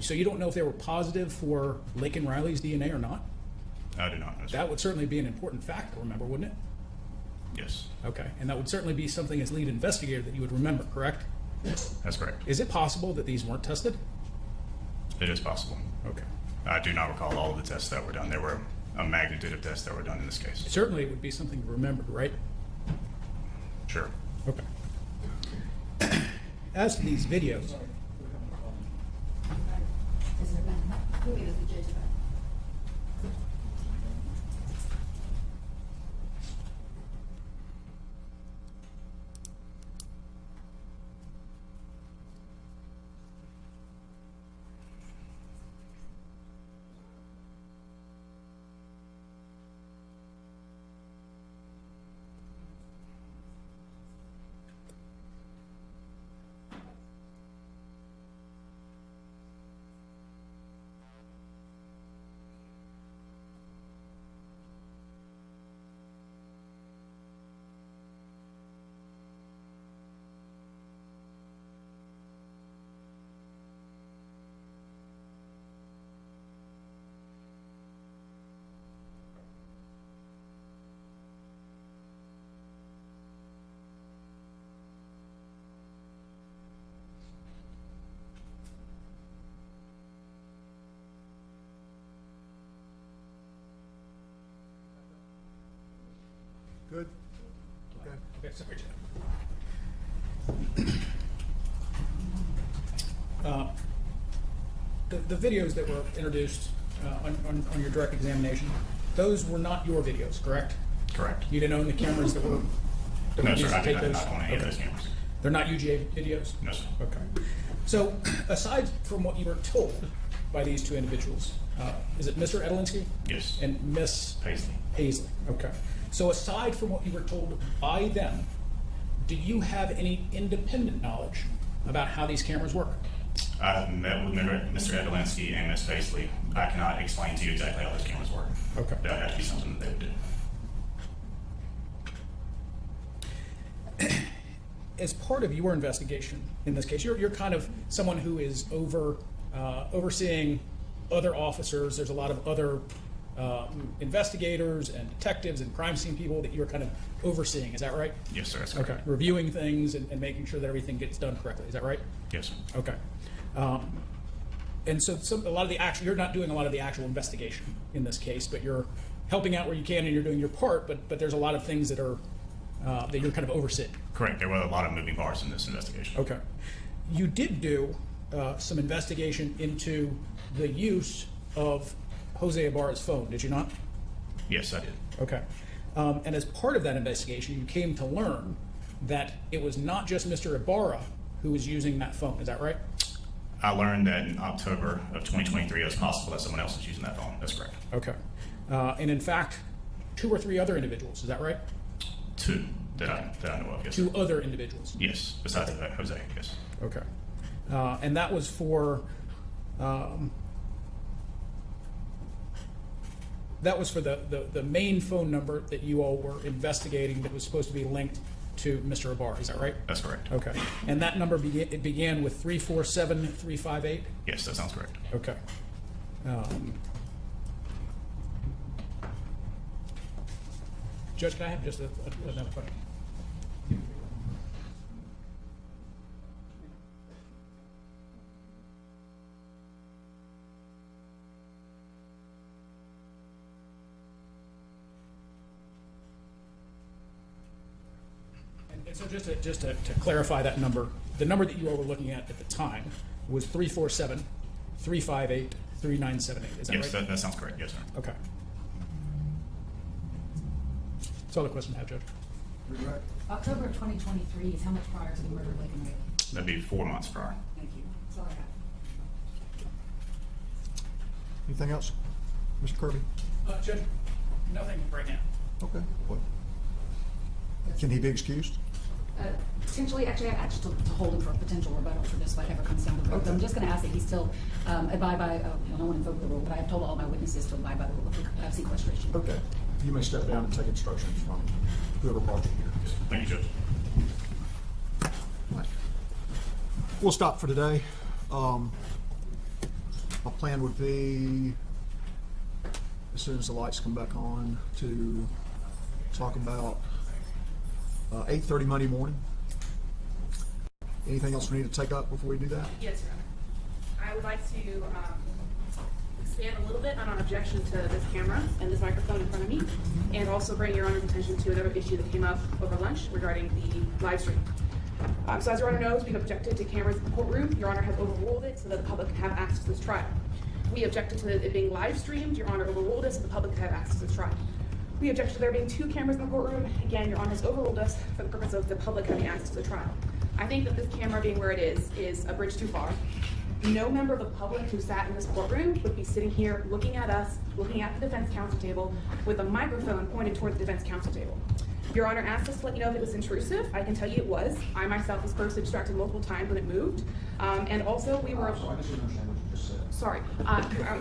So you don't know if they were positive for Laken Riley's DNA or not? I do not, no, sir. That would certainly be an important fact to remember, wouldn't it? Yes, Okay. And that would certainly be something as lead investigator that you would remember, correct? that's correct. Is it possible that these weren't tested? It is possible. Okay. I do not recall all of the tests that were done. There were a magnitude of tests that were done in this case. Certainly it would be something to remember, right? Sure. Okay. As for these videos, Good? Okay. Okay, sorry, Jeff. The videos that were introduced on your direct examination, those were not your videos, correct? Correct. You didn't own the cameras that were No, used sir, to I take did those? not own any of those cameras. They're not UGA videos? No, sir. Okay. So, aside from what you were told by these two individuals, is it Mr. Edelinsky? Yes. And Miss Paisley. Paisley. Okay. So, aside from what you were told by them, do you have any independent knowledge about how these cameras work? I've met with Mr. Edelinsky and Miss Paisley. I cannot explain to you exactly how those cameras work. Okay. That would have to be something that they would do. As part of your investigation in this case, you're kind of someone who is overseeing other officers. There's a lot of other investigators and detectives and crime scene people that you're kind of overseeing. Is that right? Yes, sir. That's correct. Okay. Reviewing things and making sure that everything gets done correctly. Is that right? Yes, sir. Okay. And so a lot of the you're not doing a lot of the actual investigation in this case, but you're helping out where you can and you're doing your part. But there's a lot of things that are that you're kind of overseeing. Correct. There were a lot of moving parts in this investigation. Okay. You did do some investigation into the use of Jose Ibarra's phone, did you not? Yes, I did. Okay. And as part of that investigation, you came to learn that it was not just Mr. Ibarra who was using that phone. Is that right? I learned that in October of 2023 it was possible that someone else was using that phone. That's correct. Okay. And in fact, 2 or 3 other individuals. Is that right? 2 that I know of. Yes. 2 other individuals. Yes, besides Jose. Yes. Okay. And that was for the main phone number that you all were investigating that was supposed to be linked to Mr. Ibarra. Is that right? That's correct. Okay. And that number began with 347-358? Yes, that sounds correct. Okay. Judge, can I have just another question? And so just to clarify that number, the number that you all were looking at the time was 347-358-3978. Is that Yes, right? that sounds correct. Yes, sir. Okay. That's all the question I have, Judge. October of 2023 is how much prior to the murder of Laken Riley? That'd be 4 months prior. Thank you. That's all I have. Anything else? Mr. Kirby? Judge, nothing right now. Okay. What? Can he be excused? Potentially, actually, I asked to hold him for a potential rebuttal for this, whatever comes down the road. But I'm just going to ask that he still abide by, no one invoked the rule, but I have told all my witnesses to abide by the rule of sequestration. Okay. You may step down and take instructions from whoever brought you here. Thank you, Judge. We'll stop for today. My plan would be, as soon as the lights come back on, to talk about 8:30 Monday morning. Anything else we need to take up before we do that? Yes, Your Honor. I would like to expand a little bit on our objection to this camera and this microphone in front of me, and also bring Your Honor's attention to another issue that came up over lunch regarding the live stream. So as Your Honor knows, we've objected to cameras in the courtroom. Your Honor has overruled it so that the public can have access to this trial. We objected to it being live streamed. Your Honor overruled it so the public can have access to this trial. We object to there being 2 cameras in the courtroom. Again, Your Honor has overruled us for the purpose of the public having access to the trial. I think that this camera being where it is a bridge too far. No member of the public who sat in this courtroom would be sitting here looking at us, looking at the defense counsel table with a microphone pointed toward the defense counsel table. Your Honor asked us to let you know if it was intrusive. I can tell you it was. I myself was personally distracted multiple times when it moved. And also we were... Sorry.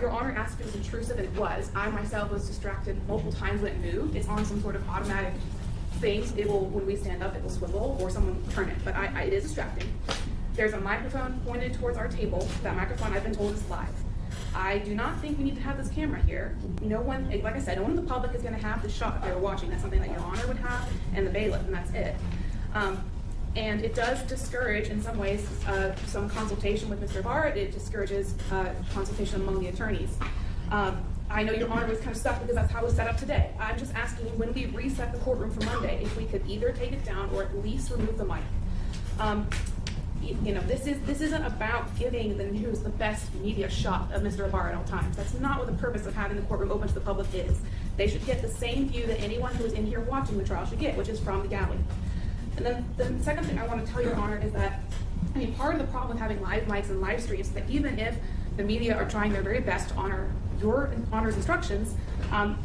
Your Honor asked if it was intrusive, and it was. I myself was distracted multiple times when it moved. It's on some sort of automatic thing. It will, when we stand up, it will swivel or someone will turn it. But it is distracting. There's a microphone pointed towards our table. That microphone, I've been told, is live. I do not think we need to have this camera here. No one, like I said, no one in the public is going to have this shot if they were watching. That's something that Your Honor would have and the bailiff, and that's it. And it does discourage, in some ways, some consultation with Mr. Ibarra. It discourages consultation among the attorneys. I know Your Honor was kind of stuck because that's how it was set up today. I'm just asking you, when we reset the courtroom for Monday, if we could either take it down or at least remove the mic. You know, this isn't about giving the news the best media shot of Mr. Ibarra at all times. That's not what the purpose of having the courtroom open to the public is. They should get the same view that anyone who is in here watching the trial should get, which is from the gallery. And then the second thing I want to tell Your Honor is that, I mean, part of the problem with having live mics and live streams is that even if the media are trying their very best to honor Your Honor's instructions,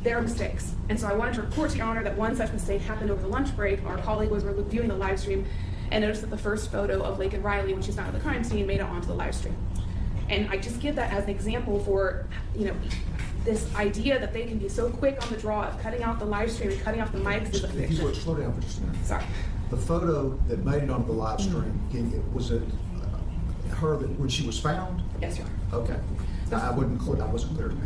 there are mistakes. And so I wanted to report to Your Honor that one such mistake happened over the lunch break. Our colleague was reviewing the live stream and noticed that the first photo of Laken Riley, when she's not at the crime scene, made it onto the live stream. And I just give that as an example for, you know, this idea that they can be so quick on the draw of cutting out the live stream and cutting off the mics is a If you fiction. would, slow down for just a minute. Sorry. The photo that made it onto the live stream, was it her that when she was found? Yes, Your Honor. Okay. I wasn't clear to me.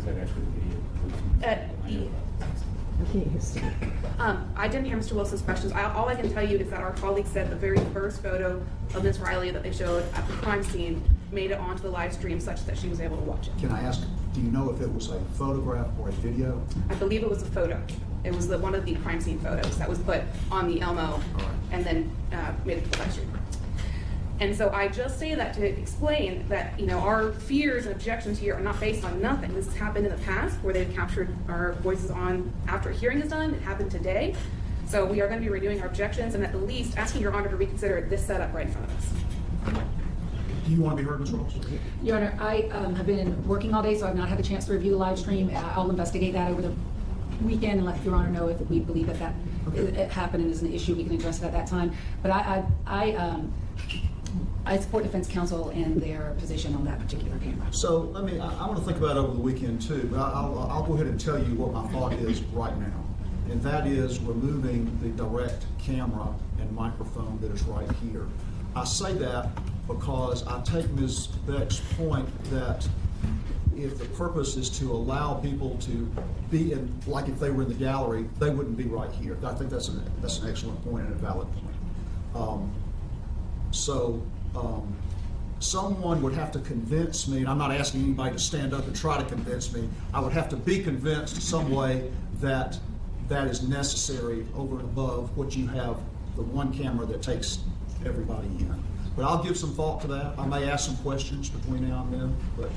I didn't hear Mr. Wilson's questions. All I can tell you is that our colleague said the very first photo of Ms. Riley that they showed at the crime scene made it onto the live stream such that she was able to watch it. Can I ask, do you know if it was a photograph or a video? I believe it was a photo. It was one of the crime scene photos that was put on the Elmo and then made it to the live stream. And so I just say that to explain that, you know, our fears and objections here are not based on nothing. This has happened in the past where they've captured our voices on after a hearing is done. It happened today. So we are going to be renewing our objections and at the least asking Your Honor to reconsider this setup right in front of us. Do you want to be heard, Ms. Ross? Your Honor, I have been working all day, so I've not had a chance to review the live stream. I'll investigate that over the weekend and let Your Honor know if we believe that it happened and is an issue. We can address it at that time. But I support defense counsel and their position on that particular camera. So, I mean, I want to think about it over the weekend too, but I'll go ahead and tell you what my thought is right now. And that is removing the direct camera and microphone that is right here. I say that because I take Ms. Beck's point that if the purpose is to allow people to be in, like if they were in the gallery, they wouldn't be right here. I think that's an excellent point and a valid point. Someone would have to convince me, and I'm not asking anybody to stand up and try to convince me, I would have to be convinced some way that that is necessary over and above what you have, the one camera that takes everybody in. But I'll give some thought to that. I may ask some questions between now and then, but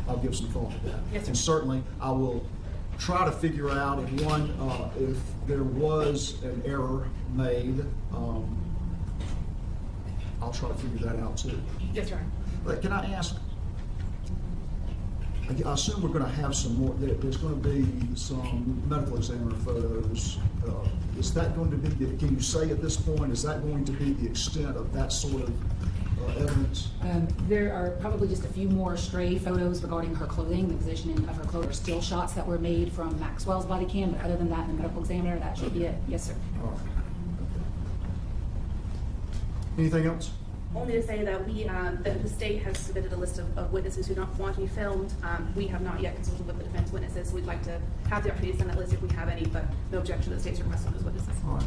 I'll give some thought to that. Yes, sir. And certainly I will try to figure out if there was an error made, I'll try to figure that out too. Yes, Your Honor. But can I ask, I assume we're going to have some more, there's going to be some medical examiner photos. Is that going to be, can you say at this point, is that going to be the extent of that sort of evidence? There are probably just a few more stray photos regarding her clothing, the positioning of her clothing, or still shots that were made from Maxwell's body cam, but other than that, the medical examiner, that should be it. Yes, sir. All right. Anything else? Only to say that the state has submitted a list of witnesses who don't want to be filmed. We have not yet consulted with the defense witnesses, so we'd like to have the opportunity to send that list if we have any, but no objection to the state's request on those witnesses. All right.